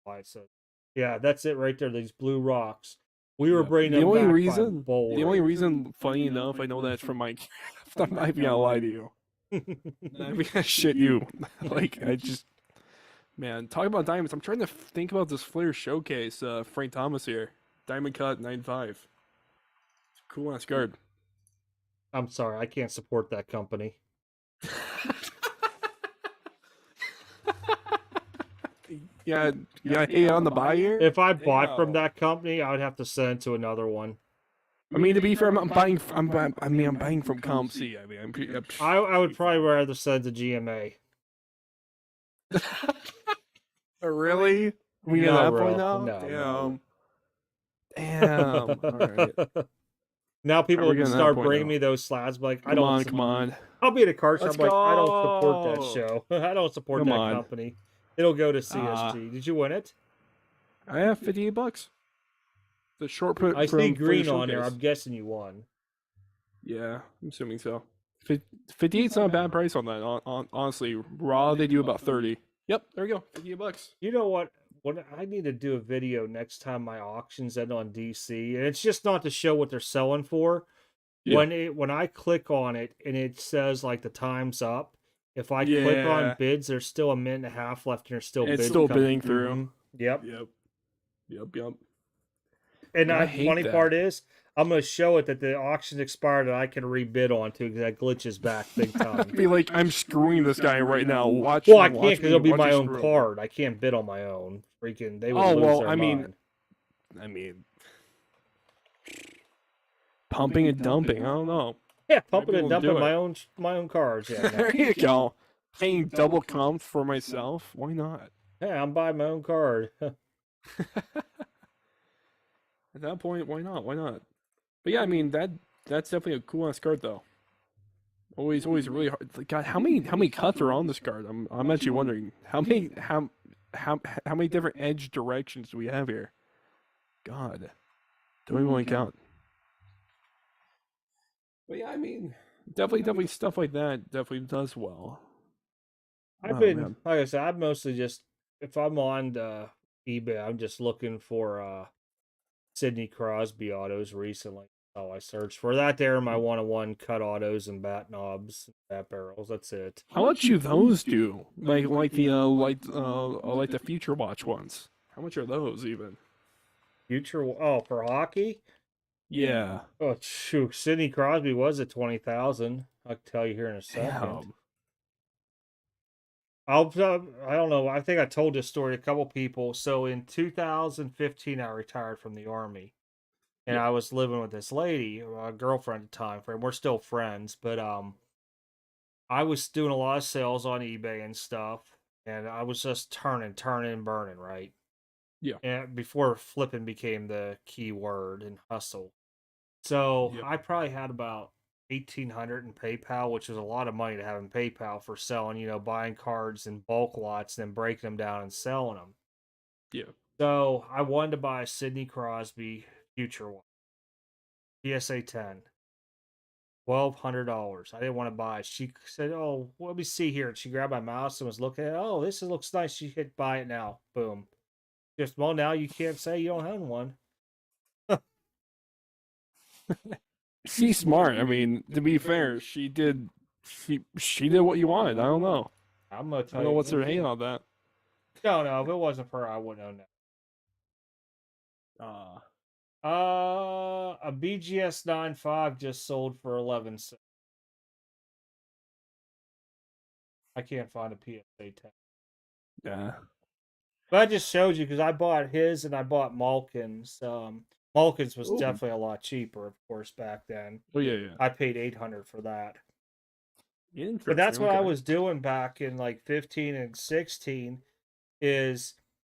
Why it says. Yeah, that's it right there. These blue rocks. We were Yep. bringing them back by bowl The only rate. reason, funny enough, I know that's from Minecraft. I'm not even gonna lie to you. I'm not even gonna shit you. Like, I just, man, talk about diamonds. I'm trying to think about this Flair showcase. Frank Thomas here, diamond cut 95. Cool ass guard. I'm sorry, I can't support that company. Yeah, yeah. Hey, on the buy here. If I bought from Damn. that company, I would have to send it to another one. I mean, to be fair, I'm buying. I'm buying from ComC. I mean, I would probably rather send to GMA. Really? We get No, that bro. point now? No. Damn. All right. Now people We're will getting that start point bringing now. me those slabs. Like, Come on. I'll be at a car shop. Let's Like, I don't support that go. show. I don't support Come that on. company. It'll go to CSG. Did you win it? I have $58. The short put I from see green Flair on there. Showcase. I'm guessing you won. Yeah, I'm assuming so. 58's not a bad price on that. Honestly, raw they do about 30. Yep, there we go. $58. You know what? What I need to do a video next time my auctions end on DC, and it's just not to show what they're selling for. Yeah. When I click on it and it says like the time's up, if I click Yeah. on bids, there's still a minute and a half left, and there's still It's bids still coming. bidding through. Yep. Yep. And I the hate funny that. part is, I'm going to show it that the auction's expired and I can rebid on too because that glitches back big time. Be like, I'm screwing this guy right now. Watch. Well, I watch can't because me- it'll be watch my me own screw him. card. I can't bid on my own. Freaking, they would Oh lose well, their I mind. mean, pumping and dumping. I don't know. Yeah, pumping Might and be able to dumping do my own cards. Yeah, no. There you go. Paying double comp for myself. Why not? Yeah, I'm buying my own card. At that point, why not? Why not? But yeah, I mean that's definitely a cool ass card though. Always really hard. Like, God, how many cuts are on this card? I'm actually wondering how many different edge directions do we have here? God, don't even want to count. But yeah, I mean, definitely stuff like that definitely does well. I've Oh, been, man. like I said, I'm mostly just, if I'm on eBay, I'm just looking for Sidney Crosby autos recently. Oh, I searched for that. There, my 101 cut autos and bat knobs, bat barrels. That's it. How much do those do? Like the Future Watch ones. How much are those even? Future, oh, for hockey? Yeah. Oh, shoot. Sidney Crosby was at 20,000. I'll tell you here in a second. Damn. I don't know. I think I told this story to a couple people. So in 2015, I retired from the Army. And I was living with this lady, a girlfriend at the time. We're still friends, but I was doing a lot of sales on eBay and stuff, and I was just turning, burning, right? Yeah. And before flipping became the key word and hustle. So Yep. I probably had about 1,800 in PayPal, which is a lot of money to have in PayPal for selling, buying cards in bulk lots, then breaking them down and selling them. Yeah. So I wanted to buy a Sidney Crosby Future one. PSA 10. $1,200. I didn't want to buy it. She said, "Oh, let me see here." And she grabbed my mouse and was looking at it. "Oh, this looks nice." She hit buy it now. Boom. Just, well, now you can't say you don't own one. She's smart. I mean, to be fair, she did what you wanted. I don't know. I'm gonna I tell don't know you. what's her hate on that. No. If it wasn't for her, I wouldn't own that. A BGS 95 just sold for 11 cents. I can't find a PSA 10. Yeah. But I just showed you because I bought his and I bought Malkin's. Malkin's was Ooh. definitely a lot cheaper, of course, back then. Oh yeah. I paid $800 for that. Interesting. But that's what I okay. was doing back in like 15 and 16 is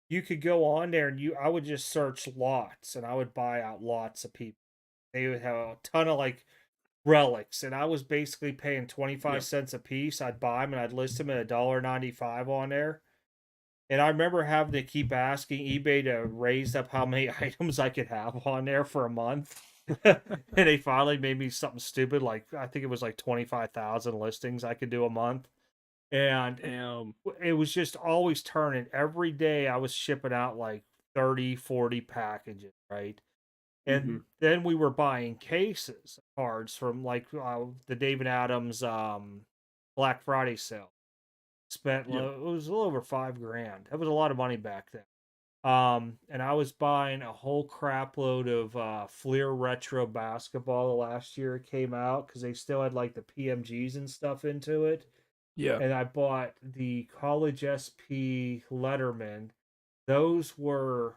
you could go on there and I would just search lots and I would buy out lots of people. They would have a ton of like relics, and I was basically paying Yeah. 25 cents a piece. I'd buy them and I'd list them at $1.95 on there. And I remember having to keep asking eBay to raise up how many items I could have on there for a month. And they finally made me something stupid, like I think it was like 25,000 listings I could do a month. And Damn. it was just always turning. Every day I was shipping out like 30, 40 packages, right? Hmm. And then we were buying cases cards from like the David Adams Black Friday sale. Spent Yeah. it was a little over 5 grand. That was a lot of money back then. And I was buying a whole crap load of Fleer Retro basketball the last year it came out because they still had like the PMGs and stuff into it. Yeah. And I bought the College SP Letterman. Those were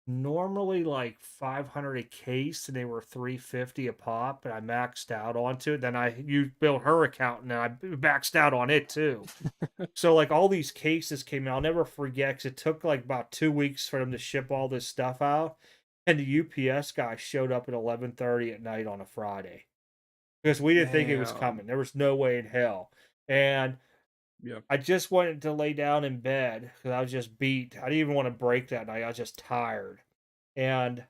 normally like 500 a case and they were 350 a pop, and I maxed out onto it. Then I you built her account and I maxed out on it too. So like all these cases came in. I'll never forget because it took like about 2 weeks for them to ship all this stuff out, and the UPS guy showed up at 11:30 at night on a Friday because we didn't think it was Damn. coming. There was no way in hell. And Yeah. I just wanted to lay down in bed because I was just beat. I didn't even want to break that night. I was just tired. And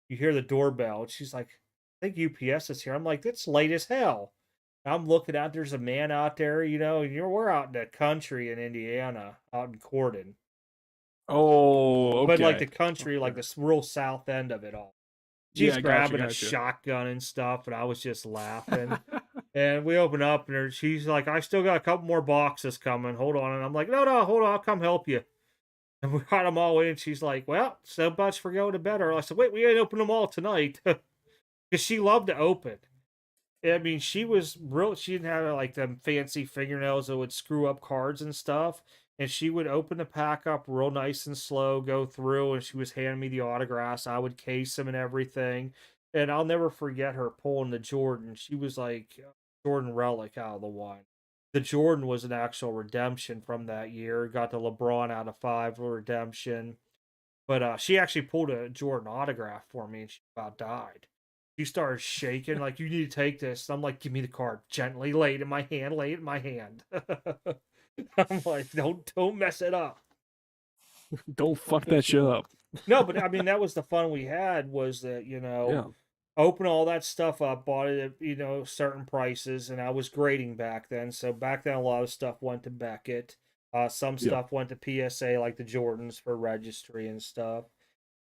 you hear the doorbell, and she's like, I think UPS is here. I'm like, it's late as hell. And I'm looking out, there's a man out there, and we're out in the country in Indiana, out in Corden. Oh, But like okay. the country, like Okay. the real south end of it all. She's Yeah, gotcha, grabbing a gotcha. shotgun and stuff, and I was just laughing. And we open up, and she's like, I still got a couple more boxes coming. Hold on. And I'm like, no, no, hold on. I'll come help you. And we got them all in. She's like, well, so much for going to bed early. I said, wait, we ain't open them all tonight. Because she loved to open. I mean, she was real. She didn't have like them fancy fingernails that would screw up cards and stuff. And she would open the pack up real nice and slow, go through, and she was handing me the autographs. I would case them and everything. And I'll never forget her pulling the Jordan. She was like Jordan relic out of the one. The Jordan was an actual redemption from that year. Got the LeBron out of 5 redemption. But she actually pulled a Jordan autograph for me, and she about died. She started shaking, like, you need to take this. I'm like, give me the card. Gently lay it in my hand, lay it in my hand. I'm like, don't mess it up. Don't fuck that shit up. No, but I mean that was the fun we had was that, Yeah. open all that stuff up, bought it at, certain prices, and I was grading back then. So back then a lot of stuff went to Beckett. Some Yeah. stuff went to PSA like the Jordans for registry and stuff.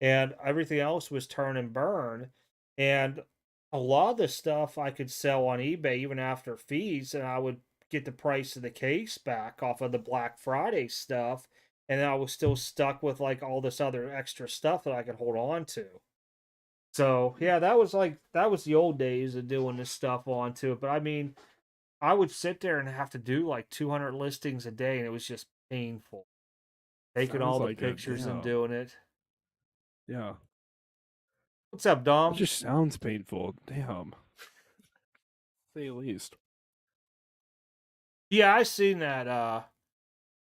And everything else was turn and burn. And a lot of the stuff I could sell on eBay even after fees, and I would get the price of the case back off of the Black Friday stuff, and then I was still stuck with like all this other extra stuff that I could hold on to. So yeah, that was the old days of doing this stuff onto it. But I mean, I would sit there and have to do like 200 listings a day, and it was just painful. Taking Sounds all the like it. pictures and Damn. doing it. Yeah. What's up, It Dom? just sounds painful. Damn. Say the least. Yeah, I seen that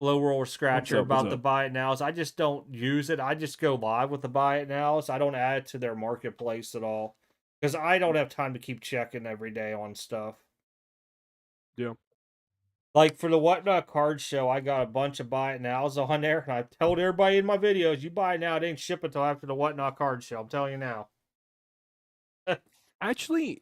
low roller What's scratcher up? What's about the up? buy it nows. I just don't use it. I just go live with the buy it nows. I don't add it to their marketplace at all because I don't have time to keep checking every day on stuff. Yeah. Like for the WhatNot card show, I got a bunch of buy it nows on there, and I told everybody in my videos, you buy it now, it ain't ship until after the WhatNot card show. I'm telling you now. I'm actually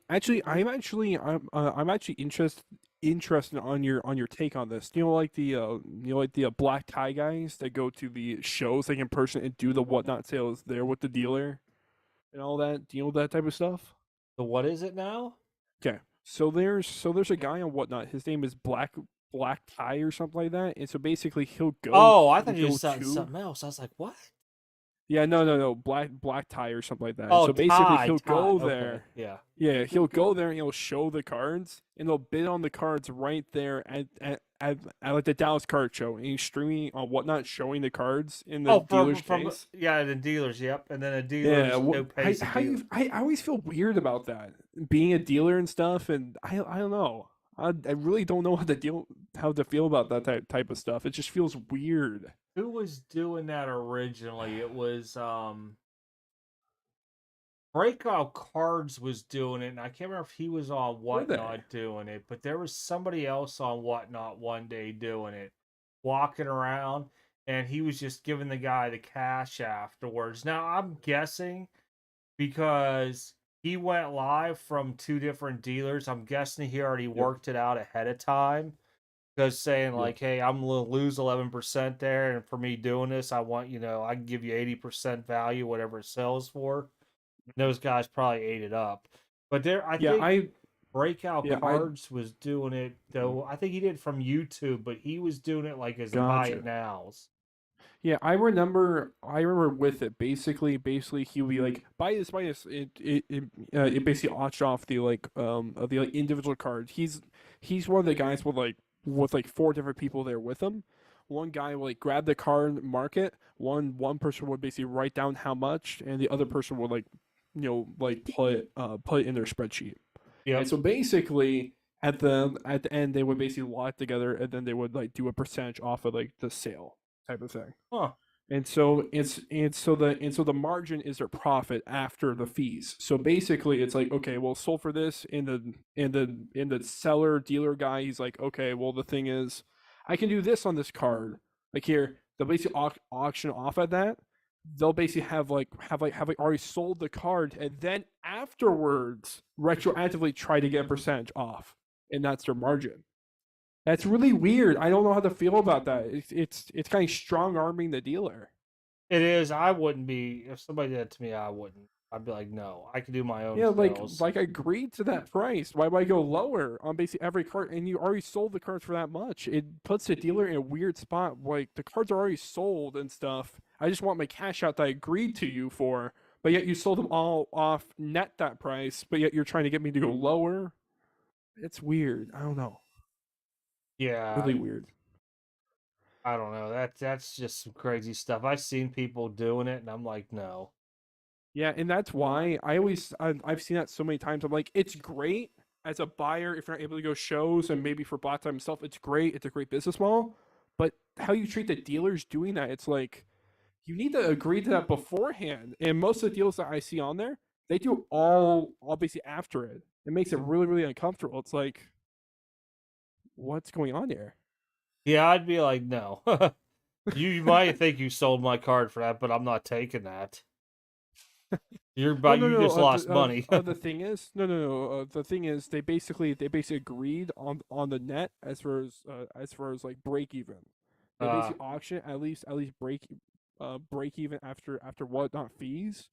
interested on your take on this. Like the black tie guys that go to the shows like in person and do the whatnot sales there with the dealer and all that. Do you know that type of stuff? So what is it now? Okay, so there's a guy on whatnot. His name is Black Tie or something like that. And so basically Oh, I he'll thought you go said to something else. I was like, what? yeah, no, Black Tie or something like that. And Oh, so basically, tie, he'll tie. go Okay, there. yeah. Yeah, he'll go there and he'll show the cards, and they'll bid on the cards right there at like the Dallas Card Show. And he's streaming on Whatnot, showing the cards in the Oh, from dealer's from case. yeah, the dealers. Yep, and then the Yeah, dealers go pays the dealer. I always feel weird about that, being a dealer and stuff, and I don't know. I really don't know how to feel about that type of stuff. It just feels weird. Who was doing that originally? It was Breakout Cards was doing it, and I can't remember if he was on Were they? WhatNot doing it, but there was somebody else on WhatNot one day doing it, walking around, and he was just giving the guy the cash afterwards. Now I'm guessing because he went live from two different dealers. I'm guessing he already Yep. worked it out ahead of time. Because saying Yep. like, hey, I'm gonna lose 11% there, and for me doing this, I want I can give you 80% value, whatever it sells for. Those guys probably ate it up. But there, I Yeah, think Breakout yeah, I Cards was doing it though. I think he did it from YouTube, but he was doing it like as a buy it gotcha. nows. Yeah, I remember with it. Basically, he would be like, buy this. It basically auctioned off the like individual cards. He's one of the guys with like four different people there with him. One guy would like grab the card, mark it. One person would basically write down how much, and the other person would like put it in their spreadsheet. And Yep. so basically, at the end, they would basically lock together, and then they would like do a percentage off of like the sale type of thing. Huh. And so the margin is their profit after the fees. So basically, it's like, okay, well, sold for this, in the seller dealer guy, he's like, okay, well, the thing is, I can do this on this card. Like here, they'll basically auction off at that. They'll basically have already sold the card, and then afterwards retroactively try to get a percentage off, and that's their margin. That's really weird. I don't know how to feel about that. It's kind of strong arming the dealer. It is. I wouldn't be if somebody did it to me. I wouldn't. I'd be like, no, I can do my own Yeah, sales. I agreed to that price. Why would I go lower on basically every card? And you already sold the cards for that much. It puts the dealer in a weird spot. Like the cards are already sold and stuff. I just want my cash out that I agreed to you for, but yet you sold them all off net that price. But yet you're trying to get me to go lower. It's weird. I don't know. Yeah, Really weird. I don't know. That's just some crazy stuff. I've seen people doing it, and I'm like, no. Yeah, and that's why I've seen that so many times. I'm like, it's great as a buyer if you're not able to go shows and maybe for bot time stuff. It's great. It's a great business model. But how you treat the dealers doing that, it's like you need to agree to that beforehand. And most of the deals that I see on there, they do all basically after it. It makes it really really uncomfortable. It's like, what's going on here? Yeah, I'd be like, no. You might think you sold my card for that, but I'm not taking that. Well, no, You no. just lost money. The thing is, no. The thing is, they basically agreed on the net as far as like break even. They uh basically auction at least break even after whatnot fees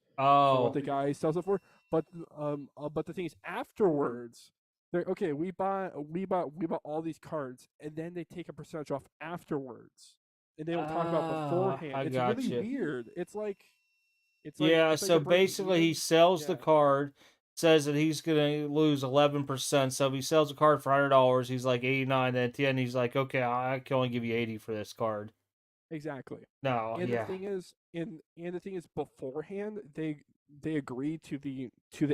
for what oh. the guy sells it for. But the thing is afterwards, they're okay. We bought all these cards, and then they take a percentage off afterwards, and they don't talk about beforehand. I It's got really you. weird. It's like Yeah, it's like so they're breaking basically he even. sells the Yeah, card, says that he's gonna lose 11%. So if he sells a card for $100, he's like 89. Then at the end, he's like, okay, I can only give you 80 for this card. exactly. No, And the yeah. thing is, beforehand they agreed to the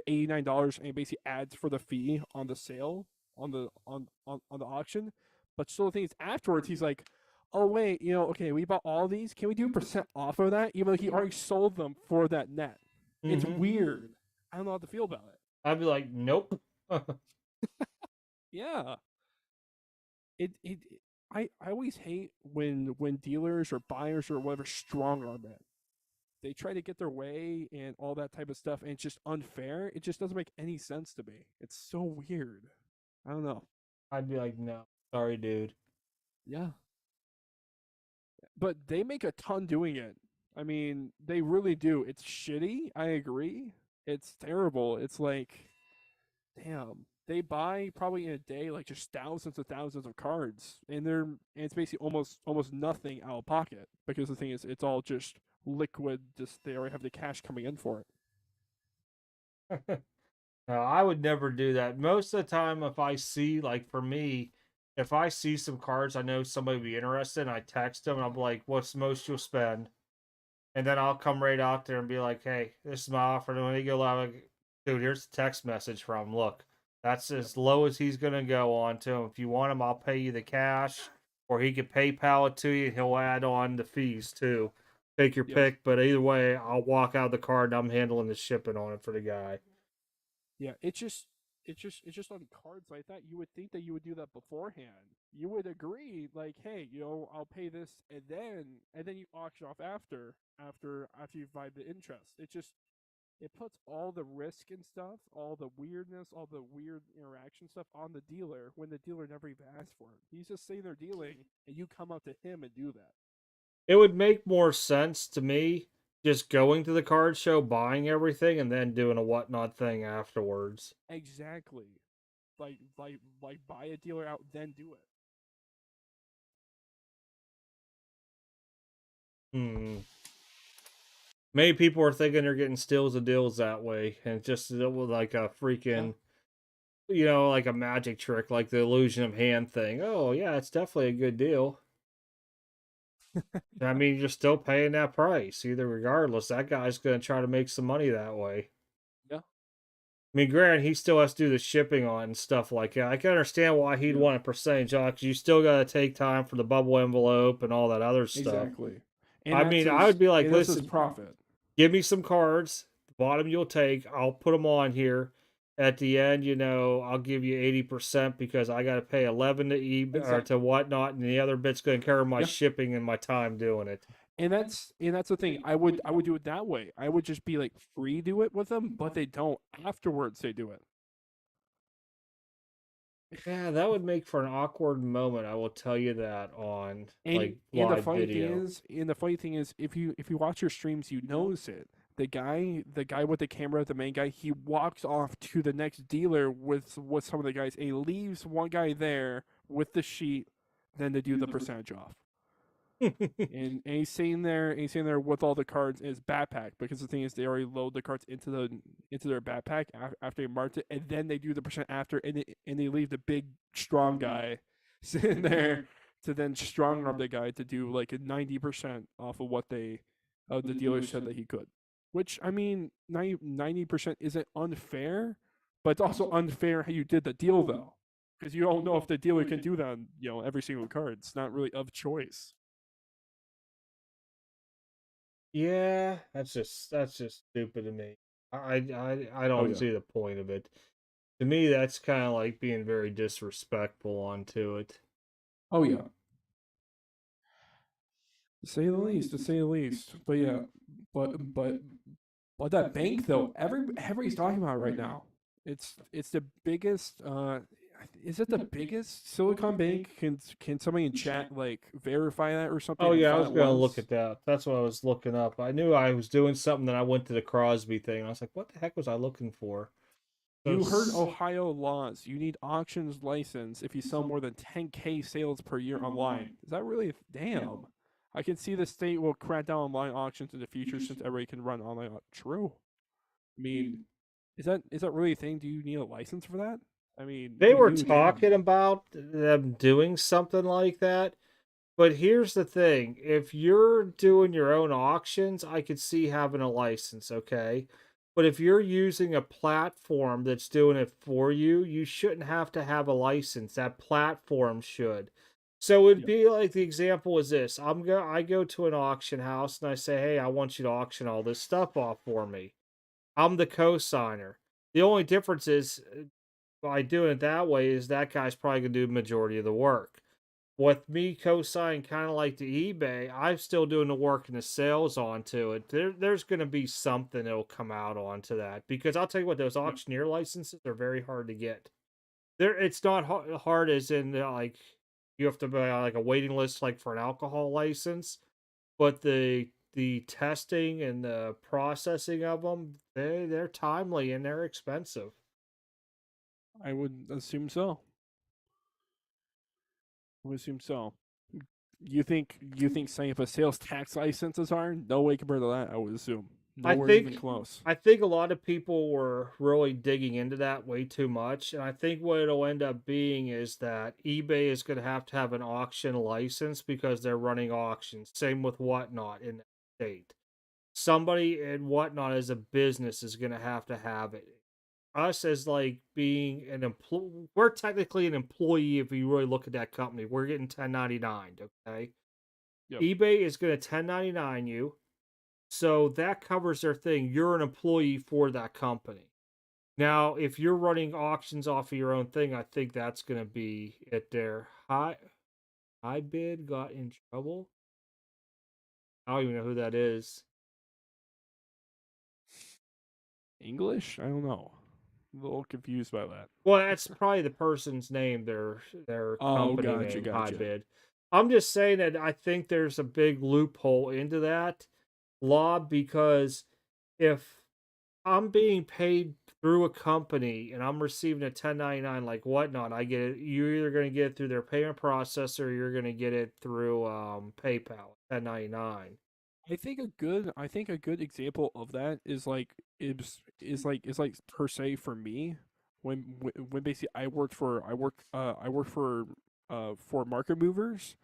$89 and basically adds for the fee on the sale on the auction. But still, the thing is, afterwards he's like, oh wait, okay, we bought all these. Can we do a percent off of that? Even though he already sold them for that net. It's hmm weird. I don't know how to feel about it. I'd be like, nope. Yeah. It I always hate when dealers or buyers or whatever strong arm it. They try to get their way and all that type of stuff, and it's just unfair. It just doesn't make any sense to me. It's so weird. I don't know. I'd be like, no, sorry, dude. Yeah. But they make a ton doing it. I mean, they really do. It's shitty. I agree. It's terrible. It's like, damn. They buy probably in a day like just thousands of cards, and it's basically almost nothing out of pocket because the thing is, it's all just liquid. Just they already have the cash coming in for it. No, I would never do that. Most of the time, if I see, like for me, if I see some cards I know somebody would be interested in, I text them and I'll be like, what's the most you'll spend? And then I'll come right out there and be like, hey, this is my offer. And when they go live, like, dude, here's the text message from him. Look, that's Yep. as low as he's going to go on to him. If you want him, I'll pay you the cash, or he could PayPal it to you and he'll add on the fees too. Take your Yep. pick, but either way, I'll walk out the card and I'm handling the shipping on it for the guy. Yeah, it's just on cards like that. You would think that you would do that beforehand. You would agree, like, hey, I'll pay this, and then you auction off after you buy the interest. It puts all the risk and stuff, all the weirdness, all the weird interaction stuff on the dealer when the dealer never even asked for it. He's just sitting there dealing, and you come up to him and do that. It would make more sense to me just going to the card show, buying everything, and then doing a whatnot thing afterwards. Exactly. Like buy a dealer out, then do it. Hmm. Many people are thinking they're getting steals of deals that way, and just like a Yeah. freaking, like a magic trick, like the illusion of hand thing. Oh yeah, it's definitely a good deal. I Yeah. mean, you're still paying that price, either regardless. That guy's going to try to make some money that way. Yeah. I mean, granted, he still has to do the shipping on and stuff like that. I can understand why he'd Yeah. want a percentage on because you still got to take time for the bubble envelope and all that other stuff. Exactly. I mean, I would be like, And that's his listen, profit. give me some cards. The bottom you'll take. I'll put them on here. At the end, I'll give you 80% because I got to pay 11 to eBay or to Exactly. whatnot, and the other bit's going to cover my Yeah. shipping and my time doing it. And that's the thing. I would do it that way. I would just be like free do it with them, but they don't. Afterwards they do it. Yeah, that would make for an awkward moment. I will tell you that on like And the live funny thing video. is, if you watch your streams, you notice it. The guy with the camera, the main guy, he walks off to the next dealer with some of the guys, and he leaves one guy there with the sheet, then to do the percentage off. And he's sitting there with all the cards in his backpack because the thing is they already load the cards into their backpack after they marked it, and then they do the percent after, and they leave the big strong guy sitting there to then strong arm the guy to do like a 90% off of what the dealer said that he could. Which, I mean, 90% isn't unfair, but it's also unfair how you did the deal though, because you don't know if the dealer can do that on every single card. It's not really of choice. Yeah, that's just stupid to me. I Oh don't yeah. see the point of it. To me, that's kind of like being very disrespectful onto it. Oh yeah. To say the least, to say the least. But yeah, but but but that bank though, everybody's talking about it right now. It's the biggest. Is it the biggest Silicon Bank? Can somebody in chat like verify that or something? Oh I yeah, I thought was it gonna look was. at that. That's what I was looking up. I knew I was doing something, then I went to the Crosby thing. And I was like, what the heck was I looking for? So You heard Ohio laws. You need auctions license if you sell more than 10K sales per year online. Is that really damn? I can see the state will crack down on online auctions in the future since everybody can run online. True. I mean, is that really a thing? Do you need a license for that? I mean, if they you were do, damn. talking about them doing something like that. But here's the thing, if you're doing your own auctions, I could see having a license, okay? But if you're using a platform that's doing it for you, you shouldn't have to have a license. That platform should. So it'd Yep. be like the example is this. I go to an auction house and I say, "Hey, I want you to auction all this stuff off for me." I'm the co-signer. The only difference is by doing it that way is that guy's probably going to do the majority of the work. With me co-signing kind of like the eBay, I'm still doing the work and the sales onto it. There's going to be something that'll come out onto that because I'll tell you what, those Yep. auctioneer licenses are very hard to get. It's not hard as in like you have to be on like a waiting list like for an alcohol license, but the testing and the processing of them, they're timely and they're expensive. I would assume so. I would assume so. You think signing up a sales tax license is hard? No way compared to that. I would assume I nowhere even think close. I think a lot of people were really digging into that way too much, and I think what it'll end up being is that eBay is going to have an auction license because they're running auctions. Same with WhatNot in that state. Somebody in WhatNot as a business is going to have it. Us as like being an employee, we're technically an employee if you really look at that company. We're getting 1099, okay? Yep. eBay is going to 1099 you. So that covers their thing. You're an employee for that company. Now, if you're running auctions off of your own thing, I think that's going to be it there. High bid got in trouble. I don't even know who that is. English? I don't know. I'm a little confused by that. Well, that's probably the person's name, their Oh, company gotcha, name, High gotcha. Bid. I'm just saying that I think there's a big loophole into that law because if I'm being paid through a company and I'm receiving a 1099 like Whatnot, I get it. You're either going to get it through their payment processor or you're going to get it through PayPal 1099. I think a good example of that is like per se for me when basically I worked for market movers.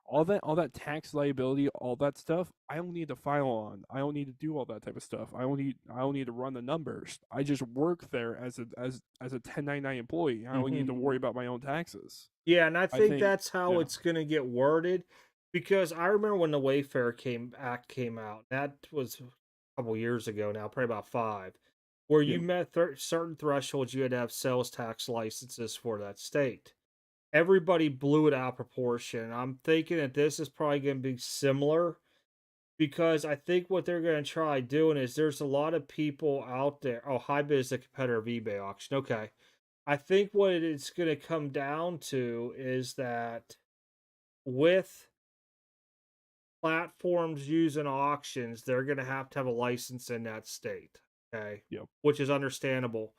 All that tax liability, all that stuff, I don't need to file on. I don't need to do all that type of stuff. I don't need to run the numbers. I just work there as a 1099 employee. I don't need to worry about my own taxes. Yeah, and I I think think that's how yeah. it's gonna get worded, because I remember when the Wayfair came Act came out. That was a couple years ago now, probably about 5, where you Yep. met certain thresholds, you had to have sales tax licenses for that state. Everybody blew it out of proportion. I'm thinking that this is probably gonna be similar because I think what they're gonna try doing is there's a lot of people out there. Oh, Hybid is a competitor of eBay auction. Okay. I think what it's going to come down to is that with platforms using auctions, they're going to have a license in that state. Okay. Yep. Which is understandable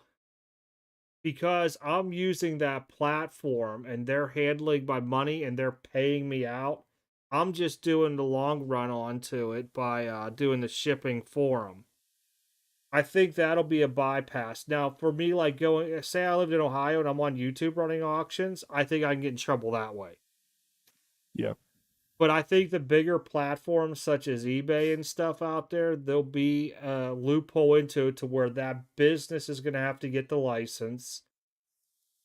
because I'm using that platform and they're handling my money and they're paying me out. I'm just doing the long run onto it by doing the shipping for them. I think that'll be a bypass. Now, for me, like going, say I lived in Ohio and I'm on YouTube running auctions, I think I can get in trouble that way. Yeah. But I think the bigger platforms such as eBay and stuff out there, there'll be a loophole into it to where that business is going to have to get the license,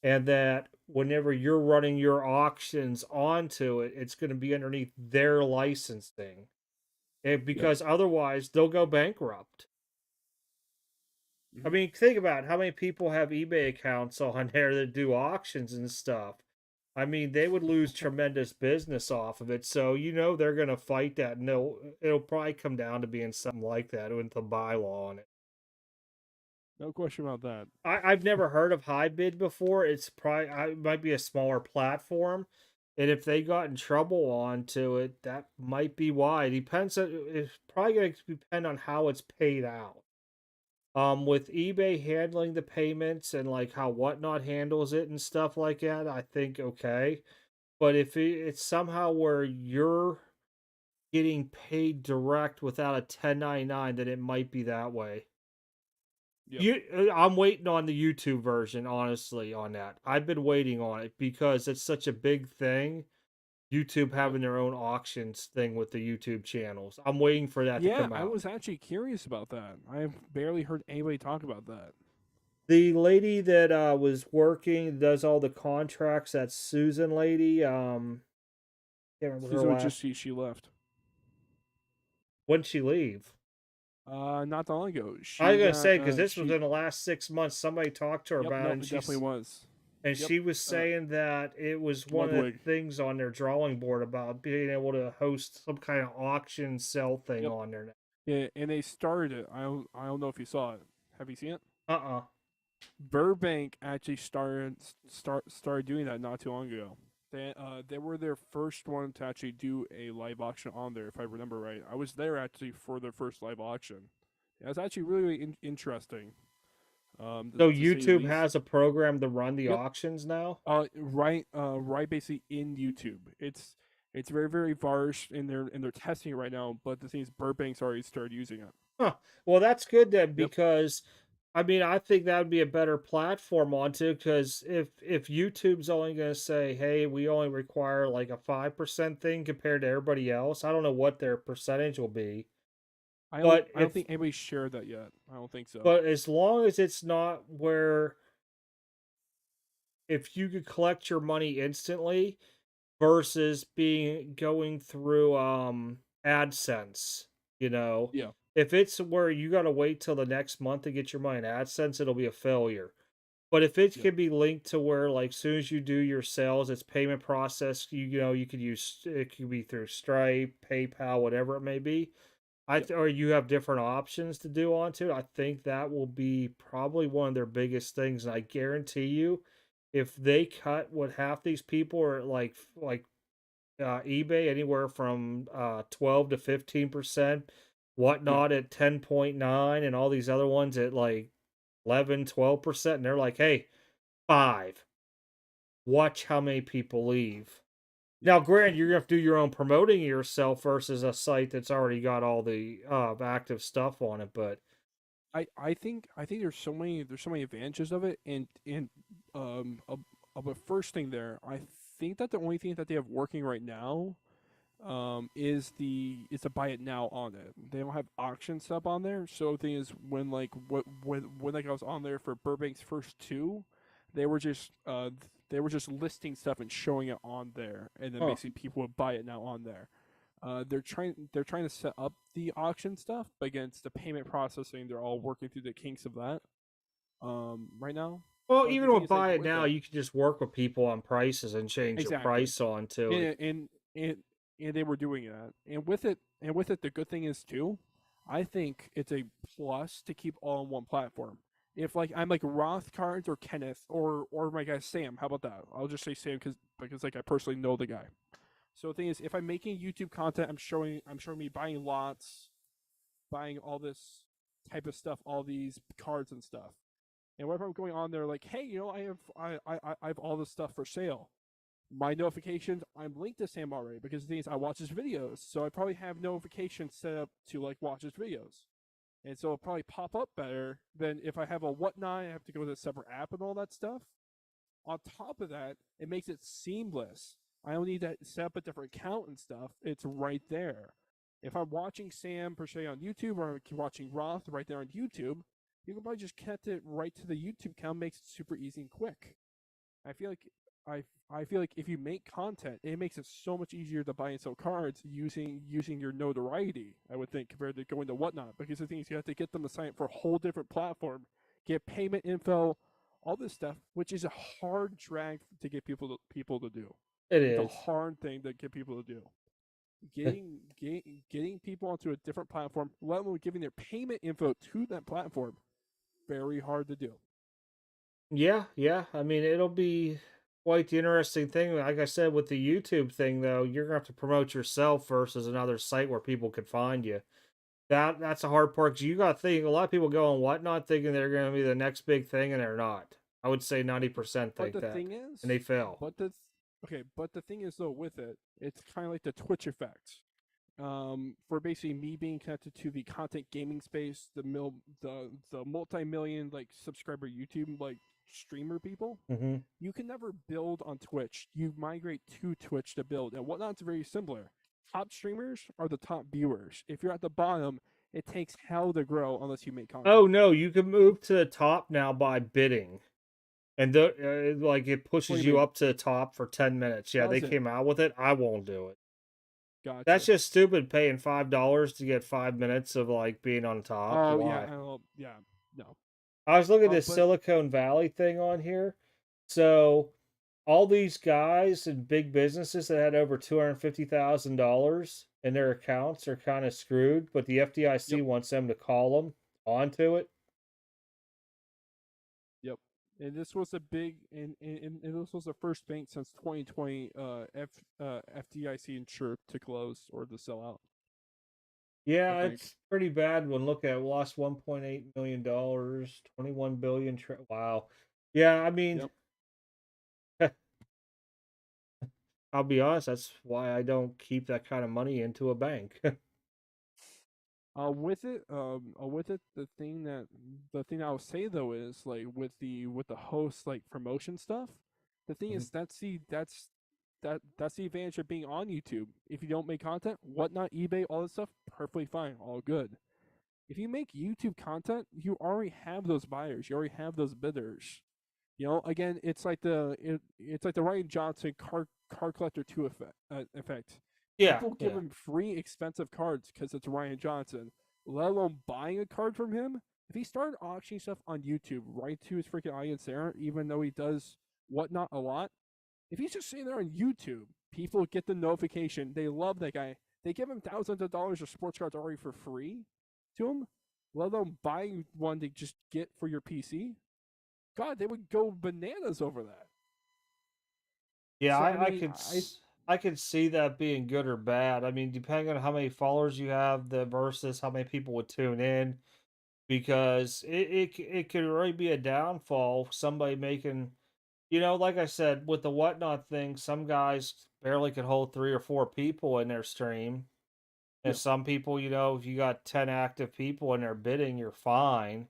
and that whenever you're running your auctions onto it, it's going to be underneath their licensing, Yep. because otherwise they'll go bankrupt. I Hmm. mean, think about how many people have eBay accounts on there that do auctions and stuff. I mean, they would lose tremendous business off of it. So they're gonna fight that. No, it'll probably come down to being something like that with the bylaw on it. No question about that. I've never heard of High Bid before. It's probably it might be a smaller platform, and if they got in trouble onto it, that might be why. It depends. It's probably going to depend on how it's paid out. With eBay handling the payments and like how Whatnot handles it and stuff like that, I think okay. But if it's somehow where you're getting paid direct without a 1099, then it might be that way. Yep. I'm waiting on the YouTube version, honestly, on that. I've been waiting on it because it's such a big thing. YouTube Yep. having their own auctions thing with the YouTube channels. I'm waiting for that to Yeah, come I out. was actually curious about that. I've barely heard anybody talk about that. The lady that was working, does all the contracts, that Susan lady. Can't remember her So just last. she left. When'd she leave? Not that long ago. I was She gonna got say because this was she in the last 6 months. Somebody talked to her Yep, about it, nope, it definitely was. and Yep. she was Uh saying that it was one of the Ludwig. things on their drawing board about being able to host some kind of auction sell thing Yep. on there. Yeah, and they started it. I don't know if you saw it. Have you seen it? Uh-uh. Burbank actually started doing that not too long ago. They were their first one to actually do a live auction on there, if I remember right. I was there actually for their first live auction. It was actually really, interesting, So to say the YouTube least. has a program to run the Yep. auctions now. Right, basically in YouTube. It's very, very varsed, and they're testing it right now. But the thing is, Burbank's already started using it. Huh. Well, that's good then Yep. because I mean I think that would be a better platform onto because if YouTube's only going to say, "Hey, we only require like a 5% thing compared to everybody else," I don't know what their percentage will be. But I don't if think anybody shared that yet. I don't think so. but as long as it's not where if you could collect your money instantly versus being going through AdSense. You know, Yeah. if it's where you got to wait till the next month to get your money in AdSense, it'll be a failure. But if it Yep. can be linked to where, like, soon as you do your sales, it's payment process, you know, you could use it could be through Stripe, PayPal, whatever it may be. Yep. Or you have different options to do onto it. I think that will be probably one of their biggest things. And I guarantee you, if they cut what half these people are eBay anywhere from 12 to 15%, Yeah. WhatNot at 10.9, and all these other ones at like 11, 12%, and they're like, hey, five. Watch how many people leave. Yeah. Now, granted, you're gonna have to do your own promoting yourself versus a site that's already got all the active stuff on it. But I think there's so many advantages of it, and of a first thing there, I think that the only thing that they have working right now is the buy it now on it. They don't have auction stuff on there. So the thing is, when like I was on there for Burbank's first two, they were just uh they were just listing stuff and showing it on there, and then huh. basically people would buy it now on there. They're trying to set up the auction stuff, but again, it's the payment processing. They're all working through the kinks of that right now. Well, But the even thing with is, like buy it with now, it, you can just work with people on prices and change your exactly. price onto it. And they were doing that. And with it, the good thing is too, I think it's a plus to keep all on one platform. If like I'm like Roth Cards or Kenneth or my guy Sam, how about that? I'll just say Sam because like I personally know the guy. So the thing is, if I'm making YouTube content, I'm showing me buying lots, buying all this type of stuff, all these cards and stuff. And whenever I'm going on there, like, hey, I have all this stuff for sale. My notifications, I'm linked to Sam already because the thing is, I watch his videos, so I probably have notifications set up to like watch his videos, and so it'll probably pop up better than if I have a WhatNot. I have to go to a separate app and all that stuff. On top of that, it makes it seamless. I don't need to set up a different account and stuff. It's right there. If I'm watching Sam per se on YouTube or watching Roth right there on YouTube, you can probably just connect it right to the YouTube account. Makes it super easy and quick. I feel like I feel like if you make content, it makes it so much easier to buy and sell cards using your notoriety. I would think compared to going to WhatNot, because the thing is you have to get them to sign up for a whole different platform, get payment info, all this stuff, which is a hard drag to get people to do. It It's a is. hard thing to get people to do. Getting people onto a different platform, let alone giving their payment info to that platform, very hard to do. Yeah, yeah. I mean, it'll be quite the interesting thing. Like I said, with the YouTube thing, though, you're gonna have to promote yourself versus another site where people could find you. That's a hard part because you got to think. A lot of people go on whatnot thinking they're going to be the next big thing, and they're not. I would say 90% But think the that, thing and they is, fail. but the thing is though with it, it's kind of like the Twitch effect. For basically me being connected to the content gaming space, the multi-million like subscriber YouTube like streamer people, Hmm. you can never build on Twitch. You migrate to Twitch to build, and Whatnot's very similar. Top streamers are the top viewers. If you're at the bottom, it takes hell to grow unless you make Oh content. no, you can move to the top now by bidding, and like it What do pushes you you mean? up to the top for 10 minutes. Yeah, they Does it? came out with it. I won't do it. That's Gotcha. just stupid. Paying $5 to get 5 minutes of like being on top. Oh yeah, Why? yeah, no. I was looking at this But Silicon Valley thing on here. So all these guys and big businesses that had over $250,000 in their accounts are kind of screwed, but the FDIC yep, wants them to call them onto it. yep. And this was a big, and this was the first bank since 2020 FDIC insured to close or to sell out. I Yeah, think. it's pretty bad when look at lost $1.8 million, 21 billion. Wow. Yeah, I mean, Yep. I'll be honest, that's why I don't keep that kind of money into a bank. With it, the thing I'll say though is like with the host like promotion stuff. The thing Mhm. is that's the advantage of being on YouTube. If you don't make content, whatnot, eBay, all this stuff, perfectly fine, all good. If you make YouTube content, you already have those buyers, you already have those bidders. Again, it's like the Ryan Johnson car collector two effect. Yeah, People give yeah. him free expensive cards because it's Ryan Johnson, let alone buying a card from him. If he started auctioning stuff on YouTube right to his freaking audience there, even though he does whatnot a lot, if he's just sitting there on YouTube, people get the notification. They love that guy. They give him thousands of dollars of sports cards already for free to him, let alone buying one to just get for your PC. God, they would go bananas over that. Yeah, So I I mean, could I I could see that being good or bad. I mean, depending on how many followers you have, the versus how many people would tune in, because it could really be a downfall. Somebody making, like I said, with the whatnot thing, some guys barely could hold 3 or 4 people in their stream, and yep, some people, if you got 10 active people and they're bidding, you're fine.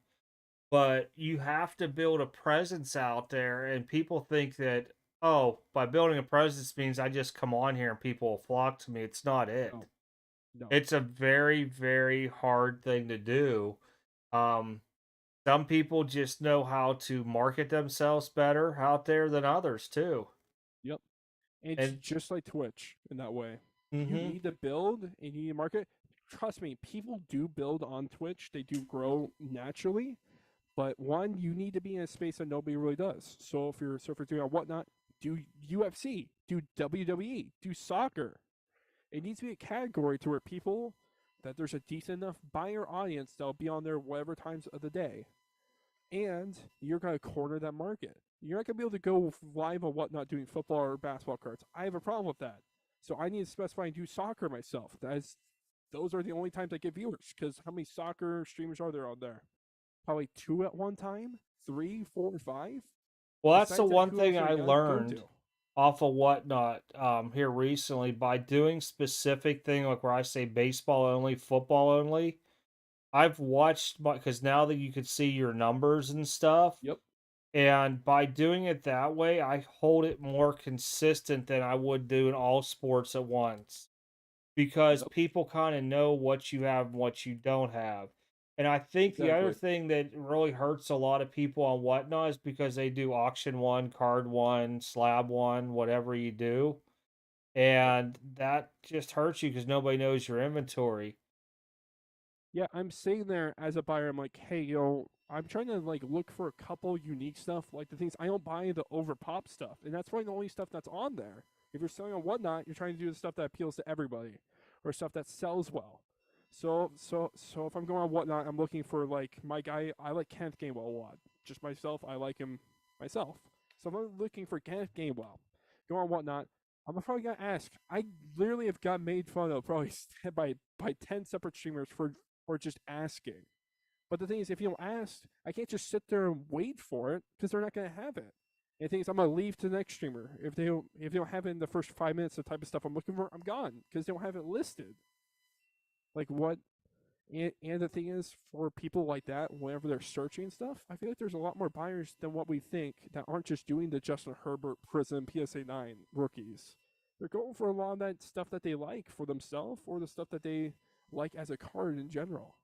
But you have to build a presence out there, and people think that, oh, by building a presence means I just come on here and people will flock to me. It's not it. no, no, It's a very, very hard thing to do. Um, some people just know how to market themselves better out there than others too. yep. It's And just like Twitch in that way. You hmm need to build and you need to market. Trust me, people do build on Twitch. They do grow naturally. But one, you need to be in a space that nobody really does. So if you're doing a whatnot, do UFC, do WWE, do soccer. It needs to be a category to where people that there's a decent enough buyer audience that'll be on there whatever times of the day, and you're going to corner that market. You're not going to be able to go live on whatnot doing football or basketball cards. I have a problem with that. So I need to specify and do soccer myself. Those are the only times I get viewers. Because how many soccer streamers are there on there? Probably 2 at one time, 3, 4, 5. well, that's the Besides that, one who else thing are you I gonna go learned to? off of whatnot here recently by doing specific thing like where I say baseball only, football only. I've watched because now that you could see your numbers and stuff, Yep, and by doing it that way, I hold it more consistent than I would do in all sports at once because yep, people kind of know what you have and what you don't have. And I think the other exactly. thing that really hurts a lot of people on whatnot is because they do auction one, card one, slab one, whatever you do. Yep. And that just hurts you because nobody knows your inventory. Yeah, I'm sitting there as a buyer. I'm like, hey, I'm trying to like look for a couple unique stuff, like the things I don't buy the over pop stuff, and that's probably the only stuff that's on there. If you're selling on whatnot, you're trying to do the stuff that appeals to everybody, or stuff that sells well. So if I'm going on whatnot, I'm looking for like my guy. I like Kenneth Gainwell a lot. Just myself, I like him myself. So if I'm looking for Kenneth Gainwell, go on whatnot. I'm probably gonna ask. I literally have got made fun of probably by 10 separate streamers for just asking. But the thing is, if you don't ask, I can't just sit there and wait for it because they're not going to have it. And the thing is, I'm going to leave to the next streamer. If they don't have it in the first 5 minutes, the type of stuff I'm looking for, I'm gone because they don't have it listed. Like what? And the thing is, for people like that, whenever they're searching stuff, I feel like there's a lot more buyers than what we think that aren't just doing the Justin Herbert Prism PSA 9 rookies. They're going for a lot of that stuff that they like for themselves or the stuff that they like as a card in general.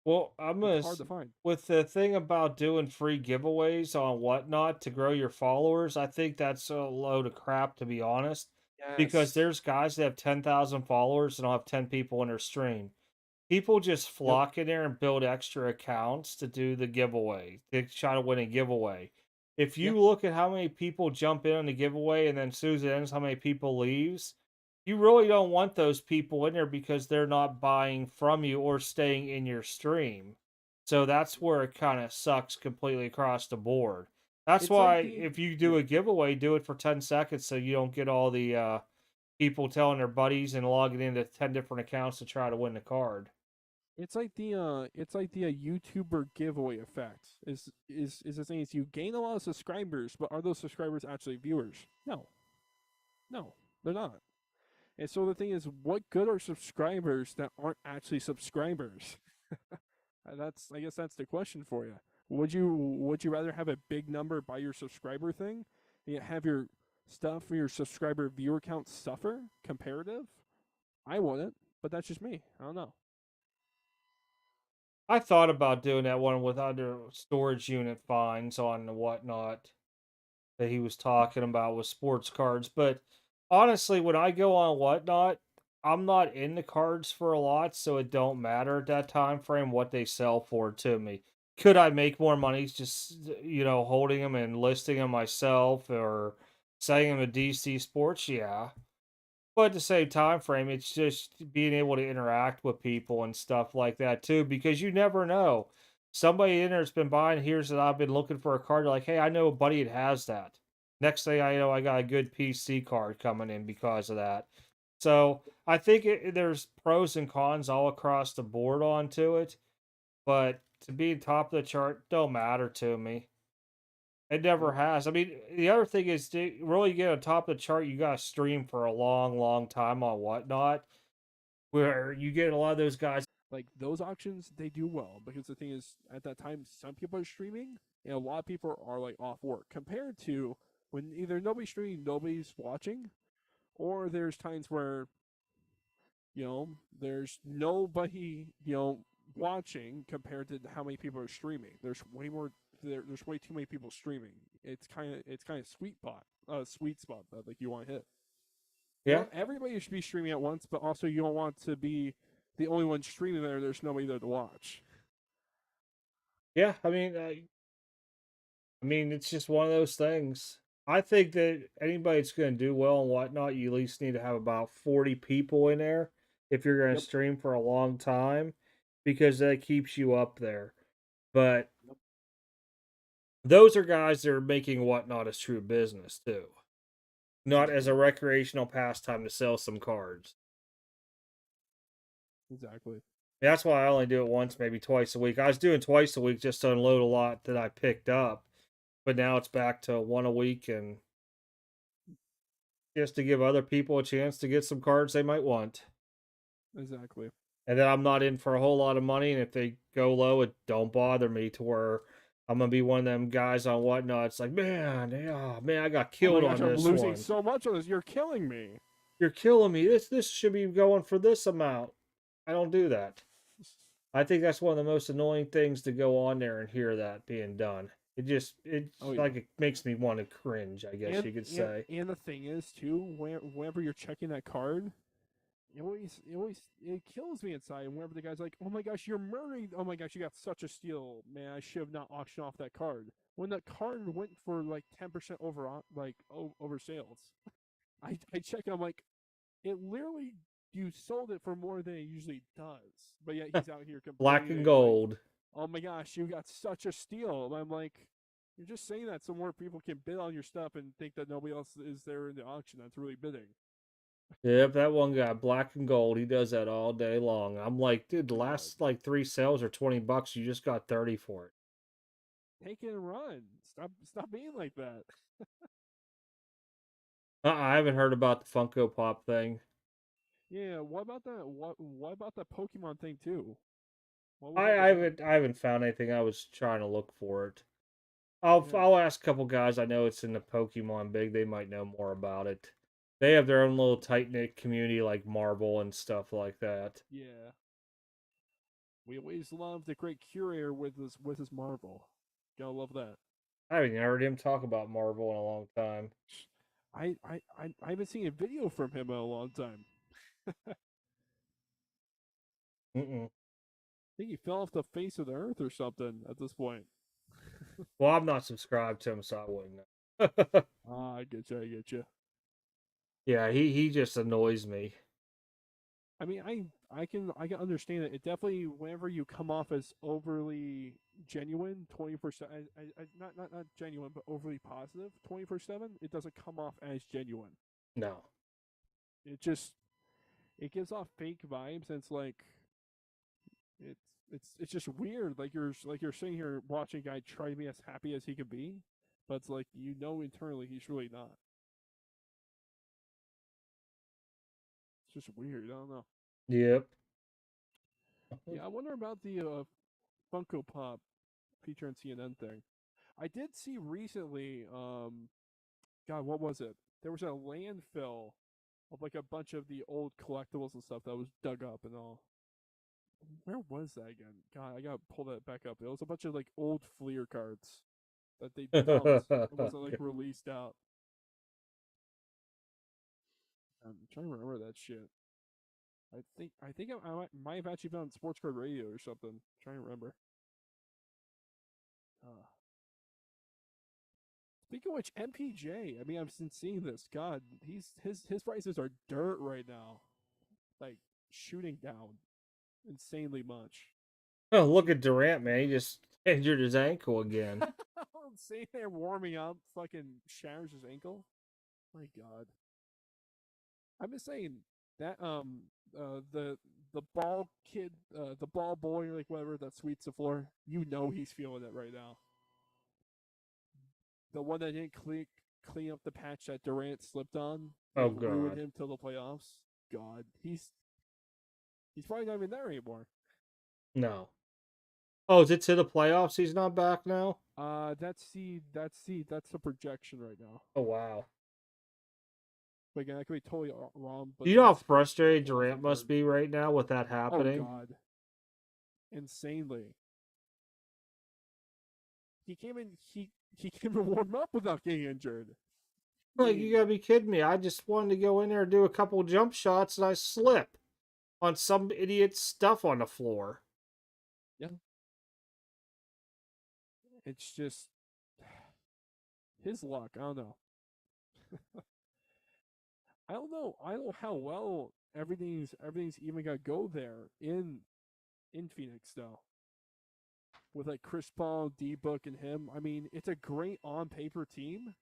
Well, It's hard to find. with the thing about doing free giveaways on whatnot to grow your followers. I think that's a load of crap, to be honest, because Yes. there's guys that have 10,000 followers and don't have 10 people in their stream. People just Yep. flock in there and build extra accounts to do the giveaway, to try to win a giveaway. If Yeah. you look at how many people jump in on the giveaway and then as soon as it ends, how many people leaves, you really don't want those people in there because they're not buying from you or staying in your stream. So that's where it kind of sucks completely across the board. That's It's why like the if you do yeah. a giveaway, do it for 10 seconds so you don't get all the people telling their buddies and logging into 10 different accounts to try to win the card. It's like the YouTuber giveaway effect. Is the thing is you gain a lot of subscribers, but are those subscribers actually viewers? No. No, they're not. And so the thing is, what good are subscribers that aren't actually subscribers? That's I guess that's the question for you. Would you rather have a big number by your subscriber thing and yet have your stuff for your subscriber viewer count suffer comparative? I wouldn't, but that's just me. I don't know. I thought about doing that one with under storage unit fines on the whatnot that he was talking about with sports cards, but Honestly, when I go on Whatnot, I'm not in the cards for a lot, so it don't matter at that time frame what they sell for to me. Could I make more money just holding them and listing them myself or selling them to DC Sports? Yeah, but at the same time frame, it's just being able to interact with people and stuff like that too, because you never know. Somebody in there's been buying here's that I've been looking for a card. Like, hey, I know a buddy that has that. Next thing I know, I got a good PC card coming in because of that. So I think there's pros and cons all across the board onto it, but to be top of the chart don't matter to me. It never Yep. has. I mean, the other thing is to really get on top of the chart, you got to stream for a long, long time on Whatnot, where you get a lot of those guys. Like those auctions, they do well because the thing is, at that time, some people are streaming, and a lot of people are like off work. Compared to when either nobody's streaming, nobody's watching, or there's times where there's nobody watching compared to how many people are streaming. There's way more. There's way too many people streaming. It's kind of sweet spot that like you want to hit. You Yeah, want everybody should be streaming at once, but also you don't want to be the only one streaming there. There's nobody there to watch. yeah. I mean, it's just one of those things. I think that anybody that's going to do well and Whatnot, you at least need to have about 40 people in there if you're going to Yep. stream for a long time, because that keeps you up there. But Yep. those are guys that are making Whatnot a true business too, not as Exactly. a recreational pastime to sell some cards. Exactly. That's why I only do it once, maybe twice a week. I was doing twice a week just to unload a lot that I picked up, but now it's back to one a week, and just to give other people a chance to get some cards they might want. Exactly. And then I'm not in for a whole lot of money, and if they go low, it don't bother me to where I'm gonna be one of them guys on Whatnot. It's like, man, yeah, man, I got Oh my killed gosh, on I'm this losing one. so much on this. You're killing me. You're killing me. This should be going for this amount. I don't do that. I think that's one of the most annoying things to go on there and hear that being done. It's Oh yeah. like it makes me want to cringe, I guess And you could and say. and the thing is too, whenever you're checking that card, it kills me inside. And whenever the guy's like, "Oh my gosh, you're murdering! Oh my gosh, you got such a steal, man! I should have not auctioned off that card." When the card went for like 10% over sales, I check and I'm like, it literally you sold it for more than it usually does. But yet he's out here Black and complaining like, gold. "Oh my gosh, you got such a steal." And I'm like, you're just saying that so more people can bid on your stuff and think that nobody else is there in the auction that's really bidding. Yep, that one guy, black and gold, he does that all day long. I'm like, dude, the He does. last like three sales are $20. You just got 30 for it. Take it and run. Stop being like that. I haven't heard about the Funko Pop thing. Yeah, what about that? What about that Pokemon thing too? What was I, up I with that? haven't I haven't found anything. I was trying to look for it. I'll Yeah, I'll ask a couple guys I know it's in the Pokemon big. They might know more about it. They have their own little tight knit community like Marvel and stuff like that. yeah. We always love the great curator with his Marvel. Gotta love that. I haven't heard him talk about Marvel in a long time. I haven't seen a video from him in a long time. Mm-mm. I think he fell off the face of the earth or something at this point. Well, I'm not subscribed to him, so I wouldn't know. Ah, I get you. I get you. Yeah, he just annoys me. I mean, I can understand it. It definitely whenever you come off as overly genuine, 24/7, not genuine, but overly positive, 24/7, it doesn't come off as genuine. No. It just it gives off fake vibes, and it's like it's it's just weird. Like you're sitting here watching a guy try to be as happy as he could be, but it's like internally he's really not. It's just weird. I don't know. Yep. Yeah, I wonder about the Funko Pop feature on CNN thing. I did see recently. God, what was it? There was a landfill of like a bunch of the old collectibles and stuff that was dug up and all. Where was that again? God, I gotta pull that back up. It was a bunch of like old Fleer cards that they dumped. It wasn't like released out. I'm trying to remember that shit. I think might have actually been on Sports Card Radio or something. I'm trying to remember. Uh, Speaking of which, MPJ. I mean, I've been seeing this. God, his prices are dirt right now, like shooting down insanely much. Oh, look at Durant, man. He just injured his ankle again. Sitting there warming up, fucking shatters his ankle. My God, I'm just saying that the ball kid, the ball boy, or like whatever that sweeps the floor. You know he's feeling it right now. The one that didn't clean up the patch that Durant slipped on, Oh like ruined God, him till the playoffs. God, he's probably not even there anymore. no. Oh, is it to the playoffs? He's not back now. That's the projection right now. Oh wow. But again, I could be totally wrong, but You know how that's frustrated the last Durant I've must heard. be right now with that Oh happening. God, insanely. He came in. He came to warm up without getting injured. I Like, you mean, gotta be kidding me. I just wanted to go in there and do a couple jump shots and I slip on some idiot's stuff on the floor. yeah, it's just his luck. I don't know. I don't know. I don't know how well everything's even gonna go there in Phoenix though. With like Chris Paul, D Book, and him. I mean, it's a great on paper team,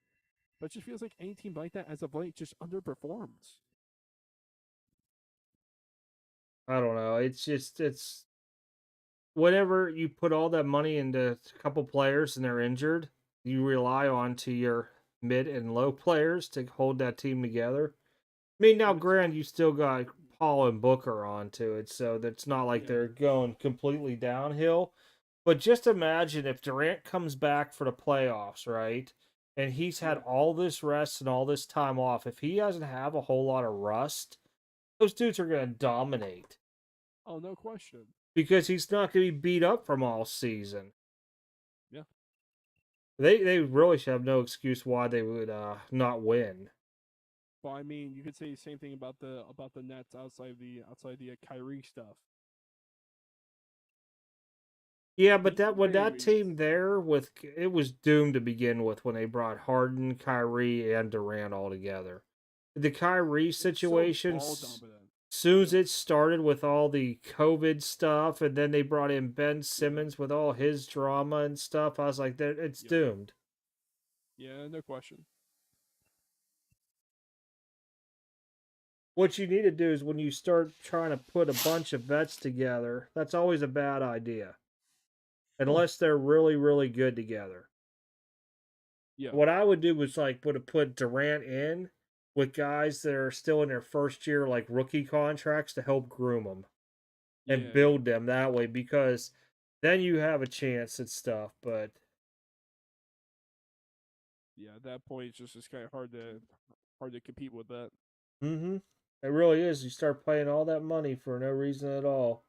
but it just feels like any team like that as of late just underperforms. I don't know. It's whenever you put all that money into a couple players and they're injured, you rely on to your mid and low players to hold that team together. I mean, now, And it's granted, you still got Paul and Booker onto it, so that's not like yeah, they're going completely downhill. But just imagine if Durant comes back for the playoffs, right? And he's had yeah. all this rest and all this time off. If he doesn't have a whole lot of rust, those dudes are going to dominate Oh, no question. because he's not going to be beat up from all season. Yeah. They really should have no excuse why they would not win. But I mean, you could say the same thing about the Nets outside the Kyrie stuff. Yeah, but that Decent when that babies. team there with it was doomed to begin with when they brought Harden, Kyrie, and Durant all together. The Kyrie It's so situation, ball dominant. soon as Yeah, it started with all the COVID stuff, and then they brought in Ben yeah, Simmons with all his drama and stuff, I was like, it's yep, doomed. yeah, no question. What you need to do is when you start trying to put a bunch of vets together, that's always a bad idea, Oh, unless they're really, really good together. yeah, What I would do was like would have put Durant in with guys that are still in their first year, like rookie contracts, to help groom them and yeah, build them that way because then you have a chance at stuff. But yeah. At that point, it's just kind of hard to compete with that. it really is. You start paying all that money for no reason at all.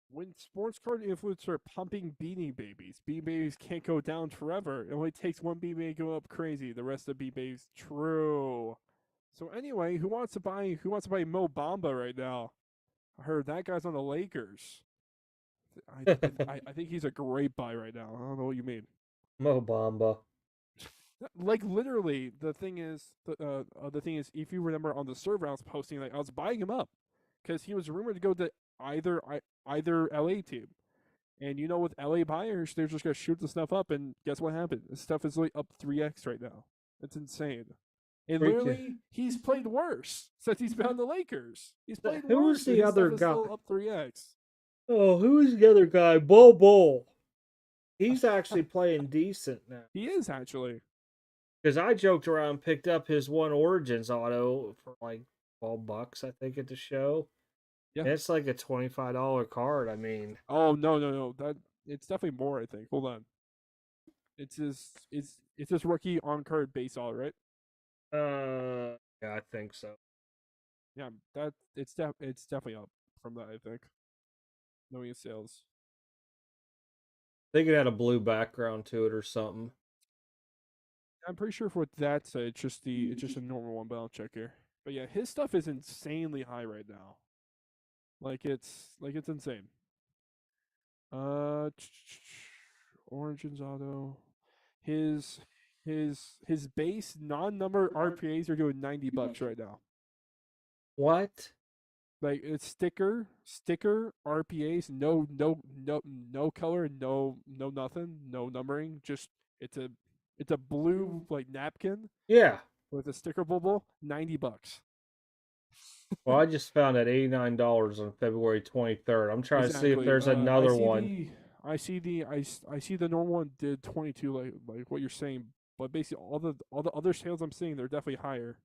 When sports card influencers are pumping Beanie Babies can't go down forever. It only takes one Beanie Baby to go up crazy. The rest of Beanie Babies, true. So anyway, who wants to buy Mo Bamba right now? I heard that guy's on the Lakers. I think he's a great buy right now. I don't know what you mean. Mo Bamba. Like literally, the thing is, if you remember on the server I was posting, like I was buying him up because he was rumored to go to either LA team. And you know, with LA buyers, they're just gonna shoot the stuff up, and guess what happened? This stuff is like up 3x right now. It's insane. And Freaking. literally, he's played worse since he's been on the Lakers. He's played Who was worse, and the his other stuff is guy? still up 3x. Oh, who was the other guy? Bull Bull. He's actually playing decent now. He is actually. Because I joked around and picked up his one Origins auto for like $12, I think, at the show. Yeah. And it's like a $25 card. I mean, Oh no. That it's definitely more. I think. Hold on. It's his rookie on card base all right. yeah, I think so. Yeah, it's definitely up from that. I think. Knowing his sales. I think it had a blue background to it or something. I'm pretty sure for what that's it's just a normal one, but I'll check here. But yeah, his stuff is insanely high right now. Like it's insane. Uh, Origins Auto. His his base non-number RPAs are doing $90 right now. What? Like it's sticker RPAs, no color, no nothing, no numbering. Just it's a it's a blue like napkin Yeah. with a sticker bubble. $90. Well, I just found at $89 on February 23rd. I'm trying to see if Exactly. there's I another see one. I see the normal one did 22 like what you're saying, but basically all the other sales I'm seeing they're definitely higher.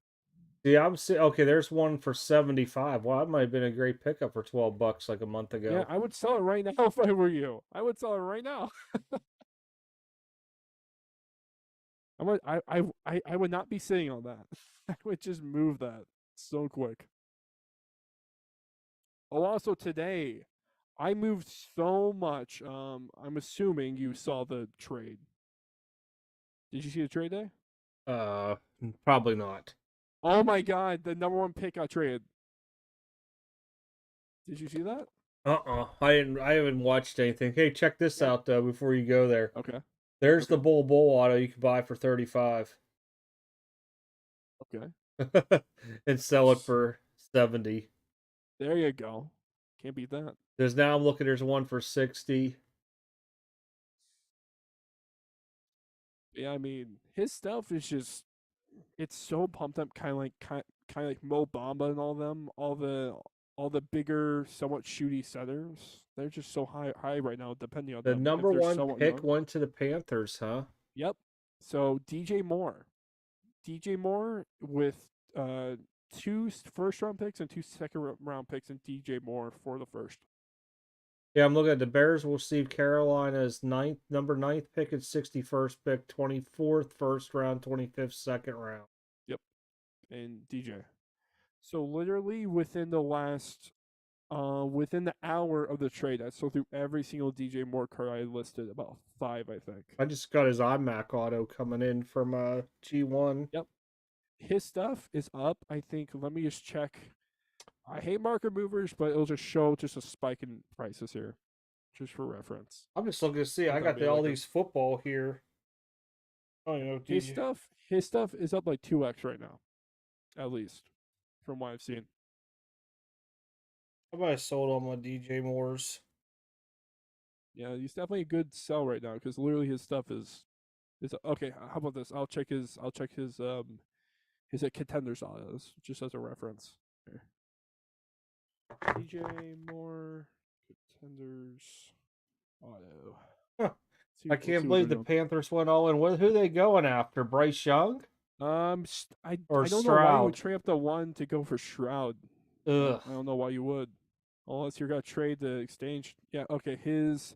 See, I'm see. Okay, there's one for 75. Well, that might have been a great pickup for $12 like a month Yeah, ago. I would sell it right now if I were you. I would sell it right now. I would not be sitting on that. I would just move that so quick. Oh, also today, I moved so much. I'm assuming you saw the trade. Did you see the trade day? Uh, Probably not. Oh my god, the number one pick got traded. Did you see that? I didn't. I haven't watched anything. Hey, check this Yep. out though before you go there. Okay. There's the Okay. Bull auto you can buy for 35 Okay. and sell it for 70. There you go. Can't beat that. There's now I'm looking. There's one for 60. Yeah, I mean, his stuff is just it's so pumped up, kind of like Mo Bamba and all them, all the bigger, somewhat shooty centers. They're just so high right now, depending on The them if number they're one somewhat pick young. went to the Panthers, huh? Yep. So DJ Moore with two first round picks and two second round picks, and DJ Moore for the first. Yeah, I'm looking at the Bears will receive Carolina's number ninth pick and 61st pick, 24th first round, 25th second round. Yep. And DJ. So literally within the hour of the trade, I sold through every single DJ Moore card I listed, about five, I think. I just got his iMac auto coming in from G1. Yep. His stuff is up. I think. Let me just check. I hate market movers, but it'll just show just a spike in prices here, just for reference. I'm just looking to see. I Without got being all like a these football here. Oh, you know, DJ. his stuff is up like 2x right now, at least, from what I've seen. I might have sold all my DJ Moores. Yeah, he's definitely a good sell right now because literally his stuff is okay. How about this? I'll check his contenders autos just as a reference. Here. DJ Moore contenders auto. Huh. I Let's can't see what they're believe the doing. Panthers went all in. Who are they going after? Bryce Young or I don't know why you would Stroud? trade up the one to go for Shroud. Ugh. I don't know why you would, unless you're gonna trade the exchange. Yeah, okay. His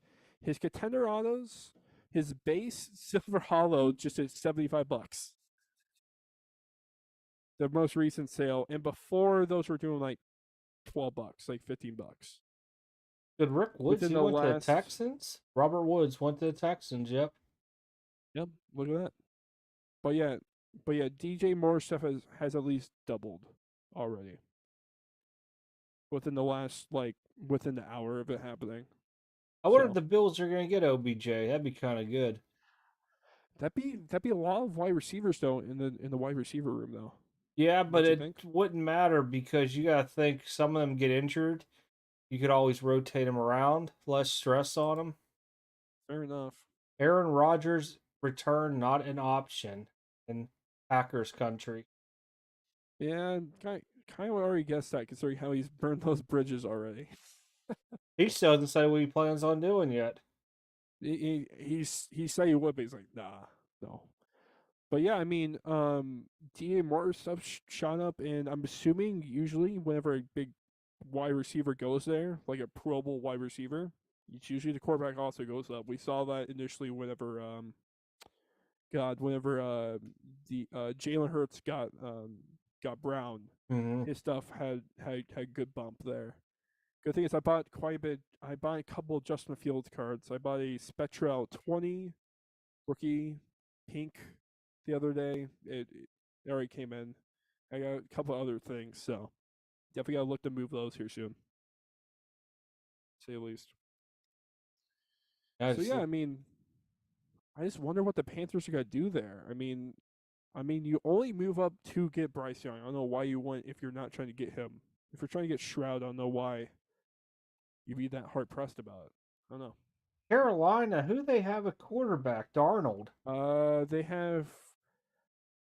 contender autos, his base silver hollow just at $75. The most recent sale, and before those were doing like $12, like $15. Did Rick Woods? Within He the went to the last, Texans. Robert Woods went to the Texans. Yep. yep, look at that. But yeah, DJ Moore stuff has at least doubled already within the last within the hour of it happening. I wonder if So the Bills are going to get OBJ. That'd be kind of good. that'd be a lot of wide receivers though in the wide receiver room though. Yeah, but Don't you it think? wouldn't matter because you got to think some of them get injured. You could always rotate them around, less stress on them. Fair enough. Aaron Rodgers return not an option in Packers country. Yeah, kind of already guessed that considering how he's burned those bridges already. He still hasn't said what he plans on doing yet. He said he would, but he's like, nah, no. But yeah, I mean, DA Moore stuff shot up, and I'm assuming usually whenever a big wide receiver goes there, like a Pro Bowl wide receiver, it's usually the quarterback also goes up. We saw that initially whenever whenever the Jalen Hurts got Brown, Mm-hmm. his stuff had good bump there. Good thing is I bought quite a bit. I bought a couple of Justin Fields cards. I bought a Spectral 20 rookie pink the other day. It already came in. I got a couple other things, so definitely gotta look to move those here soon, to say the least. So That's yeah, I mean, I just wonder what the Panthers are gonna do there. I mean, you only move up to get Bryce Young. I don't know why you want if you're not trying to get him. If you're trying to get Shroud, I don't know why you'd be that hard pressed about it. I don't know. Carolina. Who they have a quarterback? Darnold. They have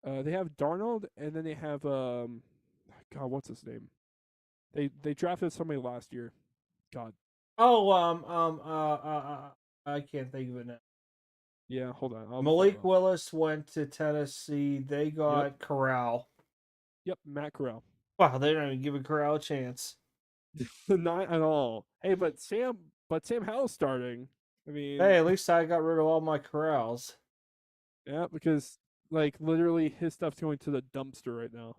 Darnold, and then they have God, what's his name? They drafted somebody last year. God, Oh, I can't think of it now. yeah. Hold on, I'll look him Malik up. Willis went to Tennessee. They Yep, got Corral. yep. Matt Corral. Wow, they don't even give Corral a chance. Not at all. Hey, but Sam Howell's starting. I Hey, mean, at least I got rid of all my Corrals. yeah, because like literally his stuff's going to the dumpster right now.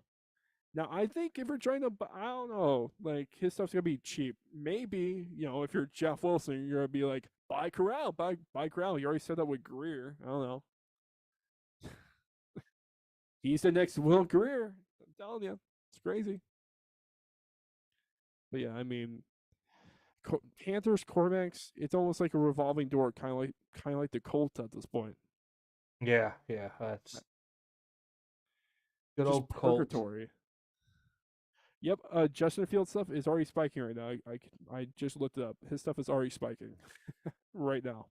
Now I think if you're trying to, I don't know, like his stuff's gonna be cheap. Maybe if you're Jeff Wilson, you're gonna be like buy Corral, buy Corral. You already said that with Greer. I don't know. He's the next Will Greer. I'm telling you, it's crazy. But yeah, I mean, Panthers quarterbacks, it's almost like a revolving door, kind of like the Colts at this point. Yeah, that's good Just old Colt. purgatory. Yep, Justin Field stuff is already spiking right now. I just looked it up. His stuff is already spiking right now.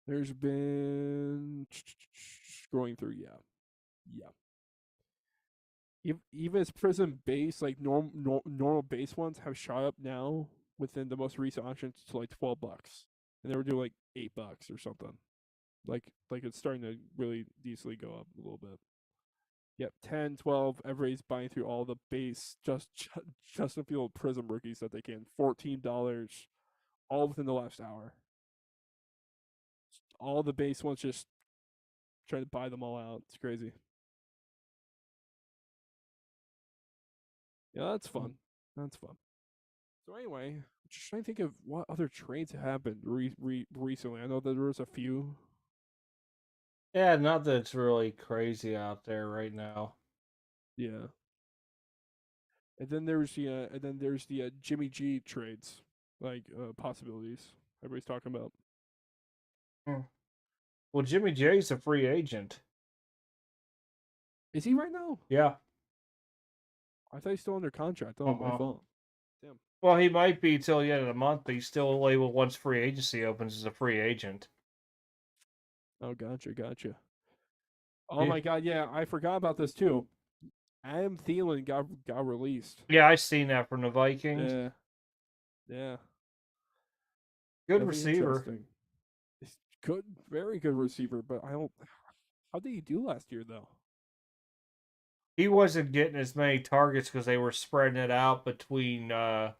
There's been scrolling through, yeah, yeah. Even his Prism base, like normal base ones, have shot up now within the most recent auctions to like $12, and they were doing like $8 or something. Like it's starting to really decently go up a little bit. Yep, 10, 12. Everybody's buying through all the base Justin Field Prism rookies that they can. $14, all within the last hour. All the base ones just trying to buy them all out. It's crazy. Yeah, that's fun. That's fun. So anyway, just trying to think of what other trades have happened recently. I know that there was a few. Yeah, not that it's really crazy out there right now. Yeah. And then there's the Jimmy G trades, like possibilities. Everybody's talking about. Hmm. Well, Jimmy J's a free agent. Is he right now? Yeah. I thought he's still under contract. Oh, my Uh-uh. fault. Damn. Well, he might be till the end of the month, but he's still labeled once free agency opens as a free agent. Oh, gotcha. Oh Yeah, my God, yeah, I forgot about this too. Adam Thielen got released. yeah, I seen that from the Vikings. Yeah, yeah, Good definitely receiver. interesting. He's good, very good receiver, but I don't. How did he do last year though? He wasn't getting as many targets because they were spreading it out between Osborne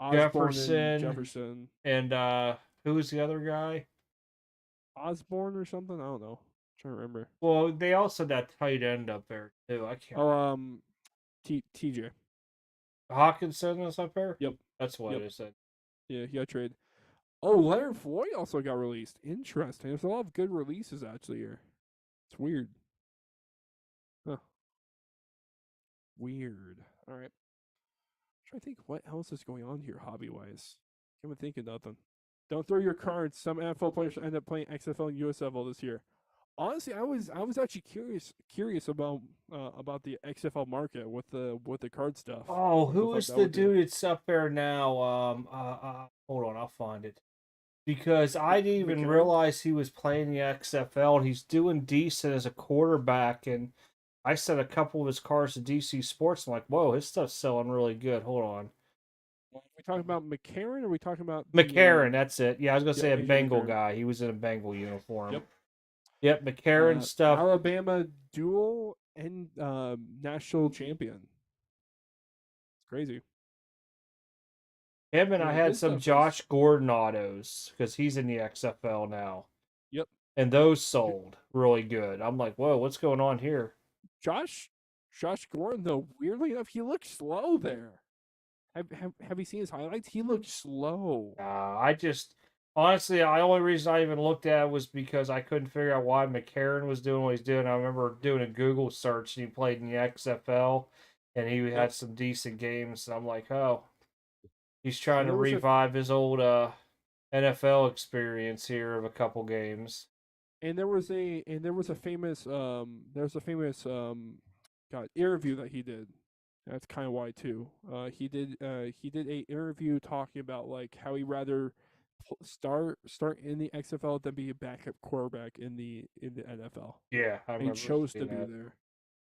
and Jefferson Jefferson, and who was the other guy? Osborne or something. I don't know. I'm trying to remember. Well, they also had that tight end up there too. I can't Oh, remember. TJ. Hawkinson is up there. Yep, That's what yep. it said. Yeah, he got traded. Oh, Leonard Floyd also got released. Interesting. There's a lot of good releases actually here. It's weird. Huh. Weird. All right. Try to think what else is going on here hobby wise. Can't even think of nothing. Don't throw your cards. Some NFL players end up playing XFL and USFL this year. Honestly, I was actually curious about the XFL market with the card stuff. Oh, What the who fuck is that the would do? dude that's up there now? Hold on, I'll find it. Because I didn't even McCarron? realize he was playing the XFL and he's doing decent as a quarterback. And I sent a couple of his cards to DC Sports. I'm like, whoa, his stuff's selling really good. Hold on. Are we talking about McCarron or are we talking about the McCarron, that's it. Yeah, I was gonna yeah, say a AJ Bengal McCarron? guy. He was in a Bengal uniform. Yep. Yep, McCarron stuff. Alabama dual and national champion. It's crazy. Him and I Yeah, had his some stuff is Josh Gordon autos because he's in the XFL now. yep. And those sold really good. I'm like, whoa, what's going on here? Josh Josh Gordon though, weirdly enough, he looks slow there. Have you seen his highlights? He looks slow. I just Honestly, the only reason I even looked at it was because I couldn't figure out why McCarron was doing what he's doing. I remember doing a Google search and he played in the XFL and he Yep. had some decent games. And I'm like, oh, he's And trying to there was a revive his old NFL experience here of a couple games. and there was a famous God interview that he did. That's kind of why too. He did a interview talking about like how he rather start in the XFL than be a backup quarterback in the NFL. Yeah, I And he remember chose to seeing be that. there.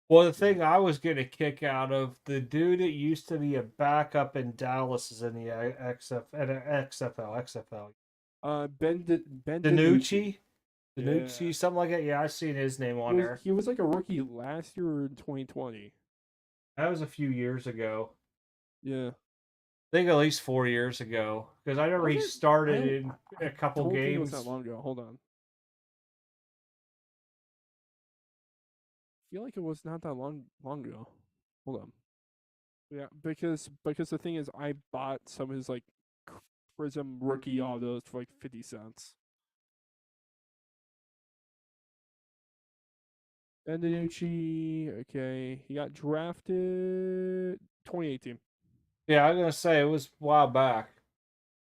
Well, the Yeah. thing I was getting a kick out of, the dude that used to be a backup in Dallas is in the XFL. Ben DiNucci. Danucci? Yeah. Danucci, something like that. Yeah, I've seen his name He on was there. he was like a rookie last year in 2020. That was a few years ago. Yeah. I think at least 4 years ago. Because I remember Was he it? I started don't. in I a couple don't think it was that games. long ago. Hold on. I feel like it was not that long ago. Hold on. Yeah, because the thing is, I bought some of his like Prism rookie autos for like 50 cents. Ben DiNucci, okay, he got drafted 2018. Yeah, I was going to say it was a while back.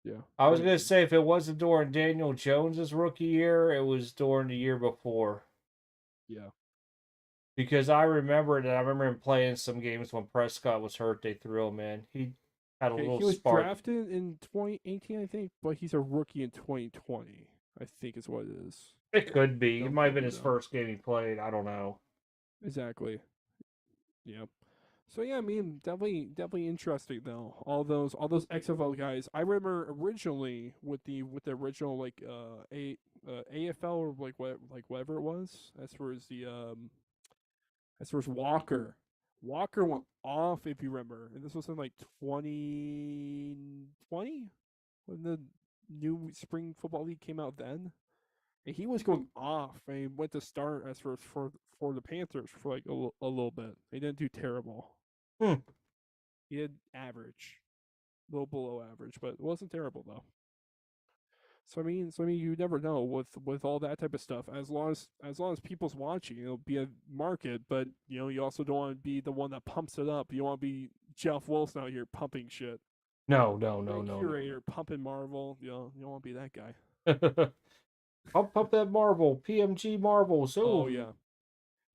Yeah, I was going to 2018. say if it wasn't during Daniel Jones's rookie year, it was during the year before. Yeah, Because I remember it, and I remember him playing some games when Prescott was hurt. They threw him in. He had a okay, little he was spark. drafted in 2018, I think, but he's a rookie in 2020. I think is what it is. It could be. It Don't might have quote been me his though. first game he played. I don't know. Exactly. Yeah. So yeah, I mean, definitely interesting though. All those XFL guys. I remember originally with the original like AFL or like whatever it was. As far as Walker. Walker went off if you remember, and this was in like 2020 when the new spring football league came out then. And he was going off, and he went to start as for the Panthers for like a little bit. He didn't do terrible. Hmm. He did average, a little below average, but it wasn't terrible though. So I mean, you never know with all that type of stuff. As long as people's watching, it'll be a market. But you also don't want to be the one that pumps it up. You want to be Jeff Wilson out here pumping shit. No, no, You're no, a no, no. curator pumping Marvel. You don't want to be that guy. Pump that Marvel, PMG Marvels. Oh Oh, yeah,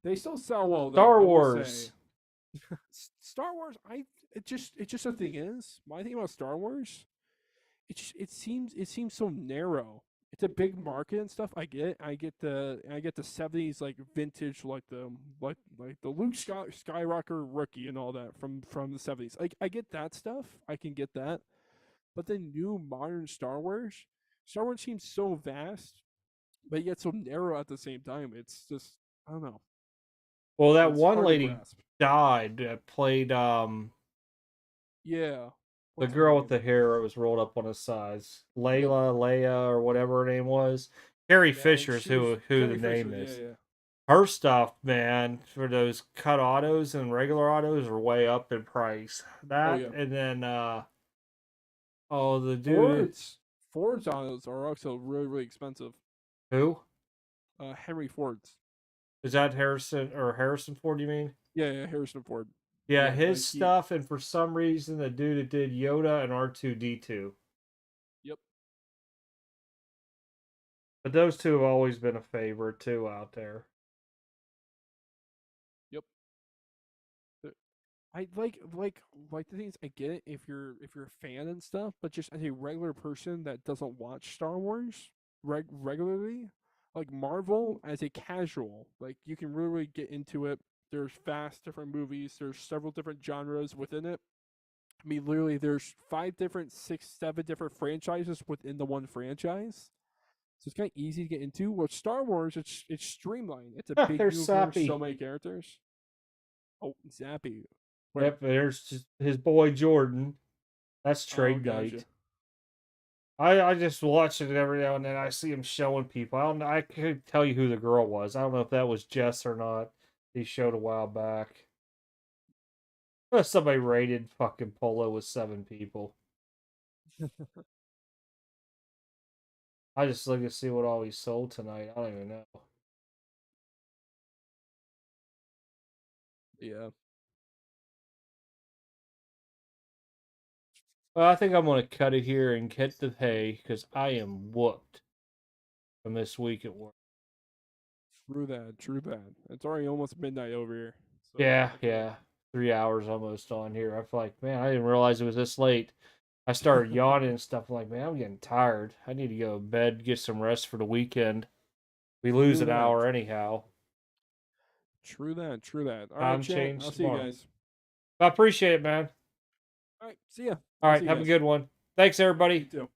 they still sell well though. Star I will say, Wars. Star Wars. It just the thing is, my thing about Star Wars, it seems so narrow. It's a big market and stuff. I get it. I get the 70s like vintage like the Luke Skywalker rookie and all that from the 70s. Like I get that stuff. I can get that. But the new modern Star Wars seems so vast, but yet so narrow at the same time. It's just I don't know. Well, that It's one hard to lady grasp. died that played Yeah. the What's her girl with name? the hair that was rolled up on his sides. Yep. Leia, or whatever her name was. Carrie Yeah, and Fisher is she was who the Carrie name Fisher. Yeah, is. yeah. Her stuff, man, for those cut autos and regular autos are way up in price. Oh That yeah. and then oh, the dude Ford's Ford's autos are also really really expensive. who Henry Ford's. is that Harrison Ford? You mean? Yeah, yeah, Harrison Ford. Yeah, Yeah, his he. stuff, and for some reason, the dude that did Yoda and R2D2. Yep, But those two have always been a favorite too out there. yep. I like the things. I get it if you're a fan and stuff, but just as a regular person that doesn't watch Star Wars regularly, like Marvel as a casual, like you can really get into it. There's vast different movies. There's several different genres within it. I mean, literally, there's 5 different, 6, 7 different franchises within the one franchise. So it's kind of easy to get into. With Star Wars, it's streamlined. It's a Ah, big there's universe, so Sappy. many characters. Oh, Zappy. Where? Yep, there's just his boy Jordan. That's Oh, trade gotcha. night. I just watch it every now and then. I see him showing people. I don't know. I could tell you who the girl was. I don't know if that was Jess or not. He showed a while back. Somebody rated fucking Polo with 7 people. I just look to see what all we sold tonight. I don't even know. Yeah. Well, I think I'm gonna cut it here and get the hay because I am whooped from this week at work. True that. True that. It's already almost midnight over here. So Yeah, I feel yeah. 3 hours almost on here. I feel like, man, I didn't realize it was this late. I started yawning and stuff. I'm like, man, I'm getting tired. I need to go to bed, get some rest for the weekend. We lose true an that. hour anyhow. True that. True that. All right, Time chat. change I'll see you tomorrow. guys. I appreciate it, man. All right. See ya. All I'll right, see you have a guys. good one. Thanks, You everybody. too.